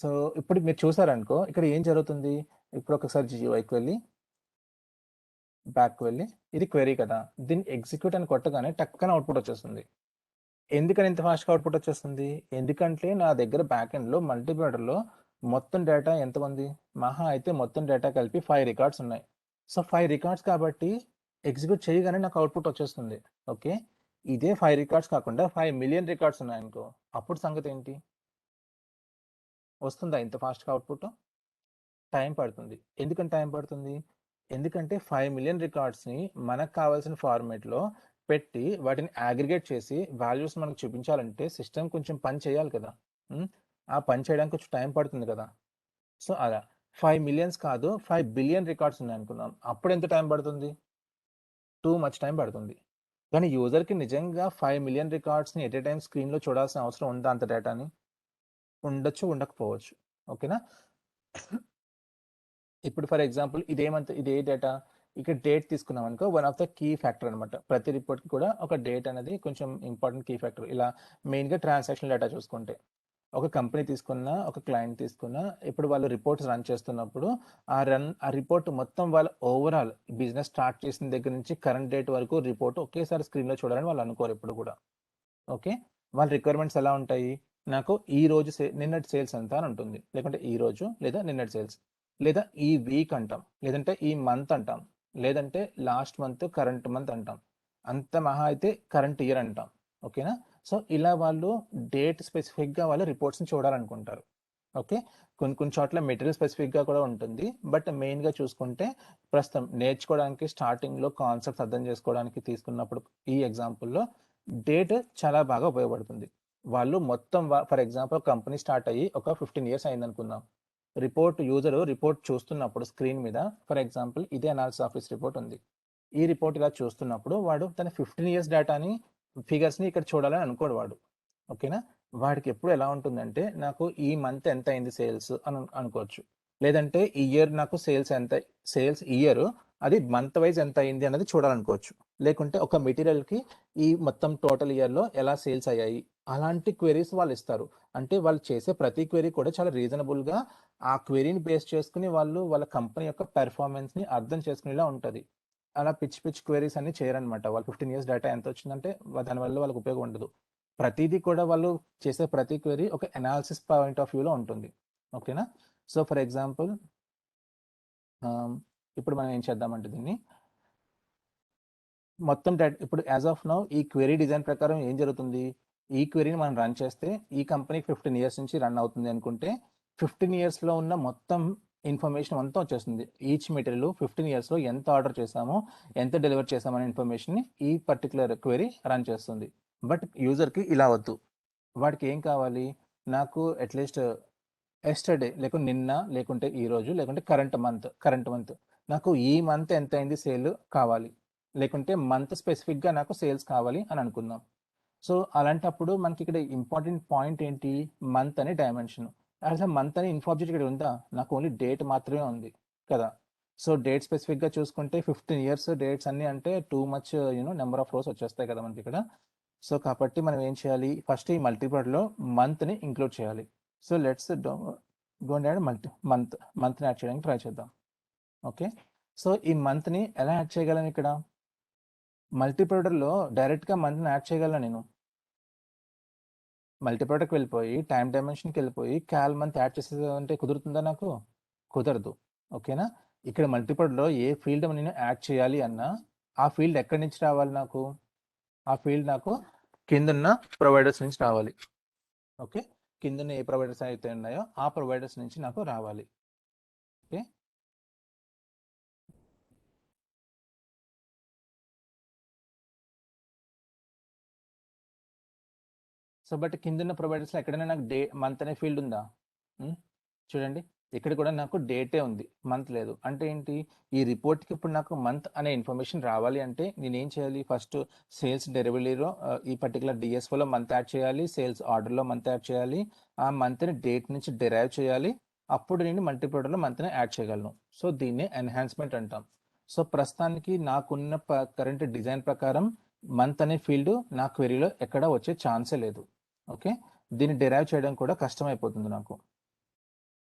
So ఇప్పుడు మీరు చూసారనుకో ఇక్కడ ఏం జరుగుతుంది, ఇప్పుడు ఒకసారి జియోఐకి వెళ్ళి బ్యాక్ వెళ్ళి, ఇది క్వెరీ కదా, దీన్ని ఎగ్జిక్యూట్ అని కొట్టగానే టక్కన అవుట్పుట్ వచ్చేస్తుంది. ఎందుకని ఇంత ఫాస్ట్గా అవుట్పుట్ వచ్చేస్తుంది, ఎందుకంటే నా దగ్గర బ్యాక్ ఎండ్లో మల్టీప్లైడర్లో మొత్తం డేటా ఎంత ఉంది? మహా అయితే మొత్తం డేటా కలిపి 5 రికార్డ్స్ ఉన్నాయి. సో 5 రికార్డ్స్ కాబట్టి ఎగ్జిక్యూట్ చేయగానే నాకు అవుట్పుట్ వచ్చేస్తుంది. ఓకే, ఇదే 5 రికార్డ్స్ కాకుండా 5 మిలియన్ రికార్డ్స్ ఉన్నాయనుకో, అప్పుడు సంగతి ఏంటి? వస్తుందా ఇంత ఫాస్ట్గా అవుట్పుట్? టైం పడుతుంది. ఎందుకని టైం పడుతుంది? ఎందుకంటే 5 మిలియన్ రికార్డ్స్ని మనకు కావాల్సిన ఫార్మేట్లో పెట్టి వాటిని అగ్రిగేట్ చేసి వాల్యూస్ మనకు చూపించాలంటే సిస్టమ్ కొంచెం పని చేయాలి కదా. ఆ పని చేయడానికి కొంచెం టైం పడుతుంది కదా. సో అలా 5 మిలియన్స్ కాదు, 5 బిలియన్ రికార్డ్స్ ఉన్నాయి అనుకుందాం, అప్పుడు ఎంత టైం పడుతుంది? టూ మచ్ టైం పడుతుంది. కానీ యూజర్కి నిజంగా 5 మిలియన్ రికార్డ్స్ని ఎట్ ఏ టైం స్క్రీన్లో చూడాల్సిన అవసరం ఉందా అంత డేటాని? ఉండొచ్చు, ఉండకపోవచ్చు. ఓకేనా. ఇప్పుడు ఫర్ ఎగ్జాంపుల్ ఇదే డేటా, ఇక్కడ డేట్ తీసుకున్నాం అనుకో, one of the key factor అనమాట. ప్రతి రిపోర్ట్కి కూడా ఒక డేట్ అనేది కొంచెం ఇంపార్టెంట్ కీ ఫ్యాక్టర్. ఇలా మెయిన్గా ట్రాన్సాక్షన్ డేటా చూసుకుంటే, ఒక కంపెనీ తీసుకున్నా, ఒక క్లయింట్ తీసుకున్నా, ఇప్పుడు వాళ్ళు రిపోర్ట్స్ రన్ చేస్తున్నప్పుడు ఆ రిపోర్ట్ మొత్తం వాళ్ళ ఓవరాల్ బిజినెస్ స్టార్ట్ చేసిన దగ్గర నుంచి కరెంట్ డేట్ వరకు రిపోర్ట్ ఒకేసారి స్క్రీన్లో చూడాలని వాళ్ళు అనుకోరు ఎప్పుడు కూడా. ఓకే, వాళ్ళ రిక్వైర్మెంట్స్ ఎలా ఉంటాయి? నాకు ఈ రోజు నిన్నటి సేల్స్ ఎంత అని ఉంటుంది, లేకుంటే ఈ రోజు లేదా నిన్నటి సేల్స్, లేదా ఈ వీక్ అంటాం, లేదంటే ఈ మంత్ అంటాం, లేదంటే లాస్ట్ మంత్ కరెంట్ మంత్ అంటాం, అంత మహా అయితే కరెంట్ ఇయర్ అంటాం. ఓకేనా. సో ఇలా వాళ్ళు డేట్ స్పెసిఫిక్గా వాళ్ళు రిపోర్ట్స్ని చూడాలనుకుంటారు. ఓకే, కొన్ని చోట్ల మెటీరియల్ స్పెసిఫిక్గా కూడా ఉంటుంది. బట్ మెయిన్గా చూసుకుంటే ప్రస్తుతం నేర్చుకోవడానికి స్టార్టింగ్లో కాన్సెప్ట్స్ అర్థం చేసుకోవడానికి తీసుకున్నప్పుడు ఈ ఎగ్జాంపుల్లో డేట్ చాలా బాగా ఉపయోగపడుతుంది. వాళ్ళు మొత్తం ఫర్ ఎగ్జాంపుల్ కంపెనీ స్టార్ట్ అయ్యి ఒక 15 ఇయర్స్ అయింది అనుకుందాం. యూజర్ రిపోర్ట్ చూస్తున్నప్పుడు స్క్రీన్ మీద, ఫర్ ఎగ్జాంపుల్ ఇదే అనాలిసిస్ ఆఫీస్ రిపోర్ట్ ఉంది. ఈ రిపోర్ట్ ఇలా చూస్తున్నప్పుడు వాడు తన 15 ఇయర్స్ డేటాని, ఫిగర్స్ని ఇక్కడ చూడాలని అనుకోడు వాడు. ఓకేనా. వాడికి ఎప్పుడు ఎలా ఉంటుందంటే, నాకు ఈ మంత్ ఎంత అయింది సేల్స్ అని అనుకోవచ్చు, లేదంటే ఈ ఇయర్ నాకు సేల్స్ ఇయర్ అది మంత్ వైజ్ ఎంత అయింది అనేది చూడాలనుకోవచ్చు, లేకుంటే ఒక మెటీరియల్కి ఈ మొత్తం టోటల్ ఇయర్లో ఎలా సేల్స్ అయ్యాయి, అలాంటి క్వెరీస్ వాళ్ళు ఇస్తారు. అంటే వాళ్ళు చేసే ప్రతి క్వెరీ కూడా చాలా రీజనబుల్గా ఆ క్వెరీని బేస్ చేసుకుని వాళ్ళు వాళ్ళ కంపెనీ యొక్క పెర్ఫార్మెన్స్ని అర్థం చేసుకునేలా ఉంటుంది. అలా పిచ్ క్వెరీస్ అన్ని చేయరనమాట. వాళ్ళు 15 ఇయర్స్ డేటా ఎంత వచ్చిందంటే దానివల్ల వాళ్ళకి ఉపయోగం ఉండదు. ప్రతిదీ కూడా వాళ్ళు చేసే ప్రతి క్వెరీ ఒక అనాలిసిస్ పాయింట్ ఆఫ్ వ్యూలో ఉంటుంది. ఓకేనా. సో ఫర్ ఎగ్జాంపుల్ ఇప్పుడు మనం ఏం చేద్దామంటే దీన్ని మొత్తం ఇప్పుడు యాజ్ ఆఫ్ నౌ ఈ క్వెరీ డిజైన్ ప్రకారం ఏం జరుగుతుంది, ఈ క్వెరీని మనం రన్ చేస్తే ఈ కంపెనీకి 15 ఇయర్స్ నుంచి రన్ అవుతుంది అనుకుంటే 15 ఇయర్స్లో ఉన్న మొత్తం ఇన్ఫర్మేషన్ అంతా వచ్చేస్తుంది. ఈచ్ మెటీరియల్ 15 ఇయర్స్లో ఎంత ఆర్డర్ చేసామో, ఎంత డెలివర్ చేసామనే ఇన్ఫర్మేషన్ని ఈ పర్టికులర్ క్వెరీ రన్ చేస్తుంది. బట్ యూజర్కి ఇలా వద్దు. వాడికి ఏం కావాలి? నాకు అట్లీస్ట్ ఎస్టర్డే, లేకుంటే నిన్న, లేకుంటే ఈ రోజు, లేకుంటే కరెంట్ మంత్ నాకు ఈ మంత్ ఎంత అయింది సేల్ కావాలి, లేకుంటే మంత్ స్పెసిఫిక్గా నాకు సేల్స్ కావాలి అని అనుకుందాం. సో అలాంటప్పుడు మనకి ఇక్కడ ఇంపార్టెంట్ పాయింట్ ఏంటి? మంత్ అనే డైమెన్షన్. అసలు మంత్ అనే ఇన్ఫార్మేషన్ ఇక్కడ ఉందా? నాకు ఓన్లీ డేట్ మాత్రమే ఉంది కదా. సో డేట్ స్పెసిఫిక్గా చూసుకుంటే 15 ఇయర్స్ డేట్స్ అన్ని అంటే too much number of rose వచ్చేస్తాయి కదా మనకి ఇక్కడ. సో కాబట్టి మనం ఏం చేయాలి? ఫస్ట్ ఈ మల్టిప్లర్లో మంత్ని ఇంక్లూడ్ చేయాలి. So let's go and add మంత్ని యాడ్ చేయడానికి ట్రై చేద్దాం. ఓకే, సో ఈ మంత్ని ఎలా యాడ్ చేయగలను? ఇక్కడ మల్టీప్రొడక్ట్లో డైరెక్ట్గా మంత్ని యాడ్ చేయగలను నేను. మల్టీప్రొడక్ట్కి వెళ్ళిపోయి టైం డైమెన్షన్కి వెళ్ళిపోయి క్యాల్ మంత్ యాడ్ చేసేదంటే కుదురుతుందా? నాకు కుదరదు. ఓకేనా. ఇక్కడ మల్టీప్రొడక్ట్లో ఏ ఫీల్డ్ నేను యాడ్ చేయాలి అన్నా ఆ ఫీల్డ్ ఎక్కడి నుంచి రావాలి? ఆ ఫీల్డ్ నాకు కిందన్న ప్రొవైడర్స్ నుంచి రావాలి. ఓకే, కిందన్న ఏ ప్రొవైడర్స్ అయితే ఉన్నాయో ఆ ప్రొవైడర్స్ నుంచి నాకు రావాలి. ఓకే, సో బట్ కిందన్న ప్రొవైడర్స్లో ఎక్కడైనా నాకు మంత్ అనే ఫీల్డ్ ఉందా? చూడండి, ఇక్కడ కూడా నాకు డేటే ఉంది, మంత్ లేదు. అంటే ఏంటి? ఈ రిపోర్ట్కి ఇప్పుడు నాకు మంత్ అనే ఇన్ఫర్మేషన్ రావాలి అంటే నేనేం చేయాలి? ఫస్ట్ సేల్స్ డెరివరీలో ఈ పర్టికులర్ డిఎస్ఓలో మంత్ యాడ్ చేయాలి, సేల్స్ ఆర్డర్లో మంత్ యాడ్ చేయాలి, ఆ మంత్ని డేట్ నుంచి డెరైవ్ చేయాలి, అప్పుడు నేను మల్టీప్రొడక్ట్లో మంత్ని యాడ్ చేయగలను. సో దీన్నే ఎన్హాన్స్మెంట్ అంటాం. సో ప్రస్తుతానికి నాకున్న కరెంట్ డిజైన్ ప్రకారం మంత్ అనే ఫీల్డ్ నా క్వెరీలో ఎక్కడ వచ్చే ఛాన్సే లేదు. ఓకే, దీన్ని డెరైవ్ చేయడం కూడా కష్టమైపోతుంది నాకు.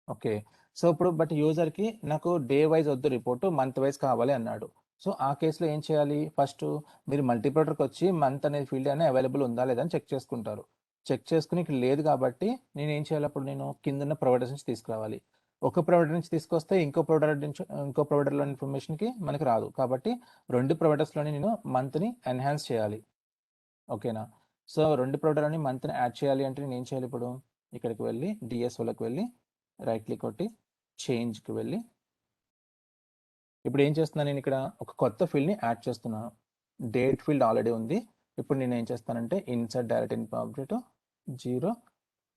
ఓకే, సో ఇప్పుడు బట్ యూజర్కి నాకు డే వైజ్ వద్దు రిపోర్టు, మంత్ వైజ్ కావాలి అన్నాడు. సో ఆ కేసులో ఏం చేయాలి? ఫస్ట్ మీరు మల్టీప్రొడక్ట్కి వచ్చి మంత్ అనే ఫీల్డ్ అనేది అవైలబుల్ ఉందా లేదా అని చెక్ చేసుకుంటారు. చెక్ చేసుకుని ఇక్కడ లేదు కాబట్టి నేను ఏం చేయాలి, అప్పుడు నేను కింద ప్రొవైడర్స్ నుంచి తీసుకురావాలి. ఒక ప్రొవైడర్ నుంచి తీసుకొస్తే ఇంకో ప్రొవైడర్లో ఇన్ఫర్మేషన్కి మనకి రాదు. కాబట్టి 2 ప్రొవైడర్స్లోని నేను మంత్ని ఎన్హాన్స్ చేయాలి. ఓకేనా? సో 2 ప్రొవైడర్ని మంత్ని యాడ్ చేయాలి అంటే నేను ఏం చేయాలి, ఇప్పుడు ఇక్కడికి వెళ్ళి డిఎస్ఓలోకి వెళ్ళి రైట్ క్లిక్ కొట్టి చేంజ్కి వెళ్ళి ఇప్పుడు ఏం చేస్తున్నాను, నేను ఇక్కడ ఒక కొత్త ఫీల్డ్ని యాడ్ చేస్తున్నాను. డేట్ ఫీల్డ్ ఆల్రెడీ ఉంది. ఇప్పుడు నేను ఏం చేస్తానంటే insert direct in object 0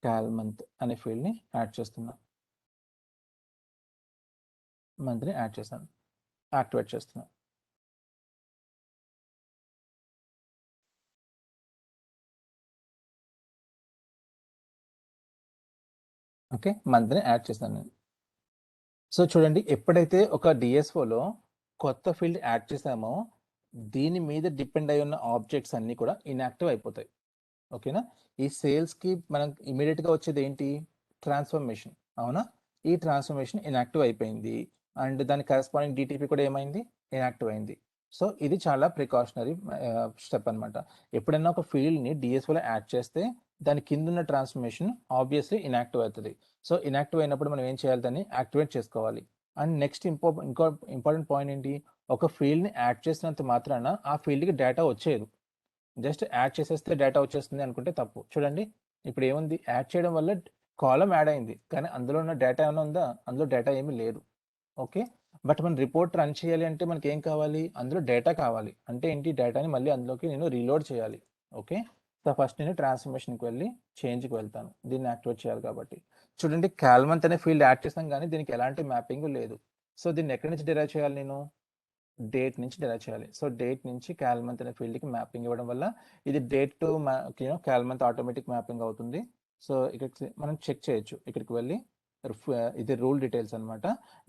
cal month అనే ఫీల్డ్ని యాడ్ చేస్తున్నాను. మంత్ని యాడ్ చేశాను, యాక్టివేట్ చేస్తున్నాను. ఓకే, మంత్ని యాడ్ చేశాను నేను. సో చూడండి, ఎప్పుడైతే ఒక డిఎస్ఓలో కొత్త ఫీల్డ్ యాడ్ చేసామో దీని మీద డిపెండ్ అయి ఉన్న ఆబ్జెక్ట్స్ అన్నీ కూడా ఇన్యాక్టివ్ అయిపోతాయి. ఓకేనా? ఈ సేల్స్కి మనం ఇమీడియట్గా వచ్చేది ఏంటి, ట్రాన్స్ఫర్మేషన్. అవునా? ఈ ట్రాన్స్ఫర్మేషన్ ఇన్యాక్టివ్ అయిపోయింది అండ్ దాని కరెస్పాండింగ్ డిటిపి కూడా ఏమైంది, ఇన్యాక్టివ్ అయింది. సో ఇది చాలా ప్రికాషనరీ స్టెప్ అనమాట. ఎప్పుడైనా ఒక ఫీల్డ్ని డిఎస్ఓలో యాడ్ చేస్తే దాని కింద ఉన్న ట్రాన్స్ఫర్మేషన్ ఆబ్వియస్లీ ఇన్యాక్టివ్ అవుతుంది. సో ఇన్యాక్టివ్ అయినప్పుడు మనం ఏం చేయాలి, దాన్ని యాక్టివేట్ చేసుకోవాలి. అండ్ నెక్స్ట్ ఇంకో ఇంపార్టెంట్ పాయింట్ ఏంటి, ఒక ఫీల్డ్ని యాడ్ చేసినంత మాత్రాన ఆ ఫీల్డ్కి డేటా వచ్చేది. జస్ట్ యాడ్ చేసేస్తే డేటా వచ్చేస్తుంది అనుకుంటే తప్పు. చూడండి, ఇప్పుడు ఏముంది, యాడ్ చేయడం వల్ల కాలం యాడ్ అయింది కానీ అందులో ఉన్న డేటా ఏమైనా ఉందా, అందులో డేటా ఏమీ లేదు. ఓకే, బట్ మనం రిపోర్ట్ రన్ చేయాలి అంటే మనకి ఏం కావాలి, అందులో డేటా కావాలి. అంటే ఏంటి, డేటాని మళ్ళీ అందులోకి నేను రీలోడ్ చేయాలి. ఓకే, సో ఫస్ట్ నేను ట్రాన్స్ఫర్మేషన్కి వెళ్ళి చేంజ్కి వెళ్తాను, దీన్ని యాక్టివేట్ చేయాలి కాబట్టి. చూడండి, కాల్మంత్ అనే ఫీల్డ్ యాడ్ చేస్తాం కానీ దీనికి ఎలాంటి మ్యాపింగ్ లేదు. సో దీన్ని ఎక్కడి నుంచి డిరైవ్ చేయాలి, నేను డేట్ నుంచి డిరైవ్ చేయాలి. సో డేట్ నుంచి కాల్మంత్ అనే ఫీల్డ్కి మ్యాపింగ్ ఇవ్వడం వల్ల ఇది డేట్ టు కాల్మంత్ ఆటోమేటిక్ మ్యాపింగ్ అవుతుంది. సో ఇక్కడ మనం చెక్ చేయొచ్చు, ఇక్కడికి వెళ్ళి ఇది రూల్ డీటెయిల్స్ అనమాట,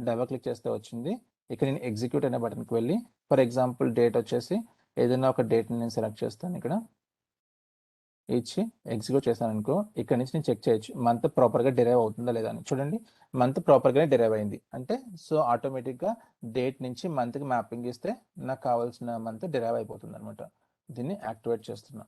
డబల్ క్లిక్ చేస్తే వచ్చింది. ఇక్కడ నేను ఎగ్జిక్యూట్ అనే బటన్కి వెళ్ళి ఫర్ ఎగ్జాంపుల్ డేట్ వచ్చేసి ఏదైనా ఒక డేట్ని నేను సెలెక్ట్ చేస్తాను, ఇక్కడ ఇచ్చి ఎగ్జిక్యూట్ చేశాను అనుకో, ఇక్కడ నుంచి నేను చెక్ చేయొచ్చు మంత్ ప్రాపర్గా డిరైవ్ అవుతుందా లేదా అని. చూడండి, మంత్ ప్రాపర్గానే డిరైవ్ అయింది. అంటే సో ఆటోమేటిక్గా డేట్ నుంచి మంత్కి మ్యాపింగ్ ఇస్తే నాకు కావాల్సిన మంత్ డిరైవ్ అయిపోతుంది అనమాట. దీన్ని యాక్టివేట్ చేస్తున్నా.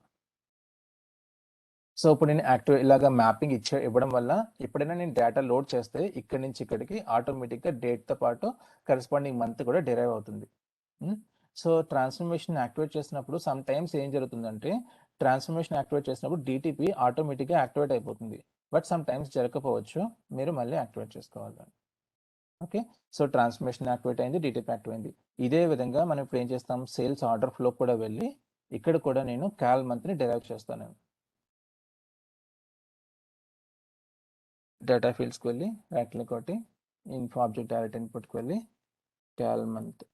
సో ఇప్పుడు నేను ఇలాగా మ్యాపింగ్ ఇవ్వడం వల్ల ఎప్పుడైనా నేను డేటా లోడ్ చేస్తే ఇక్కడ నుంచి ఇక్కడికి ఆటోమేటిక్గా డేట్తో పాటు కరెస్పాండింగ్ మంత్ కూడా డిరైవ్ అవుతుంది. సో ట్రాన్స్ఫర్మేషన్ యాక్టివేట్ చేసినప్పుడు సమ్ టైమ్స్ ఏం జరుగుతుందంటే, ట్రాన్స్ఫర్మేషన్ యాక్టివేట్ చేసినప్పుడు డిటిపి ఆటోమేటిక్గా యాక్టివేట్ అయిపోతుంది. బట్ సమ్ టైమ్స్ జరగకపోవచ్చు, మీరు మళ్ళీ యాక్టివేట్ చేసుకోవాలి. ఓకే, సో ట్రాన్స్ఫర్మేషన్ యాక్టివేట్ అయింది, డిటిపి యాక్టివేట్ అయింది. ఇదే విధంగా మనం ఇప్పుడు ఏం చేస్తాం, సేల్స్ ఆర్డర్ ఫ్లో కూడా వెళ్ళి ఇక్కడ కూడా నేను కాల్ మంత్ని డిరైవ్ చేస్తాను. డేటా ఫీల్డ్స్కి వెళ్ళి రైట్ క్లిక్ కొట్టి ఇన్ఫో ఆబ్జెక్ట్ డైరెక్ట్ ఇన్పుట్కి వెళ్ళి కాల్ మంత్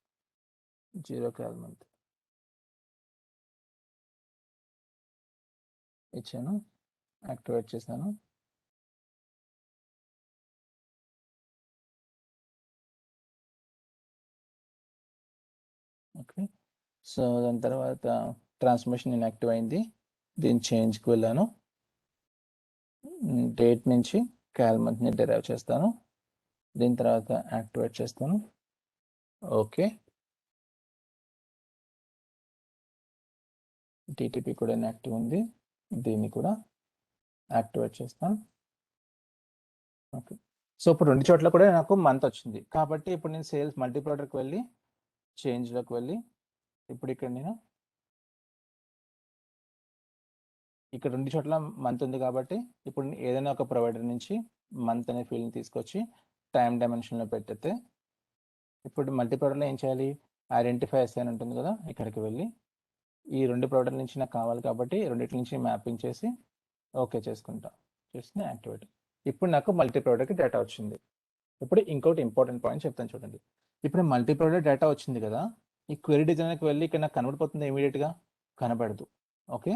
0 కాల్ మంత్ ఇచ్చాను, యాక్టివేట్ చేశాను. ఓకే, సో దాని తర్వాత ట్రాన్స్ఫర్మేషన్ ఇన్యాక్టివ్ అయింది, దీని చేంజ్కి వెళ్ళాను. డేట్ నుంచి కాల్ మంత్ని డిరైవ్ చేస్తాను, దీని తర్వాత యాక్టివేట్ చేస్తాను. ఓకే, టీటీపీ కూడా ఇన్యాక్టివ్ ఉంది, దీన్ని కూడా యాక్టివేట్ చేస్తాను. ఓకే, సో ఇప్పుడు 2 చోట్ల కూడా నాకు మంత్ వచ్చింది. కాబట్టి ఇప్పుడు నేను సేల్స్ మల్టీప్లైడర్కి వెళ్ళి చేంజ్లోకి వెళ్ళి ఇప్పుడు ఇక్కడ నేను ఇక్కడ 2 చోట్ల మంత్ ఉంది కాబట్టి ఇప్పుడు ఏదైనా ఒక ప్రొవైడర్ నుంచి మంత్ అనే ఫీల్డ్ని తీసుకొచ్చి టైం డైమెన్షన్లో పెట్టితే ఇప్పుడు మల్టీప్లైడర్లో ఏం చేయాలి, ఐడెంటిఫై ఎస్ అని ఉంటుంది కదా, ఇక్కడికి వెళ్ళి ఈ 2 ప్రొవైడర్ నుంచి నాకు కావాలి కాబట్టి రెండింటి నుంచి మ్యాపింగ్ చేసి ఓకే చేసుకుంటా, చేసి యాక్టివేట్. ఇప్పుడు నాకు మల్టీ ప్రొవైడర్కి డేటా వచ్చింది. ఇప్పుడు ఇంకోటి ఇంపార్టెంట్ పాయింట్ చెప్తాను చూడండి. ఇప్పుడు మల్టీ ప్రొవైడర్ డేటా వచ్చింది కదా, ఈ క్వెరీ డిజైనర్కి వెళ్ళి ఇక్కడ నాకు కనబడిపోతుంది, ఇమీడియట్గా కనబడదు. ఓకే,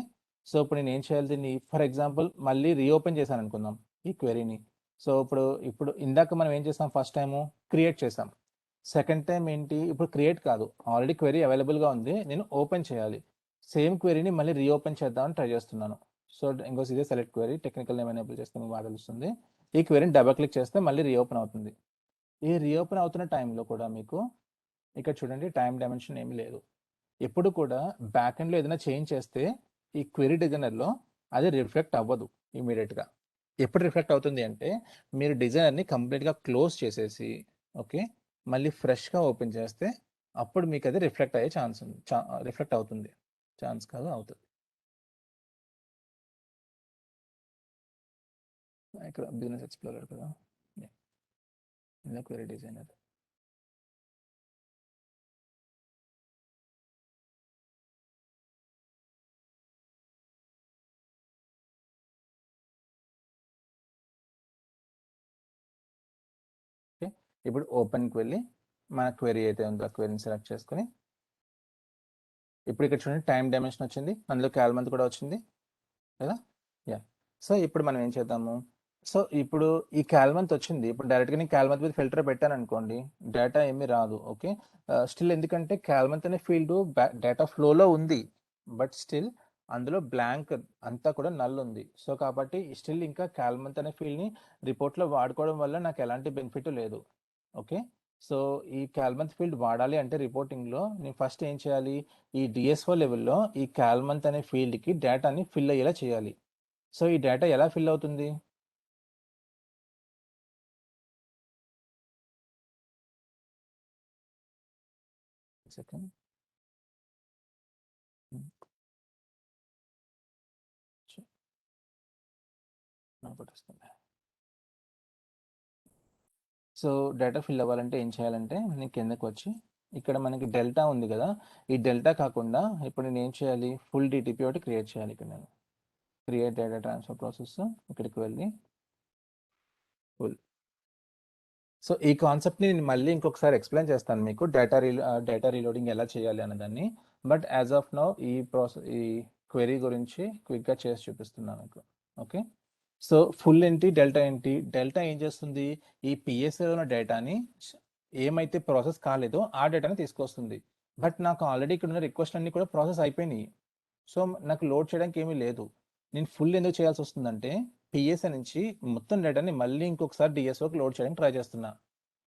సో ఇప్పుడు నేను ఏం చేయాలి, దీన్ని ఫర్ ఎగ్జాంపుల్ మళ్ళీ రీఓపెన్ చేశాను అనుకుందాం ఈ క్వెరీని. సో ఇప్పుడు ఇందాక మనం ఏం చేసాం, ఫస్ట్ టైము క్రియేట్ చేసాం, సెకండ్ టైం ఏంటి, ఇప్పుడు క్రియేట్ కాదు, ఆల్రెడీ క్వెరీ అవైలబుల్గా ఉంది, నేను ఓపెన్ చేయాలి. సేమ్ క్వెరీని మళ్ళీ రీఓపెన్ చేద్దామని ట్రై చేస్తున్నాను. సో ఇంకోసి ఇదే select query, technical name enable చేస్తే మీకు బాగా తెలుస్తుంది. ఈ క్వెరీని డబల్ క్లిక్ చేస్తే మళ్ళీ రీఓపెన్ అవుతుంది. ఈ రీఓపెన్ అవుతున్న టైంలో కూడా మీకు ఇక్కడ చూడండి టైం డైమెన్షన్ ఏమీ లేదు. ఎప్పుడు కూడా బ్యాక్ ఎండ్లో ఏదైనా చేంజ్ చేస్తే ఈ క్వెరీ డిజైనర్లో అది రిఫ్లెక్ట్ అవ్వదు ఇమీడియట్గా. ఎప్పుడు రిఫ్లెక్ట్ అవుతుంది అంటే మీరు డిజైనర్ని కంప్లీట్గా క్లోజ్ చేసేసి ఓకే మళ్ళీ ఫ్రెష్గా ఓపెన్ చేస్తే అప్పుడు మీకు అది రిఫ్లెక్ట్ అయ్యే ఛాన్స్ ఉంది, రిఫ్లెక్ట్ అవుతుంది, ఛాన్స్ కాదు అవుతుంది. ఇక్కడ బిజినెస్ ఎక్స్ప్లోరర్ కదా, క్వెరీ డిజైనర్. ఓకే ఇప్పుడు ఓపెన్కి వెళ్ళి మన క్వెరీ అయితే ఉందో ఆ క్వెరీని సెలెక్ట్ చేసుకొని ఇప్పుడు ఇక్కడ చూడండి టైం డైమెన్షన్ వచ్చింది, అందులో క్యాల్మంత్ కూడా వచ్చింది కదా. యా సో ఇప్పుడు మనం ఏం చేద్దాము, సో ఇప్పుడు ఈ క్యాల్మంత్ వచ్చింది, ఇప్పుడు డైరెక్ట్గా నేను క్యాల్మంత్ మీద ఫిల్టర్ పెట్టాను అనుకోండి డేటా ఏమీ రాదు. ఓకే స్టిల్ ఎందుకంటే క్యాల్మంత్ అనే ఫీల్డ్ డేటా ఫ్లోలో ఉంది, బట్ స్టిల్ అందులో బ్లాంక్ అంతా కూడా నల్ ఉంది. సో కాబట్టి స్టిల్ ఇంకా క్యాల్మంత్ అనే ఫీల్డ్ని రిపోర్ట్లో వాడుకోవడం వల్ల నాకు ఎలాంటి బెనిఫిట్ లేదు. ఓకే సో ఈ క్యాల్మంత్ ఫీల్డ్ వాడాలి అంటే రిపోర్టింగ్లో నేను ఫస్ట్ ఏం చేయాలి, ఈ డిఎస్ఓ లెవెల్లో ఈ క్యాల్మంత్ అనే ఫీల్డ్కి డేటాని ఫిల్ అయ్యేలా చేయాలి. సో ఈ డేటా ఎలా ఫిల్ అవుతుంది, సెకండ్ సో డేటా ఫిల్ అవ్వాలంటే ఏం చేయాలంటే నేను కిందకు వచ్చి ఇక్కడ మనకి డెల్టా ఉంది కదా, ఈ డెల్టా కాకుండా ఇప్పుడు నేను ఏం చేయాలి, ఫుల్ డిటిపి ఒకటి క్రియేట్ చేయాలి. ఇక్కడ నేను క్రియేట్ డేటా ట్రాన్స్ఫర్ ప్రాసెస్ ఇక్కడికి వెళ్ళి ఫుల్. సో ఈ కాన్సెప్ట్ని నేను మళ్ళీ ఇంకొకసారి ఎక్స్ప్లెయిన్ చేస్తాను మీకు, డేటా రీలోడింగ్ ఎలా చేయాలి అన్నదాన్ని. బట్ యాజ్ ఆఫ్ నౌ ఈ క్వెరీ గురించి క్విక్గా చేసి చూపిస్తున్నాను మీకు. ఓకే సో ఫుల్ ఏంటి, డెల్టా ఏంటి, డెల్టా ఏం చేస్తుంది, ఈ పిఎస్ఏలో ఉన్న డేటాని ఏమైతే ప్రాసెస్ కాలేదో ఆ డేటాని తీసుకొస్తుంది. బట్ నాకు ఆల్రెడీ ఇక్కడ ఉన్న రిక్వెస్ట్ అన్ని కూడా ప్రాసెస్ అయిపోయినాయి, సో నాకు లోడ్ చేయడానికి ఏమీ లేదు. నేను ఫుల్ ఎందుకు చేయాల్సి వస్తుందంటే పిఎస్ఏ నుంచి మొత్తం డేటాని మళ్ళీ ఇంకొకసారి డిఎస్ఓకి లోడ్ చేయడానికి ట్రై చేస్తున్నా.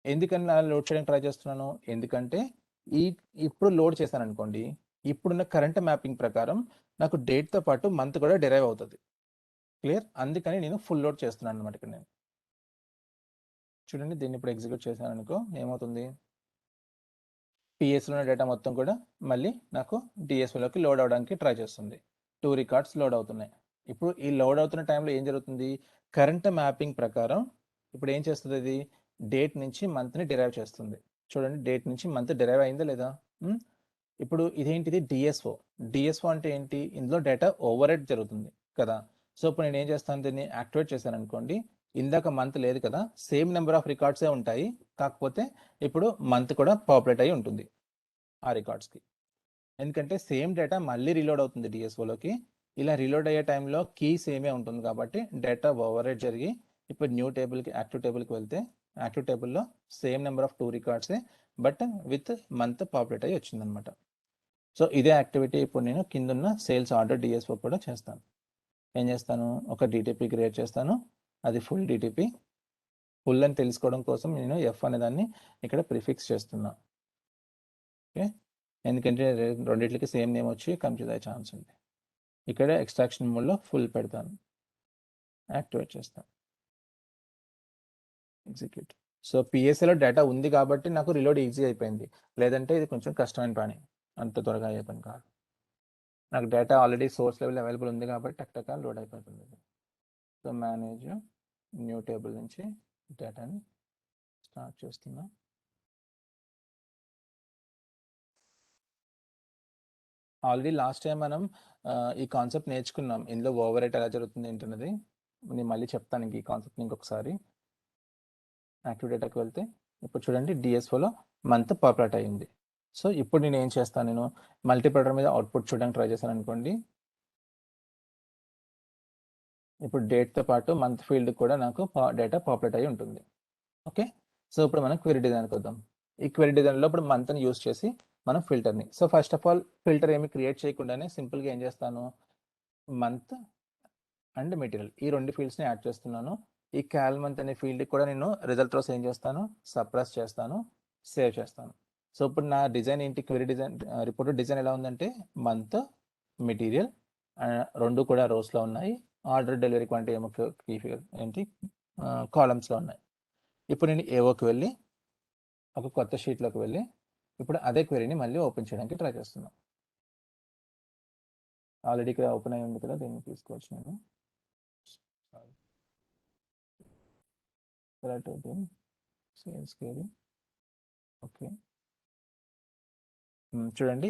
ఎందుకని లోడ్ చేయడానికి ట్రై చేస్తున్నాను, ఎందుకంటే ఇప్పుడు లోడ్ చేశాను అనుకోండి, ఇప్పుడున్న కరెంట్ మ్యాపింగ్ ప్రకారం నాకు డేట్తో పాటు మంత్ కూడా డెరైవ్ అవుతుంది. క్లియర్, అందుకని నేను ఫుల్ లోడ్ చేస్తున్నాను అనమాట. ఇక్కడ నేను చూడండి దీన్ని ఇప్పుడు ఎగ్జిక్యూట్ చేశాను అనుకో ఏమవుతుంది, పిఎస్లో ఉన్న డేటా మొత్తం కూడా మళ్ళీ నాకు డిఎస్ఓలోకి లోడ్ అవడానికి ట్రై చేస్తుంది. 2 రికార్డ్స్ లోడ్ అవుతున్నాయి. ఇప్పుడు ఈ లోడ్ అవుతున్న టైంలో ఏం జరుగుతుంది, కరెంట్ మ్యాపింగ్ ప్రకారం ఇప్పుడు ఏం చేస్తుంది, ఇది డేట్ నుంచి మంత్ని డిరైవ్ చేస్తుంది. చూడండి డేట్ నుంచి మంత్ డిరైవ్ అయిందా లేదా. ఇప్పుడు ఇదేంటిది డిఎస్ఓ అంటే ఏంటి, ఇందులో డేటా ఓవర్ రైట్ జరుగుతుంది కదా. సో ఇప్పుడు నేను ఏం చేస్తాను, దీన్ని యాక్టివేట్ చేశాను అనుకోండి, ఇందాక మంత్ లేదు కదా, సేమ్ నెంబర్ ఆఫ్ రికార్డ్సే ఉంటాయి, కాకపోతే ఇప్పుడు మంత్ కూడా పాపులేట్ అయి ఉంటుంది ఆ రికార్డ్స్కి. ఎందుకంటే సేమ్ డేటా మళ్ళీ రీలోడ్ అవుతుంది డిఎస్ఓలోకి. ఇలా రీలోడ్ అయ్యే టైంలో కీ సేమే ఉంటుంది కాబట్టి డేటా ఓవర్ రైట్ జరిగి ఇప్పుడు న్యూ టేబుల్కి యాక్టివ్ టేబుల్కి వెళ్తే యాక్టివ్ టేబుల్లో సేమ్ నెంబర్ ఆఫ్ 2 రికార్డ్సే బట్ విత్ మంత్ పాపులేట్ అయ్యి వచ్చిందనమాట. సో ఇదే యాక్టివిటీ ఇప్పుడు నేను కిందున్న సేల్స్ ఆర్డర్ డిఎస్ఓ కూడా చేస్తాను. ఏం చేస్తాను, ఒక డిటిపి క్రియేట్ చేస్తాను, అది ఫుల్ డిటిపి. ఫుల్ అని తెలుసుకోవడం కోసం నేను ఎఫ్ అనే దాన్ని ఇక్కడ ప్రిఫిక్స్ చేస్తున్నా. ఓకే ఎందుకంటే రెండింటికి సేమ్ నేమ్ వచ్చి కన్ఫ్యూజ్ అయ్యే ఛాన్స్ ఉంది. ఇక్కడ ఎక్స్ట్రాక్షన్ మోడ్లో ఫుల్ పెడతాను, యాక్టివేట్ చేస్తాను, ఎగ్జిక్యూట్. సో పిఎస్ఏలో డేటా ఉంది కాబట్టి నాకు రిలోడ్ ఈజీ అయిపోయింది, లేదంటే ఇది కొంచెం కష్టమైన పని, అంత త్వరగా అయ్యే పని కాదు. నాకు data already source level available ఉంది కాబట్టి టక్ లోడ్ అయిపోతుంది. సో మేనేజ్ న్యూ టేబుల్ నుంచి డేటాని స్టార్ట్ చేస్తున్నా. ఆల్రెడీ లాస్ట్ టైం మనం ఈ కాన్సెప్ట్ నేర్చుకున్నాం, ఇందులో ఓవర్ రైట్ ఎలా జరుగుతుంది ఏంటన్నది. నేను మళ్ళీ చెప్తాను ఈ కాన్సెప్ట్ ఇంకొకసారి. యాక్టివ్ డేటాకి వెళ్తే ఇప్పుడు చూడండి డిఎస్ఓలో మంత్ పాపులేట్ అయ్యింది. సో ఇప్పుడు నేను ఏం చేస్తాను, నేను మల్టీప్లెటర్ మీద అవుట్పుట్ చూడడానికి ట్రై చేశాను అనుకోండి, ఇప్పుడు డేట్తో పాటు మంత్ ఫీల్డ్ కూడా నాకు డేటా పాపులేట్ అయ్యి ఉంటుంది. ఓకే సో ఇప్పుడు మనం క్వెరీ డిజైన్కి వద్దాం. ఈ క్వెరీ డిజైన్లో ఇప్పుడు మంత్ని యూస్ చేసి మనం ఫిల్టర్ని, so first of all filter ఏమి క్రియేట్ చేయకుండానే సింపుల్గా ఏం చేస్తాను, మంత్ అండ్ మెటీరియల్ ఈ 2 ఫీల్డ్స్ని యాడ్ చేస్తున్నాను. ఈ క్యాల్మంత్ అనే ఫీల్డ్కి కూడా నేను రిజల్ట్ రోస్ ఏం చేస్తాను, సప్రెస్ చేస్తాను, సేవ్ చేస్తాను. సో ఇప్పుడు నా డిజైన్ ఏంటి, క్వెరీ డిజైన్ రిపోర్ట్ డిజైన్ ఎలా ఉందంటే మంత్, మెటీరియల్, రెండు కూడా రోస్లో ఉన్నాయి. ఆర్డర్ డెలివరీ క్వాంటిటీ ఏమో కీ ఫిగర్ ఏంటి కాలమ్స్లో ఉన్నాయి. ఇప్పుడు నేను ఏఓకి వెళ్ళి ఒక కొత్త షీట్లోకి వెళ్ళి ఇప్పుడు అదే క్వెరీని మళ్ళీ ఓపెన్ చేయడానికి ట్రై చేస్తున్నాను. ఆల్రెడీ ఇక్కడ ఓపెన్ అయి ఉంది కదా, దీన్ని తీసుకోవచ్చు నేను. Sales query okay. చూడండి,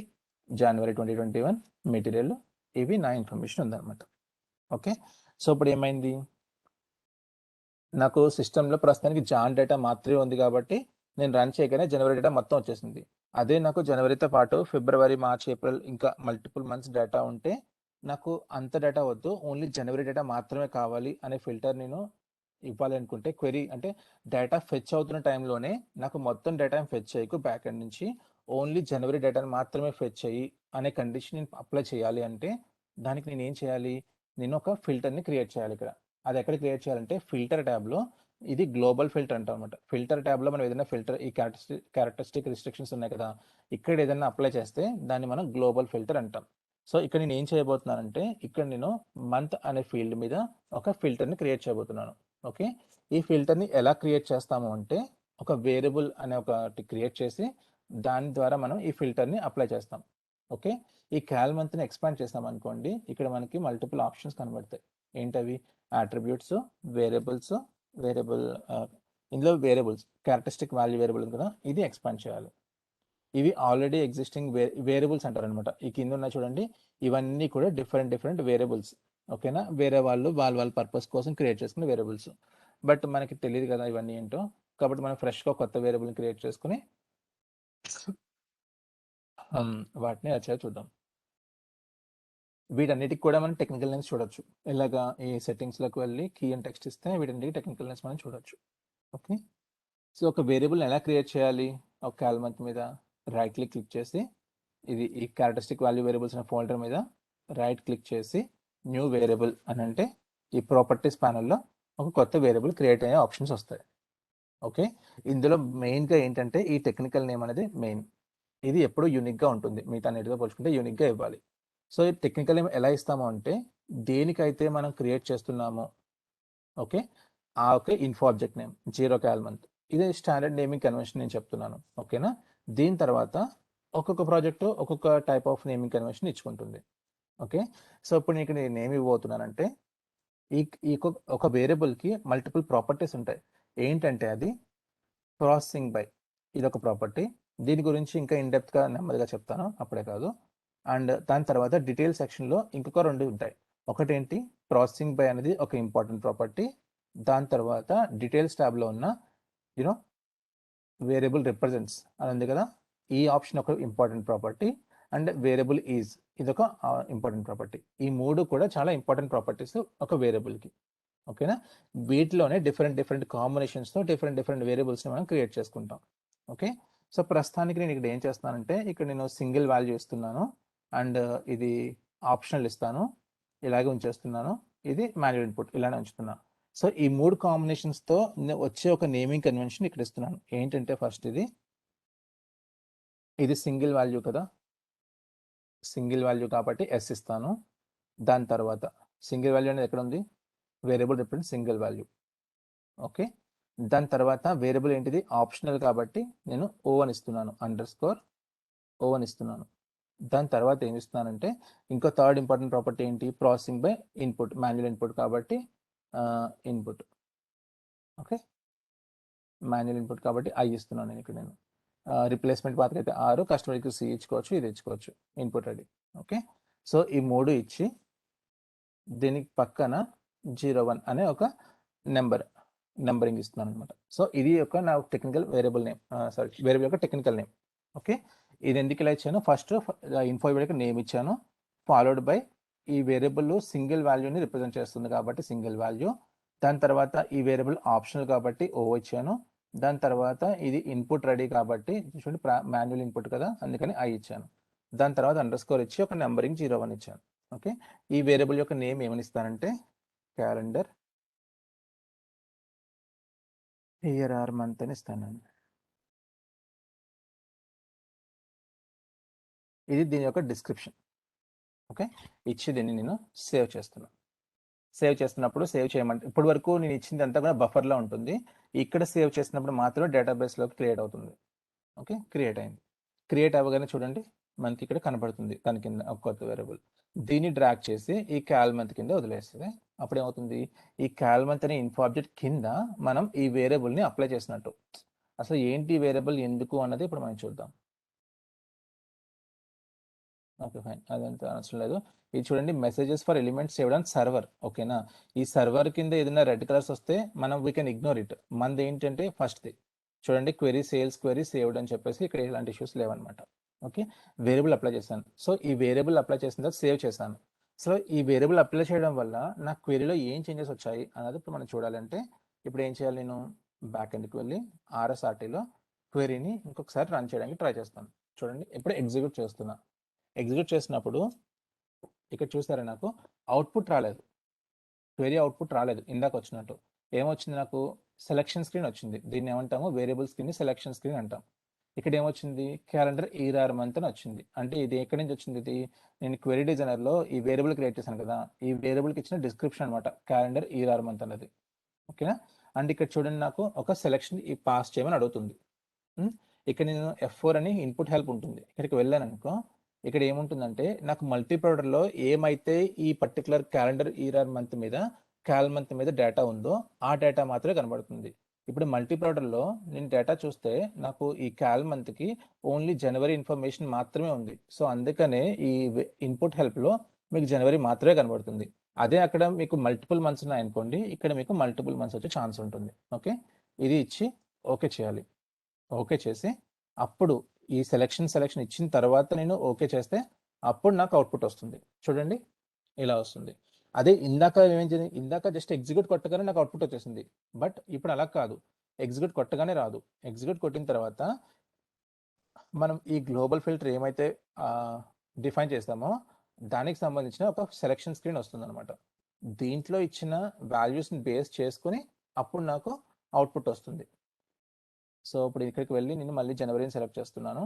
జనవరి 2021 మెటీరియల్, ఇవి నా ఇన్ఫర్మేషన్ ఉందన్నమాట. ఓకే, సో ఇప్పుడు ఏమైంది, నాకు సిస్టంలో ప్రస్తుతానికి జాన్ డేటా మాత్రమే ఉంది కాబట్టి నేను రన్ చేయగానే జనవరి డేటా మొత్తం వచ్చేసింది. అదే నాకు జనవరితో పాటు ఫిబ్రవరి, మార్చ్, ఏప్రిల్ ఇంకా మల్టిపుల్ మంత్స్ డేటా ఉంటే నాకు అంత డేటా వద్దు, ఓన్లీ జనవరి డేటా మాత్రమే కావాలి అనే ఫిల్టర్ నేను ఇవ్వాలి అనుకుంటే, క్వెరీ అంటే డేటా ఫెచ్ అవుతున్న టైంలోనే నాకు మొత్తం డేటా ఫెచ్ చేయకు, బ్యాక్ ఎండ్ నుంచి ఓన్లీ జనవరి డేటాని మాత్రమే ఫెచ్ చేయి అనే కండిషన్ నేను అప్లై చేయాలి అంటే దానికి నేను ఏం చేయాలి, నేను ఒక ఫిల్టర్ని క్రియేట్ చేయాలి. ఇక్కడ అది ఎక్కడ క్రియేట్ చేయాలంటే ఫిల్టర్ ట్యాబ్లో, ఇది గ్లోబల్ ఫిల్టర్ అంటాం అనమాట. ఫిల్టర్ ట్యాబ్లో మనం ఏదైనా ఫిల్టర్, ఈ క్యారెక్టరిస్టిక్ రిస్ట్రిక్షన్స్ ఉన్నాయి కదా, ఇక్కడ ఏదైనా అప్లై చేస్తే దాన్ని మనం గ్లోబల్ ఫిల్టర్ అంటాం. సో ఇక్కడ నేను ఏం చేయబోతున్నానంటే ఇక్కడ నేను మంత్ అనే ఫీల్డ్ మీద ఒక ఫిల్టర్ని క్రియేట్ చేయబోతున్నాను. ఓకే, ఈ ఫిల్టర్ని ఎలా క్రియేట్ చేస్తాము అంటే ఒక వేరియబుల్ అనే ఒకటి క్రియేట్ చేసి దాని ద్వారా మనం ఈ ఫిల్టర్ని అప్లై చేస్తాం. ఓకే, ఈ క్యాల్ మంత్ని ఎక్స్పాండ్ చేస్తాం అనుకోండి, ఇక్కడ మనకి మల్టిపుల్ ఆప్షన్స్ కనబడతాయి. ఏంటవి, అట్రిబ్యూట్స్, వేరియబుల్స్, వేరియబుల్, ఇందులో వేరియబుల్స్ క్యారెక్టరిస్టిక్ వాల్యూ వేరియబుల్ ఉంది కదా, ఇది ఎక్స్పాండ్ చేయాలి. ఇవి ఆల్రెడీ ఎగ్జిస్టింగ్ వేరియబుల్స్ అంటారు అనమాట. ఈ కింద ఉన్న చూడండి, ఇవన్నీ కూడా డిఫరెంట్ వేరియబుల్స్. ఓకేనా, వేరే వాళ్ళు వాళ్ళ పర్పస్ కోసం క్రియేట్ చేసుకునే వేరియబుల్స్. బట్ మనకి తెలియదు కదా ఇవన్నీ ఏంటో, కాబట్టి మనం ఫ్రెష్గా కొత్త వేరియబుల్ని క్రియేట్ చేసుకుని వాటిని వచ్చా చూద్దాం. వీటన్నిటికి కూడా మనం టెక్నికల్ నేమ్స్ చూడొచ్చు. ఇలాగా ఈ సెట్టింగ్స్లోకి వెళ్ళి కీ అండ్ టెక్స్ట్ ఇస్తే వీటన్నిటికి టెక్నికల్ నేమ్స్ మనం చూడొచ్చు. ఓకే, సో ఒక వేరియబుల్ ఎలా క్రియేట్ చేయాలి, ఒక కాలమంత్ మీద రైట్ క్లిక్ చేసి ఇది ఈ క్యారెక్టరిస్టిక్ వాల్యూ వేరియబుల్స్ అనే ఫోల్డర్ మీద రైట్ క్లిక్ చేసి న్యూ వేరియబుల్ అని అంటే ఈ ప్రాపర్టీస్ ప్యానల్లో ఒక కొత్త వేరియబుల్ క్రియేట్ అయ్యే ఆప్షన్స్ వస్తాయి. ఓకే, ఇందులో మెయిన్గా ఏంటంటే ఈ టెక్నికల్ నేమ్ అనేది మెయిన్, ఇది ఎప్పుడూ యూనిక్గా ఉంటుంది, మిగతా అన్నిటితో పోల్చుకుంటే యూనిక్గా ఇవ్వాలి. సో ఈ టెక్నికల్ నేమ్ ఎలా ఇస్తాము అంటే దేనికైతే మనం క్రియేట్ చేస్తున్నామో, ఓకే, ఆ ఒకే ఇన్ఫో ఆబ్జెక్ట్ నేమ్ 0 కాలమంత్, ఇదే స్టాండర్డ్ నేమింగ్ కన్వెన్షన్ నేను చెప్తున్నాను. ఓకేనా, దీని తర్వాత ఒక్కొక్క ప్రాజెక్టు ఒక్కొక్క టైప్ ఆఫ్ నేమింగ్ కన్వెన్షన్ ఇచ్చుకుంటుంది. ఓకే, సో ఇప్పుడు నేను ఏమి ఇవ్వబోతున్నానంటే ఈ ఒక వేరియబుల్కి మల్టిపుల్ ప్రాపర్టీస్ ఉంటాయి. ఏంటంటే అది ప్రాసెసింగ్ బై, ఇది ఒక ప్రాపర్టీ. దీని గురించి ఇంకా ఇన్డెప్త్గా నెమ్మదిగా చెప్తాను, అప్పుడే కాదు. అండ్ దాని తర్వాత డీటెయిల్ సెక్షన్లో ఇంకొక 2 ఉంటాయి. ఒకటేంటి, ప్రాసెసింగ్ బై అనేది ఒక ఇంపార్టెంట్ ప్రాపర్టీ. దాని తర్వాత డీటెయిల్స్ ట్యాబ్లో ఉన్న యూనో వేరియబుల్ రిప్రజెంట్స్ అని ఉంది కదా, ఈ ఆప్షన్ ఒక important property. And variable is, ఇదొక ఇంపార్టెంట్ ప్రాపర్టీ. ఈ 3 కూడా చాలా ఇంపార్టెంట్ ప్రాపర్టీస్ ఒక వేరియబుల్కి. ఓకేనా, వీటిలోనే డిఫరెంట్ కాంబినేషన్స్తో డిఫరెంట్ వేరియబుల్స్ని మనం క్రియేట్ చేసుకుంటాం. ఓకే, సో ప్రస్తుతానికి నేను ఇక్కడ ఏం చేస్తానంటే ఇక్కడ నేను సింగిల్ వాల్యూ ఇస్తున్నాను అండ్ ఇది ఆప్షనల్ ఇస్తాను, ఇలాగే ఉంచేస్తున్నాను. ఇది మాన్యువల్ ఇన్పుట్ ఇలానే ఉంచుతున్నాను. సో ఈ 3 కాంబినేషన్స్తో వచ్చే ఒక నేమింగ్ కన్వెన్షన్ ఇక్కడ ఇస్తున్నాను. ఏంటంటే ఫస్ట్ ఇది సింగిల్ వాల్యూ కదా, సింగిల్ వాల్యూ కాబట్టి ఎస్ ఇస్తాను. దాని తర్వాత సింగిల్ వాల్యూ అనేది ఎక్కడ ఉంది, variable represent single value. Okay, దాని తర్వాత వేరియబుల్ ఏంటిది, ఆప్షనల్ కాబట్టి నేను ఓ అని ఇస్తున్నాను, _O అని ఇస్తున్నాను. దాని తర్వాత ఏమి ఇస్తున్నానంటే ఇంకో థర్డ్ ఇంపార్టెంట్ ప్రాపర్టీ ఏంటి, processing by input, manual input కాబట్టి ఇన్పుట్. ఓకే, మాన్యువల్ ఇన్పుట్ కాబట్టి ఐ ఇస్తున్నాను నేను ఇక్కడ. నేను రిప్లేస్మెంట్ పాత్ర అయితే 6, కస్టమర్కి సి ఇచ్చుకోవచ్చు, ఇది ఇచ్చుకోవచ్చు, ఇన్పుట్ రెడీ. ఓకే, సో ఈ 3 ఇచ్చి దీనికి పక్కన 01 అనే ఒక నెంబరింగ్ ఇస్తున్నాను అనమాట. సో ఇది ఒక నా టెక్నికల్ వేరియబుల్ నేమ్, వేరియబుల్ యొక్క టెక్నికల్ నేమ్. ఓకే, ఇది ఎందుకు ఇలా ఇచ్చాను, ఫస్ట్ ఇన్ఫో యొక్క నేమ్ ఇచ్చాను, ఫాలోడ్ బై ఈ వేరియబుల్ సింగిల్ వాల్యూని రిప్రజెంట్ చేస్తుంది కాబట్టి సింగిల్ వాల్యూ. దాని తర్వాత ఈ వేరియబుల్ ఆప్షనల్ కాబట్టి ఓ ఇచ్చాను. దాని తర్వాత ఇది ఇన్పుట్ రెడీ కాబట్టి చూడండి మాన్యువల్ ఇన్పుట్ కదా, అందుకని ఐ ఇచ్చాను. దాని తర్వాత అండర్స్కోర్ ఇచ్చి ఒక నెంబరింగ్ 01 ఇచ్చాను. ఓకే, ఈ వేరియబుల్ యొక్క నేమ్ ఏమని ఇస్తానంటే క్యాలెండర్ ఇయర్ ఆర్ మంత్ అని ఇస్తాను. ఇది దీని యొక్క డిస్క్రిప్షన్. ఓకే, ఇచ్చి దీన్ని నేను సేవ్ చేస్తున్నాను. సేవ్ చేస్తున్నప్పుడు సేవ్ చేయమంటే ఇప్పటి వరకు నేను ఇచ్చింది అంతా కూడా బఫర్లో ఉంటుంది. ఇక్కడ సేవ్ చేసినప్పుడు మాత్రమే డేటాబేస్లోకి క్రియేట్ అవుతుంది. ఓకే, క్రియేట్ అయింది. క్రియేట్ అవ్వగానే చూడండి మనకి ఇక్కడ కనపడుతుంది దాని కింద ఒక కొత్త వేరియబుల్. దీన్ని డ్రాగ్ చేసి ఈ కాల్మంత్ కింద వదిలేస్తుంది. అప్పుడు ఏమవుతుంది, ఈ కాల్మంత్ అనే ఇన్ఫో ఆబ్జెక్ట్ కింద మనం ఈ వేరియబుల్ని అప్లై చేసినట్టు. అసలు ఏంటి వేరియబుల్ ఎందుకు అన్నది ఇప్పుడు మనం చూద్దాం. ఓకే ఫైన్, అదంతా అవసరం లేదు. ఇది చూడండి, messages for elements saved on server. ఓకేనా, ఈ సర్వర్ కింద ఏదైనా రెడ్ కలర్స్ వస్తే మనం వీ కెన్ ఇగ్నోర్ ఇట్. మనది ఏంటంటే ఫస్ట్ది చూడండి, క్వెరీ సేల్స్ క్వెరీ సేవ్డ్ అని చెప్పేసి ఇక్కడ ఇలాంటి ఇష్యూస్ లేవన్నమాట. ఓకే, వేరియబుల్ అప్లై చేశాను. సో ఈ వేరియబుల్ అప్లై చేసిన తర్వాత సేవ్ చేశాను. సో ఈ వేరియబుల్ అప్లై చేయడం వల్ల నా క్వెరీలో ఏం చేంజెస్ వచ్చాయి అన్నది ఇప్పుడు మనం చూడాలంటే ఇప్పుడు ఏం చేయాలి, నేను బ్యాక్ ఎండ్కి వెళ్ళి RSRTలో క్వెరీని ఇంకొకసారి రన్ చేయడానికి ట్రై చేస్తాను. చూడండి, ఇప్పుడు ఎగ్జిక్యూట్ చేస్తున్నా. ఎగ్జిక్యూట్ చేసినప్పుడు ఇక్కడ చూసారా నాకు అవుట్పుట్ రాలేదు, క్వెరీ అవుట్పుట్ రాలేదు. ఇందాక వచ్చినట్టు ఏమొచ్చింది, నాకు సెలక్షన్ స్క్రీన్ వచ్చింది. దీన్ని ఏమంటాము, వేరియబుల్ స్క్రీన్ సెలక్షన్ స్క్రీన్ అంటాం. ఇక్కడ ఏమొచ్చింది, క్యాలెండర్ ఈఆర్ మంత్ అని వచ్చింది. అంటే ఇది ఎక్కడి నుంచి వచ్చింది, ఇది నేను క్వెరీ డిజైనర్లో ఈ వేరియబుల్ క్రియేట్ చేశాను కదా, ఈ వేరియబుల్కి ఇచ్చిన డిస్క్రిప్షన్ అనమాట, క్యాలెండర్ ఈఆర్ మంత్ అన్నది. ఓకేనా, అండ్ ఇక్కడ చూడండి నాకు ఒక సెలక్షన్ ఈ పాస్ చేయమని అడుగుతుంది. ఇక్కడ నేను F4 అని ఇన్పుట్ హెల్ప్ ఉంటుంది. ఇక్కడికి వెళ్ళాను అనుకో, ఇక్కడ ఏముంటుందంటే నాకు మల్టీప్రొడర్లో ఏమైతే ఈ పర్టికులర్ క్యాలెండర్ ఈఆర్ మంత్ మీద మంత్ మీద డేటా ఉందో ఆ డేటా మాత్రమే కనబడుతుంది. ఇప్పుడు మల్టీప్రొడర్లో నేను డేటా చూస్తే నాకు ఈ మంత్కి ఓన్లీ జనవరి ఇన్ఫర్మేషన్ మాత్రమే ఉంది. సో అందుకనే ఈ ఇన్పుట్ హెల్ప్లో మీకు జనవరి మాత్రమే కనబడుతుంది. అదే అక్కడ మీకు మల్టిపుల్ మంత్స్ ఉన్నాయనుకోండి, ఇక్కడ మీకు మల్టిపుల్ మంత్స్ వచ్చే ఛాన్స్ ఉంటుంది. ఓకే, ఇది ఇచ్చి ఓకే చేయాలి. ఓకే చేసి అప్పుడు ఈ సెలక్షన్ ఇచ్చిన తర్వాత నేను ఓకే చేస్తే అప్పుడు నాకు అవుట్పుట్ వస్తుంది. చూడండి ఇలా వస్తుంది. అదే ఇందాక ఏమైంది, ఇందాక జస్ట్ ఎగ్జిక్యూట్ కొట్టగానే నాకు అవుట్పుట్ వచ్చేసింది. బట్ ఇప్పుడు అలా కాదు, ఎగ్జిక్యూట్ కొట్టగానే రాదు. ఎగ్జిక్యూట్ కొట్టిన తర్వాత మనం ఈ గ్లోబల్ ఫిల్టర్ ఏమైతే డిఫైన్ చేస్తామో దానికి సంబంధించిన ఒక సెలక్షన్ స్క్రీన్ వస్తుంది అనమాట. దీంట్లో ఇచ్చిన వాల్యూస్ని బేస్ చేసుకుని అప్పుడు నాకు అవుట్పుట్ వస్తుంది. సో ఇప్పుడు ఇక్కడికి వెళ్ళి నేను మళ్ళీ జనవరిని సెలెక్ట్ చేస్తున్నాను.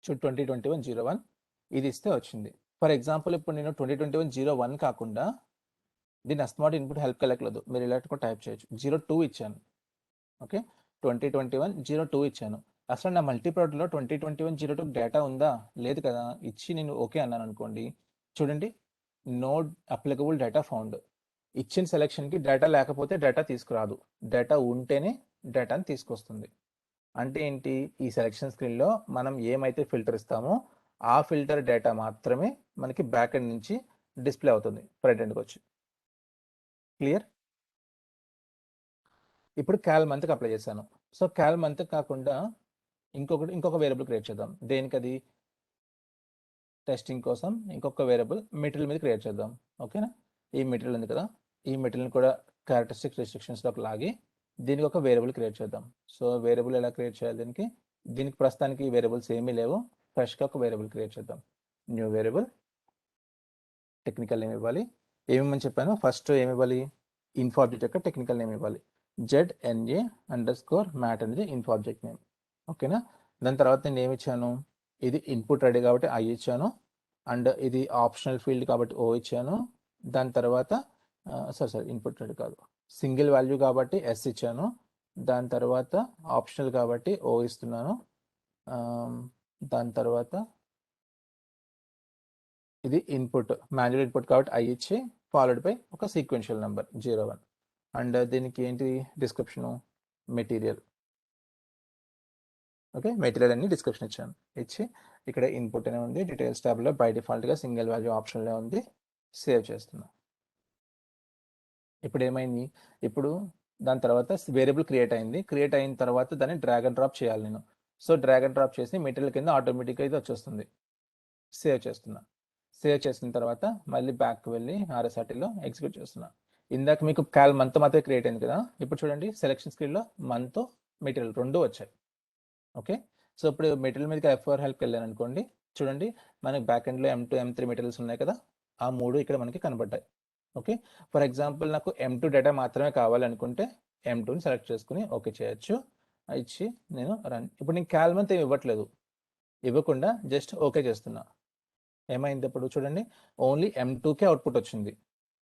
2021-01 ఇది ఇస్తే వచ్చింది. ఫర్ ఎగ్జాంపుల్ ఇప్పుడు నేను 2021-01 కాకుండా దీన్ని అస్మాట్ ఇన్పుట్ హెల్ప్ కలెక్ట్లేదు, మీరు ఇలా టైప్ చేయొచ్చు. 02 ఇచ్చాను. ఓకే, 2021-02 ఇచ్చాను. అసలు నా మల్టీప్రొడక్ట్లో 2021-02 డేటా ఉందా, లేదు కదా. ఇచ్చి నేను ఓకే అన్నాను అనుకోండి, చూడండి నో అప్లికబుల్ డేటా ఫౌండ్. ఇచ్చిన సెలెక్షన్కి డేటా లేకపోతే డేటా తీసుకురాదు, డేటా ఉంటేనే డేటాని తీసుకొస్తుంది. అంటే ఏంటి, ఈ సెలెక్షన్ స్క్రీన్లో మనం ఏమైతే ఫిల్టర్ ఇస్తామో ఆ ఫిల్టర్ డేటా మాత్రమే మనకి బ్యాక్ ఎండ్ నుంచి డిస్ప్లే అవుతుంది ఫ్రంట్ ఎండ్కి వచ్చి. క్లియర్. ఇప్పుడు మంత్కి అప్లై చేశాను. సో మంత్ కాకుండా ఇంకొక వేరియబుల్ క్రియేట్ చేద్దాం. దేనికది, టెస్టింగ్ కోసం ఇంకొక వేరియబుల్ మెటీరియల్ మీద క్రియేట్ చేద్దాం. ఓకేనా, ఈ మెటీరియల్ ఉంది కదా, ఈ మెటీరియల్ని కూడా క్యారెక్టరిస్టిక్ రెస్ట్రిక్షన్స్లోకి లాగి దీనికి ఒక వేరియబుల్ క్రియేట్ చేద్దాం. సో వేరియబుల్ ఎలా క్రియేట్ చేయాలి, దీనికి ప్రస్తుతానికి వేరియబుల్స్ ఏమీ లేవు, ఫ్రెష్గా ఒక వేరియబుల్ క్రియేట్ చేద్దాం. న్యూ వేరియబుల్, టెక్నికల్ నేమ్ ఇవ్వాలి. ఏమేమని చెప్పాను, ఫస్ట్ ఏమి ఇవ్వాలి, ఇన్ఫో ఆబ్జెక్ట్ యొక్క టెక్నికల్ నేమ్ ఇవ్వాలి. ZNA_mat అనేది ఇన్ఫో ఆబ్జెక్ట్ నేమ్. ఓకేనా, దాని తర్వాత నేను ఏమి ఇచ్చాను, ఇది ఇన్పుట్ రెడీ కాబట్టి I ఇచ్చాను, అండ్ ఇది ఆప్షనల్ ఫీల్డ్ కాబట్టి O ఇచ్చాను. దాని తర్వాత సారీ ఇన్పుట్ రెడీ కాదు, సింగిల్ వాల్యూ కాబట్టి S ఇచ్చాను. దాని తర్వాత ఆప్షనల్ కాబట్టి O ఇస్తున్నాను. దాని తర్వాత ఇది ఇన్పుట్ మాన్యువల్ ఇన్పుట్ కాబట్టి I ఇచ్చి ఫాలోడ్ బై ఒక సీక్వెన్షియల్ నెంబర్ 01. అండ్ దీనికి ఏంటి డిస్క్రిప్షను, మెటీరియల్. ఓకే, మెటీరియల్ అని డిస్క్రిప్షన్ ఇచ్చాను. ఇచ్చి ఇక్కడ ఇన్పుట్ అనే ఉంది, డీటెయిల్స్ ట్యాబ్లో బై డిఫాల్ట్గా సింగిల్ వాల్యూ ఆప్షన్లో ఉంది. సేవ్ చేస్తున్నా. ఇప్పుడు ఏమైంది, ఇప్పుడు దాని తర్వాత వేరియబుల్ క్రియేట్ అయింది. క్రియేట్ అయిన తర్వాత దాన్ని డ్రాగ్ అండ్ డ్రాప్ చేయాలి నేను. సో డ్రాగ్ అండ్ డ్రాప్ చేసి మెటీరియల్ కింద ఆటోమేటిక్గా ఇది వచ్చేస్తుంది. సేవ్ చేస్తున్నా. సేవ్ చేసిన తర్వాత మళ్ళీ బ్యాక్ వెళ్ళి RSRTలో ఎగ్జిక్యూట్ చేస్తున్నా. ఇందాక మీకు మంత్ మాత్రమే క్రియేట్ అయింది కదా, ఇప్పుడు చూడండి సెలెక్షన్ స్క్రీన్లో మంత్ మెటీరియల్ రెండు వచ్చాయి. ఓకే, సో ఇప్పుడు మెటీరియల్ మీదకి F4 హెల్ప్కి వెళ్ళాను అనుకోండి, చూడండి మనకి బ్యాక్ ఎండ్లో M2, M3 మెటీరియల్స్ ఉన్నాయి కదా, ఆ మూడు ఇక్కడ మనకి కనబడ్డాయి. ఓకే, ఫర్ ఎగ్జాంపుల్ నాకు M2 డేటా మాత్రమే కావాలనుకుంటే M2ని సెలెక్ట్ చేసుకుని ఓకే చేయొచ్చు. ఇచ్చి నేను రన్. ఇప్పుడు నేను మంత్ ఏమి ఇవ్వట్లేదు, ఇవ్వకుండా జస్ట్ ఓకే చేస్తున్నా. ఏమైంది ఇప్పుడు చూడండి, ఓన్లీ M2కే అవుట్పుట్ వచ్చింది,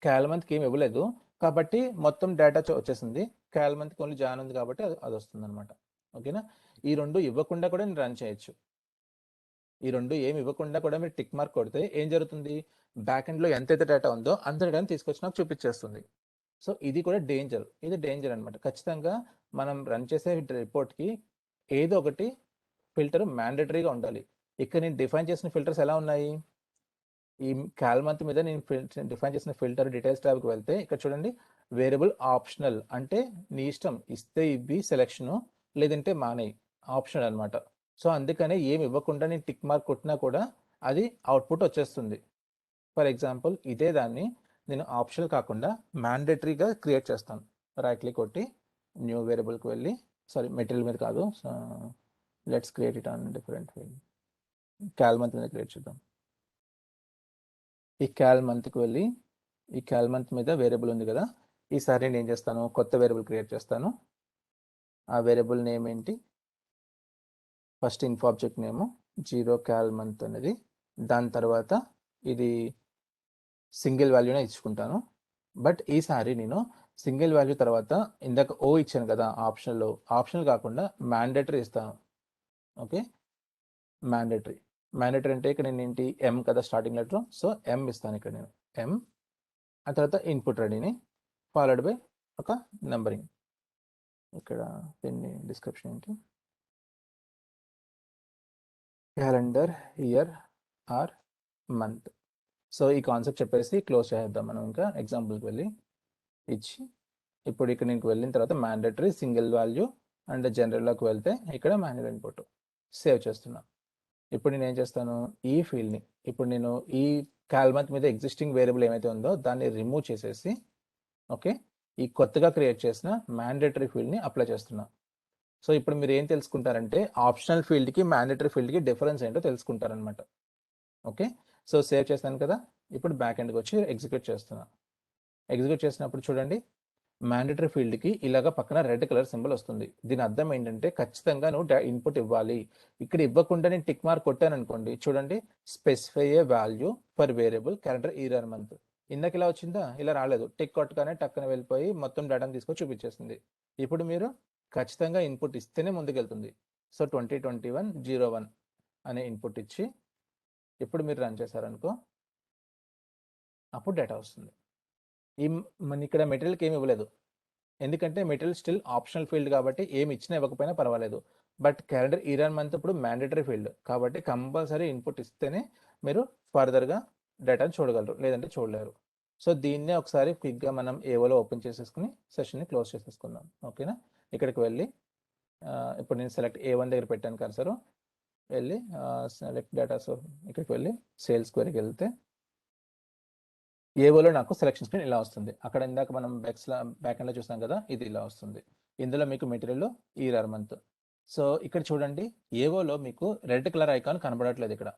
క్యాల్ మంత్కి ఏమి ఇవ్వలేదు కాబట్టి మొత్తం డేటా వచ్చేసింది. క్యాల్ మంత్కి ఓన్లీ జాన్ ఉంది కాబట్టి అది వస్తుంది అనమాట. ఓకేనా, ఈ రెండు ఇవ్వకుండా కూడా నేను రన్ చేయొచ్చు. ఈ రెండు ఏమి ఇవ్వకుండా కూడా మీరు టిక్ మార్క్ కొడితే ఏం జరుగుతుంది, బ్యాక్ ఎండ్లో ఎంతైతే డేటా ఉందో అంత డేటాని తీసుకొచ్చి నాకు చూపించేస్తుంది. సో ఇది కూడా డేంజర్, ఇది డేంజర్ అనమాట. ఖచ్చితంగా మనం రన్ చేసే రిపోర్ట్కి ఏదో ఒకటి ఫిల్టర్ మ్యాండేటరీగా ఉండాలి. ఇక్కడ నేను డిఫైన్ చేసిన ఫిల్టర్స్ ఎలా ఉన్నాయి, ఈ క్యాల్ మంత్ మీద నేను డిఫైన్ చేసిన ఫిల్టర్ డీటెయిల్స్ ట్యాబ్కి వెళ్తే ఇక్కడ చూడండి, వేరియబుల్ ఆప్షనల్ అంటే నీ ఇష్టం, ఇస్తే ఇవి సెలెక్షన్, లేదంటే మానేయి, ఆప్షనల్ అనమాట. సో అందుకనే ఏమి ఇవ్వకుండా నేను టిక్ మార్క్ కొట్టినా కూడా అది అవుట్పుట్ వచ్చేస్తుంది. ఫర్ ఎగ్జాంపుల్ ఇదే దాన్ని నేను ఆప్షనల్ కాకుండా మ్యాండేటరీగా క్రియేట్ చేస్తాను. రైట్ క్లిక్ కొట్టి న్యూ వేరియబుల్కి వెళ్ళి, సారీ మెటీరియల్ మీద కాదు, let's create it on different field, cal month మీద క్రియేట్ చేద్దాం. ఈ క్యాల్ మంత్కి వెళ్ళి ఈ క్యాల్ మంత్ మీద వేరియబుల్ ఉంది కదా, ఈసారి నేను ఏం చేస్తాను, కొత్త వేరియబుల్ క్రియేట్ చేస్తాను. ఆ వేరియబుల్ నేమ్ ఏంటి, first info object name 0 cal month అనేది, దాని తర్వాత ఇది సింగిల్ వాల్యూనే ఇచ్చుకుంటాను. బట్ ఈసారి నేను సింగిల్ వాల్యూ తర్వాత ఇందాక ఓ ఇచ్చాను కదా ఆప్షనల్లో, ఆప్షనల్ కాకుండా మ్యాండేటరీ ఇస్తాను. ఓకే, మ్యాండేటరీ అంటే ఇక్కడ నేను ఏంటి ఎం కదా స్టార్టింగ్ లెటర్, సో ఎం ఇస్తాను ఇక్కడ నేను ఎం, ఆ తర్వాత ఇన్పుట్ రెడీని ఫాలోడ్ బై ఒక నెంబరింగ్. ఇక్కడ దీన్ని డిస్క్రిప్షన్ ఏంటి, calendar year are month. So ఈ కాన్సెప్ట్ చెప్పేసి క్లోజ్ చేద్దాం మనం. ఇంకా ఎగ్జాంపుల్కి వెళ్ళి ఇచ్చి ఇప్పుడు ఇక్కడ నేను వెళ్ళిన తర్వాత మ్యాండేటరీ సింగిల్ వాల్యూ అండ్ జనరల్లోకి వెళ్తే ఇక్కడ మాన్యువల్ ఇన్పుట్ సేవ్ చేస్తున్నా. ఇప్పుడు నేను ఏం చేస్తాను, ఈ ఫీల్డ్ని ఇప్పుడు నేను ఈ క్యాల్ మంత్ మీద ఎగ్జిస్టింగ్ వేరియబుల్ ఏమైతే ఉందో దాన్ని రిమూవ్ చేసేసి, ఓకే, ఈ కొత్తగా క్రియేట్ చేసిన మ్యాండేటరీ ఫీల్డ్ని అప్లై చేస్తున్నా. సో ఇప్పుడు మీరు ఏం తెలుసుకుంటారంటే ఆప్షనల్ ఫీల్డ్కి మ్యాండేటరీ ఫీల్డ్కి డిఫరెన్స్ ఏంటో తెలుసుకుంటారనమాట. ఓకే, సో సేవ్ చేస్తాను కదా, ఇప్పుడు బ్యాక్ ఎండ్కి వచ్చి ఎగ్జిక్యూట్ చేస్తున్నా. ఎగ్జిక్యూట్ చేసినప్పుడు చూడండి, మ్యాండేటరీ ఫీల్డ్కి ఇలాగ పక్కన రెడ్ కలర్ సింబల్ వస్తుంది. దీని అర్థం ఏంటంటే ఖచ్చితంగా నువ్వు ఇన్పుట్ ఇవ్వాలి. ఇక్కడ ఇవ్వకుండా నేను టిక్ మార్క్ కొట్టాను అనుకోండి, చూడండి, specify A value for variable calendar year month, ఇందాక ఇలా వచ్చిందా, ఇలా రాలేదు, టిక్ కొట్టగానే టక్కన వెళ్ళిపోయి మొత్తం డేటాను తీసుకొని చూపించేస్తుంది. ఇప్పుడు మీరు ఖచ్చితంగా ఇన్పుట్ ఇస్తేనే ముందుకెళ్తుంది. సో 2021-01 అనే ఇన్పుట్ ఇచ్చి ఇప్పుడు మీరు రన్ చేశారనుకో, అప్పుడు డేటా వస్తుంది. ఈ మన ఇక్కడ మెటీరియల్కి ఏమి ఇవ్వలేదు, ఎందుకంటే మెటీరియల్ స్టిల్ ఆప్షనల్ ఫీల్డ్ కాబట్టి ఏమి ఇచ్చినా ఇవ్వకపోయినా పర్వాలేదు. బట్ క్యాలెండర్ ఇయర్ మంత్ ఇప్పుడు మ్యాండేటరీ ఫీల్డ్ కాబట్టి కంపల్సరీ ఇన్పుట్ ఇస్తేనే మీరు ఫర్దర్గా డేటాను చూడగలరు, లేదంటే చూడలేరు. సో దీన్నే ఒకసారి క్విక్గా మనం ఏవోలో ఓపెన్ చేసేసుకుని సెషన్ని క్లోజ్ చేసేసుకుందాం. ఓకేనా, ఇక్కడికి వెళ్ళి ఇప్పుడు నేను సెలెక్ట్ A1 దగ్గర పెట్టాను కర్సరు, వెళ్ళి సెలెక్ట్ డేటా, సో ఇక్కడికి వెళ్ళి సేల్స్ క్వెరీకి వెళ్తే ఏవోలో నాకు సెలెక్షన్ స్క్రీన్ ఇలా వస్తుంది. అక్కడ ఇందాక మనం బ్యాక్ ఎండ్లో చూసాం కదా, ఇది ఇలా వస్తుంది. ఇందులో మీకు మెటీరియల్ ఇయర్ మంత్. సో ఇక్కడ చూడండి, ఏవోలో మీకు రెడ్ కలర్ ఐకాన్ కనబడట్లేదు ఇక్కడ,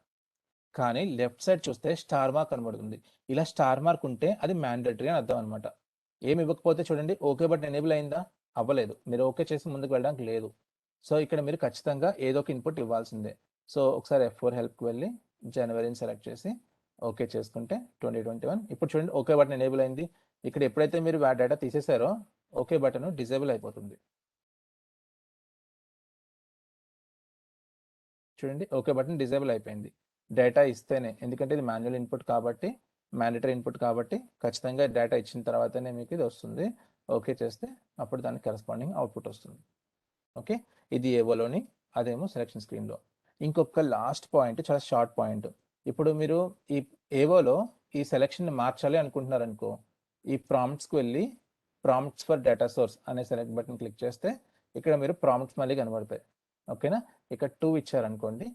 కానీ లెఫ్ట్ సైడ్ చూస్తే స్టార్ మార్క్ కనబడుతుంది. ఇలా స్టార్ మార్క్ ఉంటే అది మ్యాండేటరీ అని అర్థం అనమాట. ఏమి ఇవ్వకపోతే చూడండి, ఓకే బట్ ఎనేబుల్ అయిందా, అవ్వలేదు, మీరు ఓకే చేసి ముందుకు వెళ్ళడానికి లేదు. సో ఇక్కడ మీరు ఖచ్చితంగా ఏదో ఒక ఇన్పుట్ ఇవ్వాల్సిందే. సో ఒకసారి F4 హెల్ప్కి వెళ్ళి జనవరిని సెలెక్ట్ చేసి ఓకే చేసుకుంటే 2021, ఇప్పుడు చూడండి ఓకే బటన్ ఎనేబుల్ అయింది. ఇక్కడ ఎప్పుడైతే మీరు డేటా తీసేసారో ఓకే బటన్ డిజేబుల్ అయిపోతుంది. చూడండి, ఓకే బటన్ డిజేబుల్ అయిపోయింది. డేటా ఇస్తేనే, ఎందుకంటే ఇది మాన్యువల్ ఇన్పుట్ కాబట్టి, మ్యాండేటరీ ఇన్పుట్ కాబట్టి ఖచ్చితంగా డేటా ఇచ్చిన తర్వాతనే మీకు ఇది వస్తుంది. ఓకే చేస్తే అప్పుడు దానికి కరెస్పాండింగ్ అవుట్పుట్ వస్తుంది. ఓకే, ఇది ఏవోలోని, అదేమో సెలెక్షన్ స్క్రీన్లో. ఇంకొక లాస్ట్ పాయింట్, చాలా షార్ట్ పాయింట్. ఇప్పుడు మీరు ఈ ఏవోలో ఈ సెలెక్షన్ మార్చాలి అనుకుంటున్నారు అనుకో, ఈ ప్రాంప్ట్స్కి వెళ్ళి ప్రాంప్ట్స్ ఫర్ డేటా సోర్స్ అనే సెలెక్ట్ బటన్ క్లిక్ చేస్తే ఇక్కడ మీరు ప్రాంప్ట్స్ మళ్ళీ కనబడతాయి. ఓకేనా, ఇక్కడ 2 ఇచ్చారనుకోండి,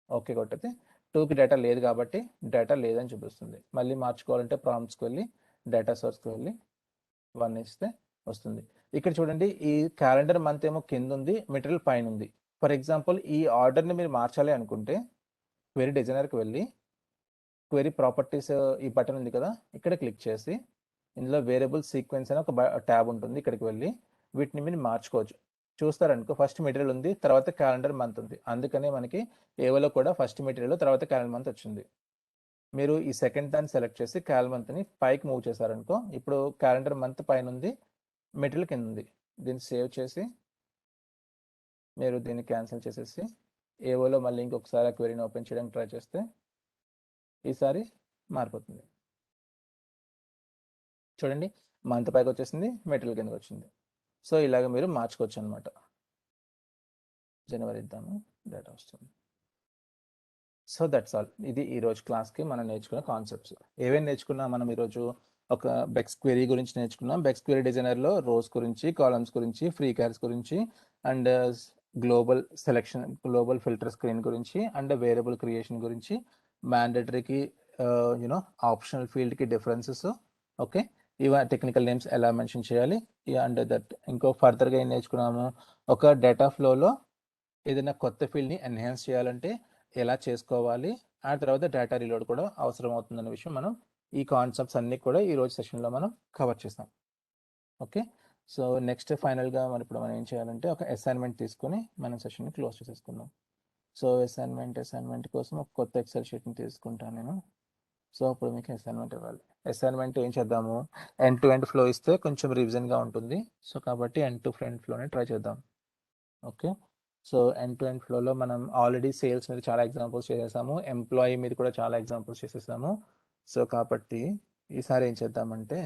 ఓకే కొట్టితే 2కి డేటా లేదు కాబట్టి డేటా లేదని చూపిస్తుంది. మళ్ళీ మార్చుకోవాలంటే ప్రాంప్ట్స్కి వెళ్ళి డేటా సోర్స్కి వెళ్ళి 1 ఇస్తే వస్తుంది. ఇక్కడ చూడండి, ఈ క్యాలెండర్ మంత్ ఏమో కింద ఉంది, మెటీరియల్ పైన ఉంది. ఫర్ ఎగ్జాంపుల్ ఈ ఆర్డర్ని మీరు మార్చాలి అనుకుంటే క్వెరీ డిజైనర్కి వెళ్ళి క్వెరీ ప్రాపర్టీస్ ఈ బటన్ ఉంది కదా, ఇక్కడ క్లిక్ చేసి ఇందులో వేరియబుల్ సీక్వెన్స్ అని ఒక ట్యాబ్ ఉంటుంది, ఇక్కడికి వెళ్ళి వీటిని మీరు మార్చుకోవచ్చు. చూస్తారనుకో, ఫస్ట్ మెటీరియల్ ఉంది, తర్వాత క్యాలెండర్ మంత్ ఉంది, అందుకనే మనకి ఏవోలో కూడా ఫస్ట్ మెటీరియల్ తర్వాత క్యాలెండర్ మంత్ వచ్చింది. మీరు ఈ సెకండ్ దాన్ని సెలెక్ట్ చేసి మంత్ని పైకి మూవ్ చేశారనుకో, ఇప్పుడు క్యాలెండర్ మంత్ పైన ఉంది, మెటీరియల్ కింద ఉంది. దీన్ని సేవ్ చేసి మీరు దీన్ని క్యాన్సిల్ చేసేసి ఏవోలో మళ్ళీ ఇంకొకసారి ఆ క్వెరీని ఓపెన్ చేయడానికి ట్రై చేస్తే ఈసారి మారిపోతుంది. చూడండి, మంత్ పైకి వచ్చేసింది, మెటీరియల్ కిందకి వచ్చింది. సో ఇలాగ మీరు మార్చుకోవచ్చు అనమాట. జనవరి ఇద్దాము, డేటా వస్తుంది. So that's all. ఇది ఈరోజు క్లాస్కి మనం నేర్చుకున్న కాన్సెప్ట్స్. ఏమేమి నేర్చుకున్నాం మనం ఈరోజు? ఒక బెక్స్ క్వెరీ గురించి నేర్చుకున్నాం. బెక్స్ క్వెరీ డిజైనర్లో రోస్ గురించి, కాలమ్స్ గురించి, ఫ్రీ క్యారెస్ గురించి, and global selection, global filter screen గురించి, అండ్ వేరియబుల్ క్రియేషన్ గురించి, మ్యాండేటరీకి యూనో ఆప్షనల్ ఫీల్డ్కి డిఫరెన్సెస్, ఓకే, ఇవ టెక్నికల్ నేమ్స్ ఎలా మెన్షన్ చేయాలి, అండ్ దట్ ఇంకో ఫర్దర్గా ఏం నేర్చుకున్నాము, ఒక డేటా ఫ్లోలో ఏదైనా కొత్త ఫీల్డ్ని ఎన్హాన్స్ చేయాలంటే ఎలా చేసుకోవాలి, ఆ తర్వాత డేటా రీలోడ్ కూడా అవసరం అవుతుందన్న విషయం మనం ఈ కాన్సెప్ట్స్ అన్నీ కూడా ఈ రోజు సెషన్లో మనం కవర్ చేస్తాం. ఓకే, సో నెక్స్ట్ ఫైనల్గా ఇప్పుడు మనం ఏం చేయాలంటే ఒక అసైన్మెంట్ తీసుకొని మనం సెషన్ని క్లోజ్ చేసేసుకుందాం. సో అసైన్మెంట్ కోసం ఒక కొత్త ఎక్సెల్ షీట్ని తీసుకుంటాను నేను. సో ఇప్పుడు మీకు అసైన్మెంట్ ఇవ్వాలి. అసైన్మెంట్ ఏం చేద్దాము, ఎండ్ టు ఎండ్ ఫ్లో ఇస్తే కొంచెం రివిజన్గా ఉంటుంది. సో కాబట్టి ఎండ్ టు ఫ్రంట్ ఫ్లోనే ట్రై చేద్దాం. Okay, so end to end ఫ్లోలో మనం ఆల్రెడీ సేల్స్ మీద చాలా ఎగ్జాంపుల్స్ చేసేసాము, ఎంప్లాయీ మీద కూడా చాలా ఎగ్జాంపుల్స్ చేసేసాము. సో కాబట్టి ఈసారి ఏం చేద్దామంటే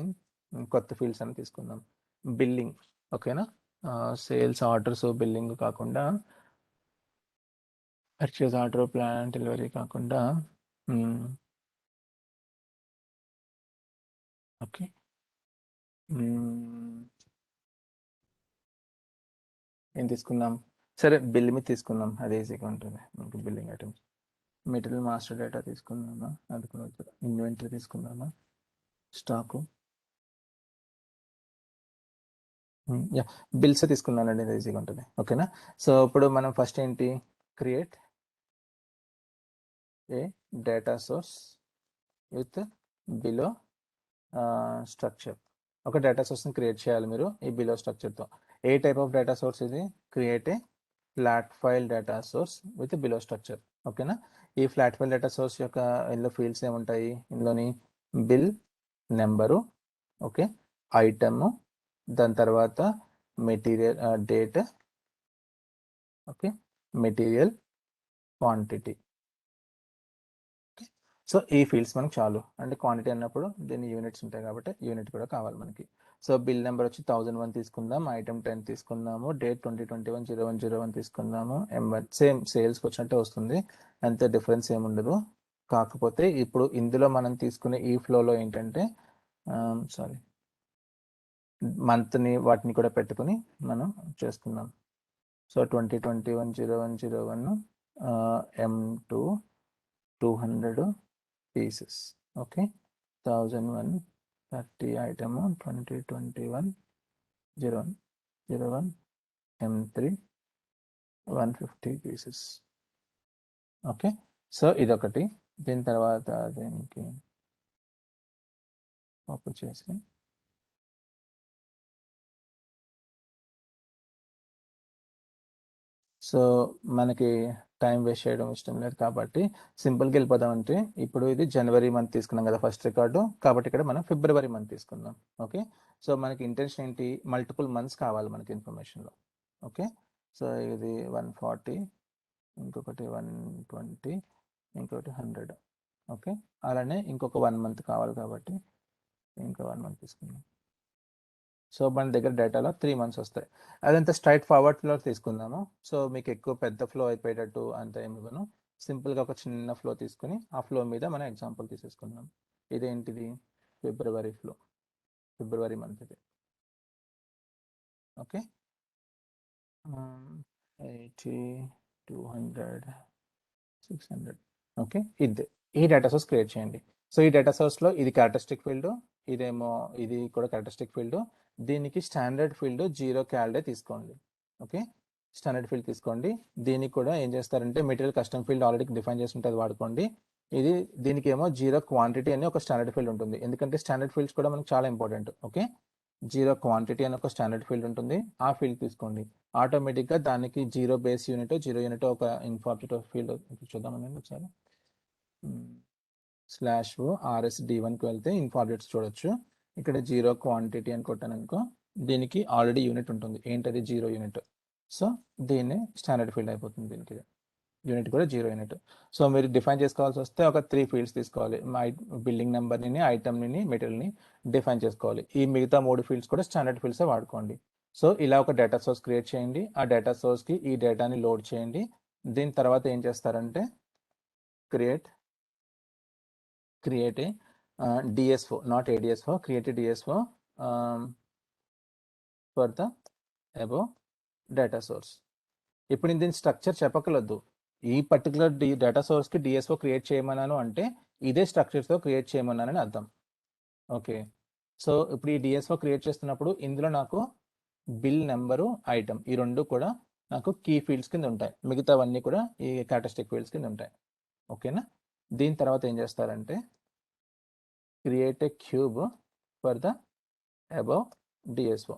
కొత్త ఫీల్డ్స్ అని తీసుకుందాం. బిల్లింగ్, ఓకేనా, సేల్స్ ఆర్డర్స్ బిల్లింగ్ కాకుండా, పర్చేజ్ ఆర్డర్, ప్లాన్ డెలివరీ కాకుండా, ఓకే, ఏం తీసుకుందాం, సరే బిల్ మీద తీసుకుందాం, అది ఈజీగా ఉంటుంది మనకు. Billing items, material master data తీసుకుందామా, అది కూడా ఇన్వెంటరీ తీసుకుందామా, స్టాకు, యా బిల్స్ తీసుకున్నానండి, ఇది ఈజీగా ఉంటుంది. ఓకేనా, సో ఇప్పుడు మనం ఫస్ట్ ఏంటి, create a data source with below structure. ఒక డేటా సోర్స్ని క్రియేట్ చేయాలి మీరు ఈ బిలో స్ట్రక్చర్తో. A type of data source ఇది? Create a flat file data source with below structure. ఓకేనా, ఈ ఫ్లాట్ ఫైల్ డేటా సోర్స్ యొక్క ఇందులో ఫీల్డ్స్ ఏముంటాయి, ఇందులోని బిల్ నెంబరు, ఓకే, ఐటమ్, దాని తర్వాత material date, okay, material quantity. So ఈ ఫీల్డ్స్ మనకు చాలు. అంటే క్వాంటిటీ అన్నప్పుడు దీని యూనిట్స్ ఉంటాయి కాబట్టి యూనిట్ కూడా కావాలి మనకి. సో బిల్ నెంబర్ వచ్చి 1001 తీసుకుందాం, ఐటమ్ 10 తీసుకుందాము, డేట్ 2021-01-01 తీసుకుందాము, M1 సేమ్ సేల్స్కి వచ్చినట్టే వస్తుంది, అంతే, డిఫరెన్స్ ఏముండదు. కాకపోతే ఇప్పుడు ఇందులో మనం తీసుకునే ఈ ఫ్లోలో ఏంటంటే సారీ మంత్ని వాటిని కూడా పెట్టుకుని మనం చేసుకుందాం. So 2021-01-01 M2 200 pieces, okay, 1001 item 2021-01 M3 150 pieces. Okay, so ఇదొకటి. దీని తర్వాత దీనికి ఓపెన్ చేసి సో మనకి టైం వేస్ట్ చేయడం ఇష్టం లేదు కాబట్టి సింపుల్గా వెళ్ళిపోదాం. అంటే ఇప్పుడు ఇది జనవరి మంత్ తీసుకున్నాం కదా ఫస్ట్ రికార్డు, కాబట్టి ఇక్కడ మనం ఫిబ్రవరి మంత్ తీసుకుందాం. ఓకే, సో మనకి ఇంటెన్షన్ ఏంటి, మల్టిపుల్ మంత్స్ కావాలి మనకి ఇన్ఫర్మేషన్లో. ఓకే, సో ఇది 140, ఇంకొకటి 120, ఇంకొకటి 100. ఓకే, అలానే ఇంకొక 1 మంత్ కావాలి కాబట్టి ఇంకో 1 మంత్ తీసుకుందాం. సో మన దగ్గర డేటాలో 3 మంత్స్ వస్తాయి. అదంతా స్ట్రైట్ ఫార్వర్డ్ ఫ్లో తీసుకుందాము. సో మీకు ఎక్కువ పెద్ద ఫ్లో అయిపోయేటట్టు అంత ఏమి ఇవ్వను. సింపుల్గా ఒక చిన్న ఫ్లో తీసుకుని ఆ ఫ్లో మీద మనం ఎగ్జాంపుల్ తీసేసుకుందాం. ఇదేంటిది, ఫిబ్రవరి ఫ్లో, ఫిబ్రవరి మంత్ ఇది. ఓకే, 80, 200, 600. ఓకే, ఈ డేటా సోర్స్ క్రియేట్ చేయండి. సో ఈ డేటా సోర్స్లో ఇది క్యారెక్టరిస్టిక్ ఫీల్డ్, ఇదేమో ఇది కూడా క్యారెక్టరిస్టిక్ ఫీల్డ్. దీనికి స్టాండర్డ్ ఫీల్డ్ 0 క్యాల్డే తీసుకోండి. ఓకే, స్టాండర్డ్ ఫీల్డ్ తీసుకోండి. దీనికి కూడా ఏం చేస్తారంటే material custom field already define చేసి ఉంటుంది, వాడుకోండి. దీనికి ఏమో 0 క్వాంటిటీ అని ఒక స్టాండర్డ్ ఫీల్డ్ ఉంటుంది, ఎందుకంటే స్టాండర్డ్ ఫీల్డ్స్ కూడా మనకు చాలా ఇంపార్టెంట్. ఓకే, 0 క్వాంటిటీ అని ఒక స్టాండర్డ్ ఫీల్డ్ ఉంటుంది, ఆ ఫీల్డ్ తీసుకోండి. ఆటోమేటిక్గా దానికి 0 బేస్ యూనిట్, 0 యూనిట్ ఒక ఇన్ఫార్మేటివ్ ఫీల్డ్ చూద్దామని ఒకసారి. స్లాష్ RSD1కి వెళ్తే ఇన్ఫో అప్డేట్స్ చూడొచ్చు. ఇక్కడ 0 క్వాంటిటీ అని కొట్టాను అనుకో, దీనికి ఆల్రెడీ యూనిట్ ఉంటుంది. ఏంటది? 0 యూనిట్. సో దీన్ని స్టాండర్డ్ ఫీల్డ్ అయిపోతుంది. దీనికి యూనిట్ కూడా 0 యూనిట్. సో మీరు డిఫైన్ చేసుకోవాల్సి వస్తే ఒక 3 ఫీల్డ్స్ తీసుకోవాలి. బిల్డింగ్ నెంబర్ని, ఐటమ్ని, మెటీరియల్ని డిఫైన్ చేసుకోవాలి. ఈ మిగతా 3 ఫీల్డ్స్ కూడా స్టాండర్డ్ ఫీల్డ్సే వాడుకోండి. సో ఇలా ఒక డేటా సోర్స్ క్రియేట్ చేయండి. ఆ డేటా సోర్స్కి ఈ డేటాని లోడ్ చేయండి. దీని తర్వాత ఏం చేస్తారంటే create A DSO, not ADSO, create a DSO for the above data source. ఇప్పుడు నేను దీని స్ట్రక్చర్ చెప్పకలేదు. ఈ పర్టికులర్ డేటా సోర్స్కి DSO క్రియేట్ చేయమన్నాను అంటే ఇదే స్ట్రక్చర్తో క్రియేట్ చేయమన్నానని అర్థం. ఓకే, సో ఇప్పుడు ఈ DSO క్రియేట్ చేస్తున్నప్పుడు ఇందులో నాకు బిల్ నెంబరు, ఐటమ్ ఈ రెండు కూడా నాకు కీ ఫీల్డ్స్ కింద ఉంటాయి. మిగతావన్నీ కూడా ఈ క్యారెక్టరిస్టిక్ ఫీల్డ్స్ కింద ఉంటాయి. ఓకేనా? దీని తర్వాత ఏం చేస్తారంటే create a cube for the above DSO.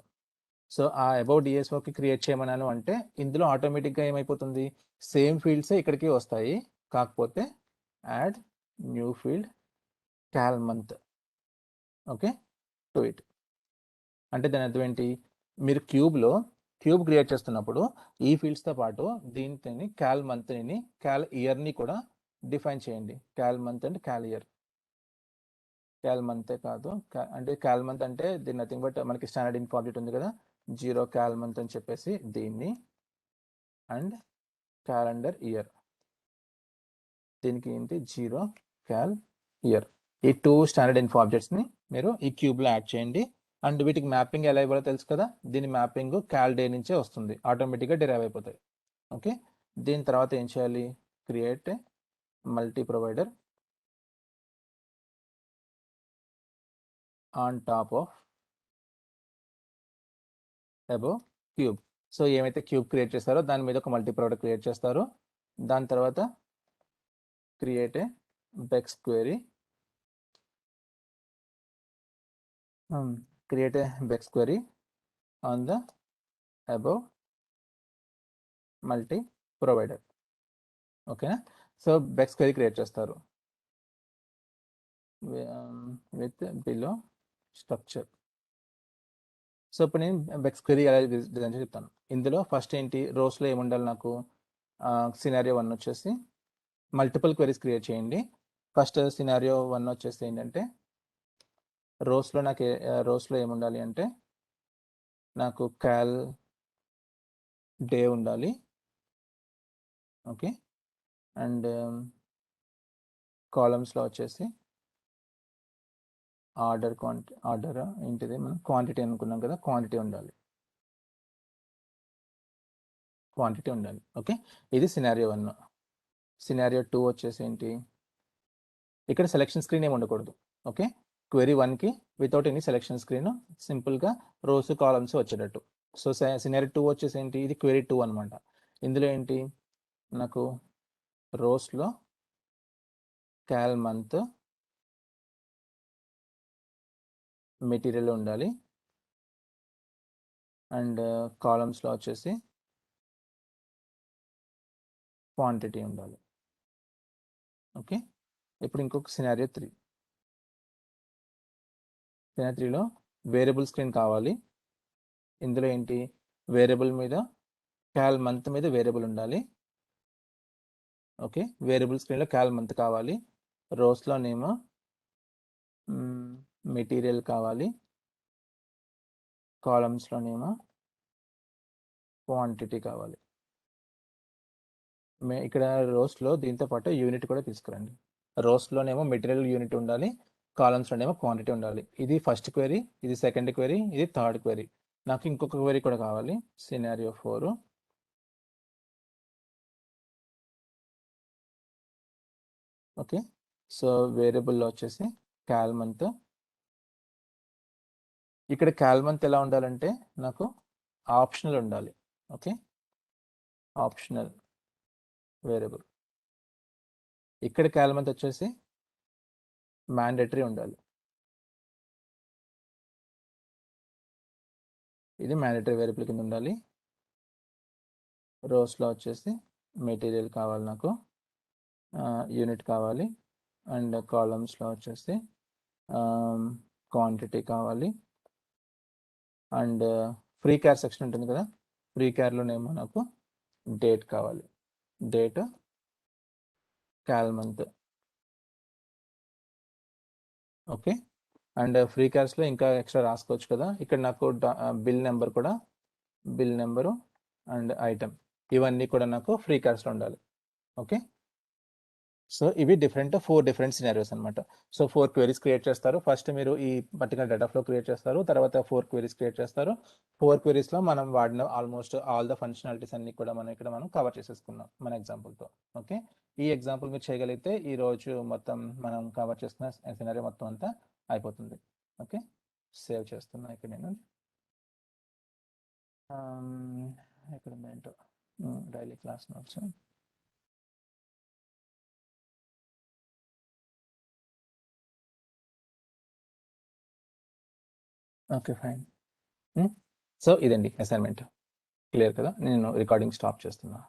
So ఆ అబౌవ్ DSOకి క్రియేట్ చేయమన్నాను అంటే ఇందులో ఆటోమేటిక్గా ఏమైపోతుంది, సేమ్ ఫీల్డ్సే ఇక్కడికి వస్తాయి. కాకపోతే add new field cal month, okay, to it. అంటే దాని అర్థం ఏంటి, మీరు క్యూబ్ క్రియేట్ చేస్తున్నప్పుడు ఈ ఫీల్డ్స్తో పాటు దీంతో క్యాల్ మంత్ని, క్యాల్ ఇయర్ని కూడా డిఫైన్ చేయండి. క్యాల్ మంత్ అండ్ క్యాల్ ఇయర్. క్యాల్ మంతే కాదు, అంటే క్యాల్ మంత్ అంటే దీని నథింగ్ బట్ మనకి స్టాండర్డ్ ఇన్ఫో అప్డేట్ ఉంది కదా, 0 క్యాల్ మంత్ అని చెప్పేసి దీన్ని, అండ్ క్యాలెండర్ ఇయర్, దీనికి ఏంటి 0 క్యాల్ ఇయర్. ఈ 2 స్టాండర్డ్ ఇన్ఫో ఆబ్జెక్ట్స్ని మీరు ఈ క్యూబ్లో యాడ్ చేయండి. అండ్ వీటికి మ్యాపింగ్ ఎలా ఇవ్వాలో తెలుసు కదా, దీని మ్యాపింగ్ క్యాల్ డే నుంచే వస్తుంది, ఆటోమేటిక్గా డిరైవ్ అయిపోతాయి. ఓకే, దీని తర్వాత ఏం చేయాలి, create multi provider on top of above cube. So ఏమైతే క్యూబ్ క్రియేట్ చేస్తారో దాని మీద ఒక మల్టీ ప్రొవైడర్ క్రియేట్ చేస్తారు. దాని తర్వాత create a Beck's query, create a bex query on the above multi provider. ఓకేనా? సో బెక్స్ క్వెరీ క్రియేట్ చేస్తారు విత్ బిలో స్ట్రక్చర్. సో ఇప్పుడు నేను బెక్స్ క్వెరీ ఎలా డిజైన్ చేసి చెప్తాను. ఇందులో ఫస్ట్ ఏంటి, రోస్లో ఏముండాలి నాకు, సినారియో 1 వచ్చేసి మల్టిపుల్ క్వెరీస్ క్రియేట్ చేయండి. ఫస్ట్ సినారియో 1 వచ్చేసి ఏంటంటే రోస్లో నాకు రోస్లో ఏముండాలి అంటే నాకు క్యాల్ డే ఉండాలి. ఓకే, అండ్ కాలమ్స్లో వచ్చేసి ఆర్డర్ ఏంటిది, మనం క్వాంటిటీ అనుకున్నాం కదా, క్వాంటిటీ ఉండాలి. ఓకే, ఇది సినారియో 1. సినారియో 2 వచ్చేసి ఏంటి, ఇక్కడ సెలెక్షన్ స్క్రీన్ ఏమి ఉండకూడదు. ఓకే, క్వెరీ 1కి వితౌట్ ఎనీ సెలెక్షన్ స్క్రీన్, సింపుల్గా రోస్ కాలమ్స్ వచ్చేటట్టు. సో సినారియో 2 వచ్చేసి ఏంటి, ఇది క్వెరీ 2 అనమాట. ఇందులో ఏంటి, నాకు రోస్లో క్యాల్ మంత్ మెటీరియల్ ఉండాలి, అండ్ కాలమ్స్లో వచ్చేసి క్వాంటిటీ ఉండాలి. ఓకే, ఇప్పుడు ఇంకొక సినారియో 3లో వేరియబుల్ స్క్రీన్ కావాలి. ఇందులో ఏంటి, వేరియబుల్ మీద క్యాల్ మంత్ మీద వేరియబుల్ ఉండాలి. ఓకే, వేరియబుల్ స్క్రీన్లో క్యాల్ మంత్ కావాలి. రోస్లోనేమో మెటీరియల్ కావాలి, కాలమ్స్లోనేమో క్వాంటిటీ కావాలి. ఇక్కడ రోస్లో దీంతో పాటు యూనిట్ కూడా తీసుకురండి. రోస్లోనేమో మెటీరియల్ యూనిట్ ఉండాలి, కాలమ్స్లోనేమో క్వాంటిటీ ఉండాలి. ఇది ఫస్ట్ క్వెరీ, ఇది సెకండ్ క్వెరీ, ఇది థర్డ్ క్వెరీ. నాకు ఇంకొక క్వెరీ కూడా కావాలి, సినారియో 4. ఓకే, సో వేరియబుల్లో వచ్చేసి క్యాల్ మంత్. ఇక్కడ క్యాల్ మంత్ ఎలా ఉండాలంటే నాకు ఆప్షనల్ ఉండాలి. Okay, optional variable. ఇక్కడ క్యాల్ మంత్ వచ్చేసి మ్యాండేటరీ ఉండాలి. ఇది మ్యాండేటరీ వేరియబుల్ కింద ఉండాలి. రోస్లో వచ్చేసి మెటీరియల్ కావాలి, నాకు యూనిట్ కావాలి, అండ్ కాలమ్స్లో వచ్చేసి క్వాంటిటీ కావాలి. అండ్ ఫ్రీ క్యార్ సెక్షన్ ఉంటుంది కదా, ఫ్రీ క్యార్లోనేమో నాకు డేట్ కావాలి, date cal month. Okay, and free క్యాష్లో ఇంకా ఎక్స్ట్రా రాసుకోవచ్చు కదా. ఇక్కడ నాకు బిల్ నెంబర్ కూడా, బిల్ నెంబరు అండ్ ఐటమ్, ఇవన్నీ కూడా నాకు ఫ్రీ క్యాష్లో ఉండాలి. ఓకే, సో ఇవి ఫోర్ డిఫరెంట్ సినారియోస్ అనమాట. సో 4 క్వెరీస్ క్రియేట్ చేస్తారు. ఫస్ట్ మీరు ఈ పర్టికులర్ డేటా ఫ్లో క్రియేట్ చేస్తారు, తర్వాత 4 క్వెరీస్ క్రియేట్ చేస్తారు. 4 క్వెరీస్లో మనం వాడిన ఆల్మోస్ట్ ఆల్ ద ఫంక్షనాలిటీస్ అన్ని కూడా మనం కవర్ చేసేసుకున్నాం మన ఎగ్జాంపుల్తో. ఓకే, ఈ ఎగ్జాంపుల్ మీరు చేయగలిగితే ఈ రోజు మొత్తం మనం కవర్ చేస్తున్న సినారియో మొత్తం అంతా అయిపోతుంది. ఓకే, సేవ్ చేస్తున్నా ఇక్కడ నేను. ఇక్కడ ఏంటో daily class notes. Okay fine. So ఇదండి అసైన్మెంట్, క్లియర్ కదా. నేను రికార్డింగ్ స్టాప్ చేస్తున్నా.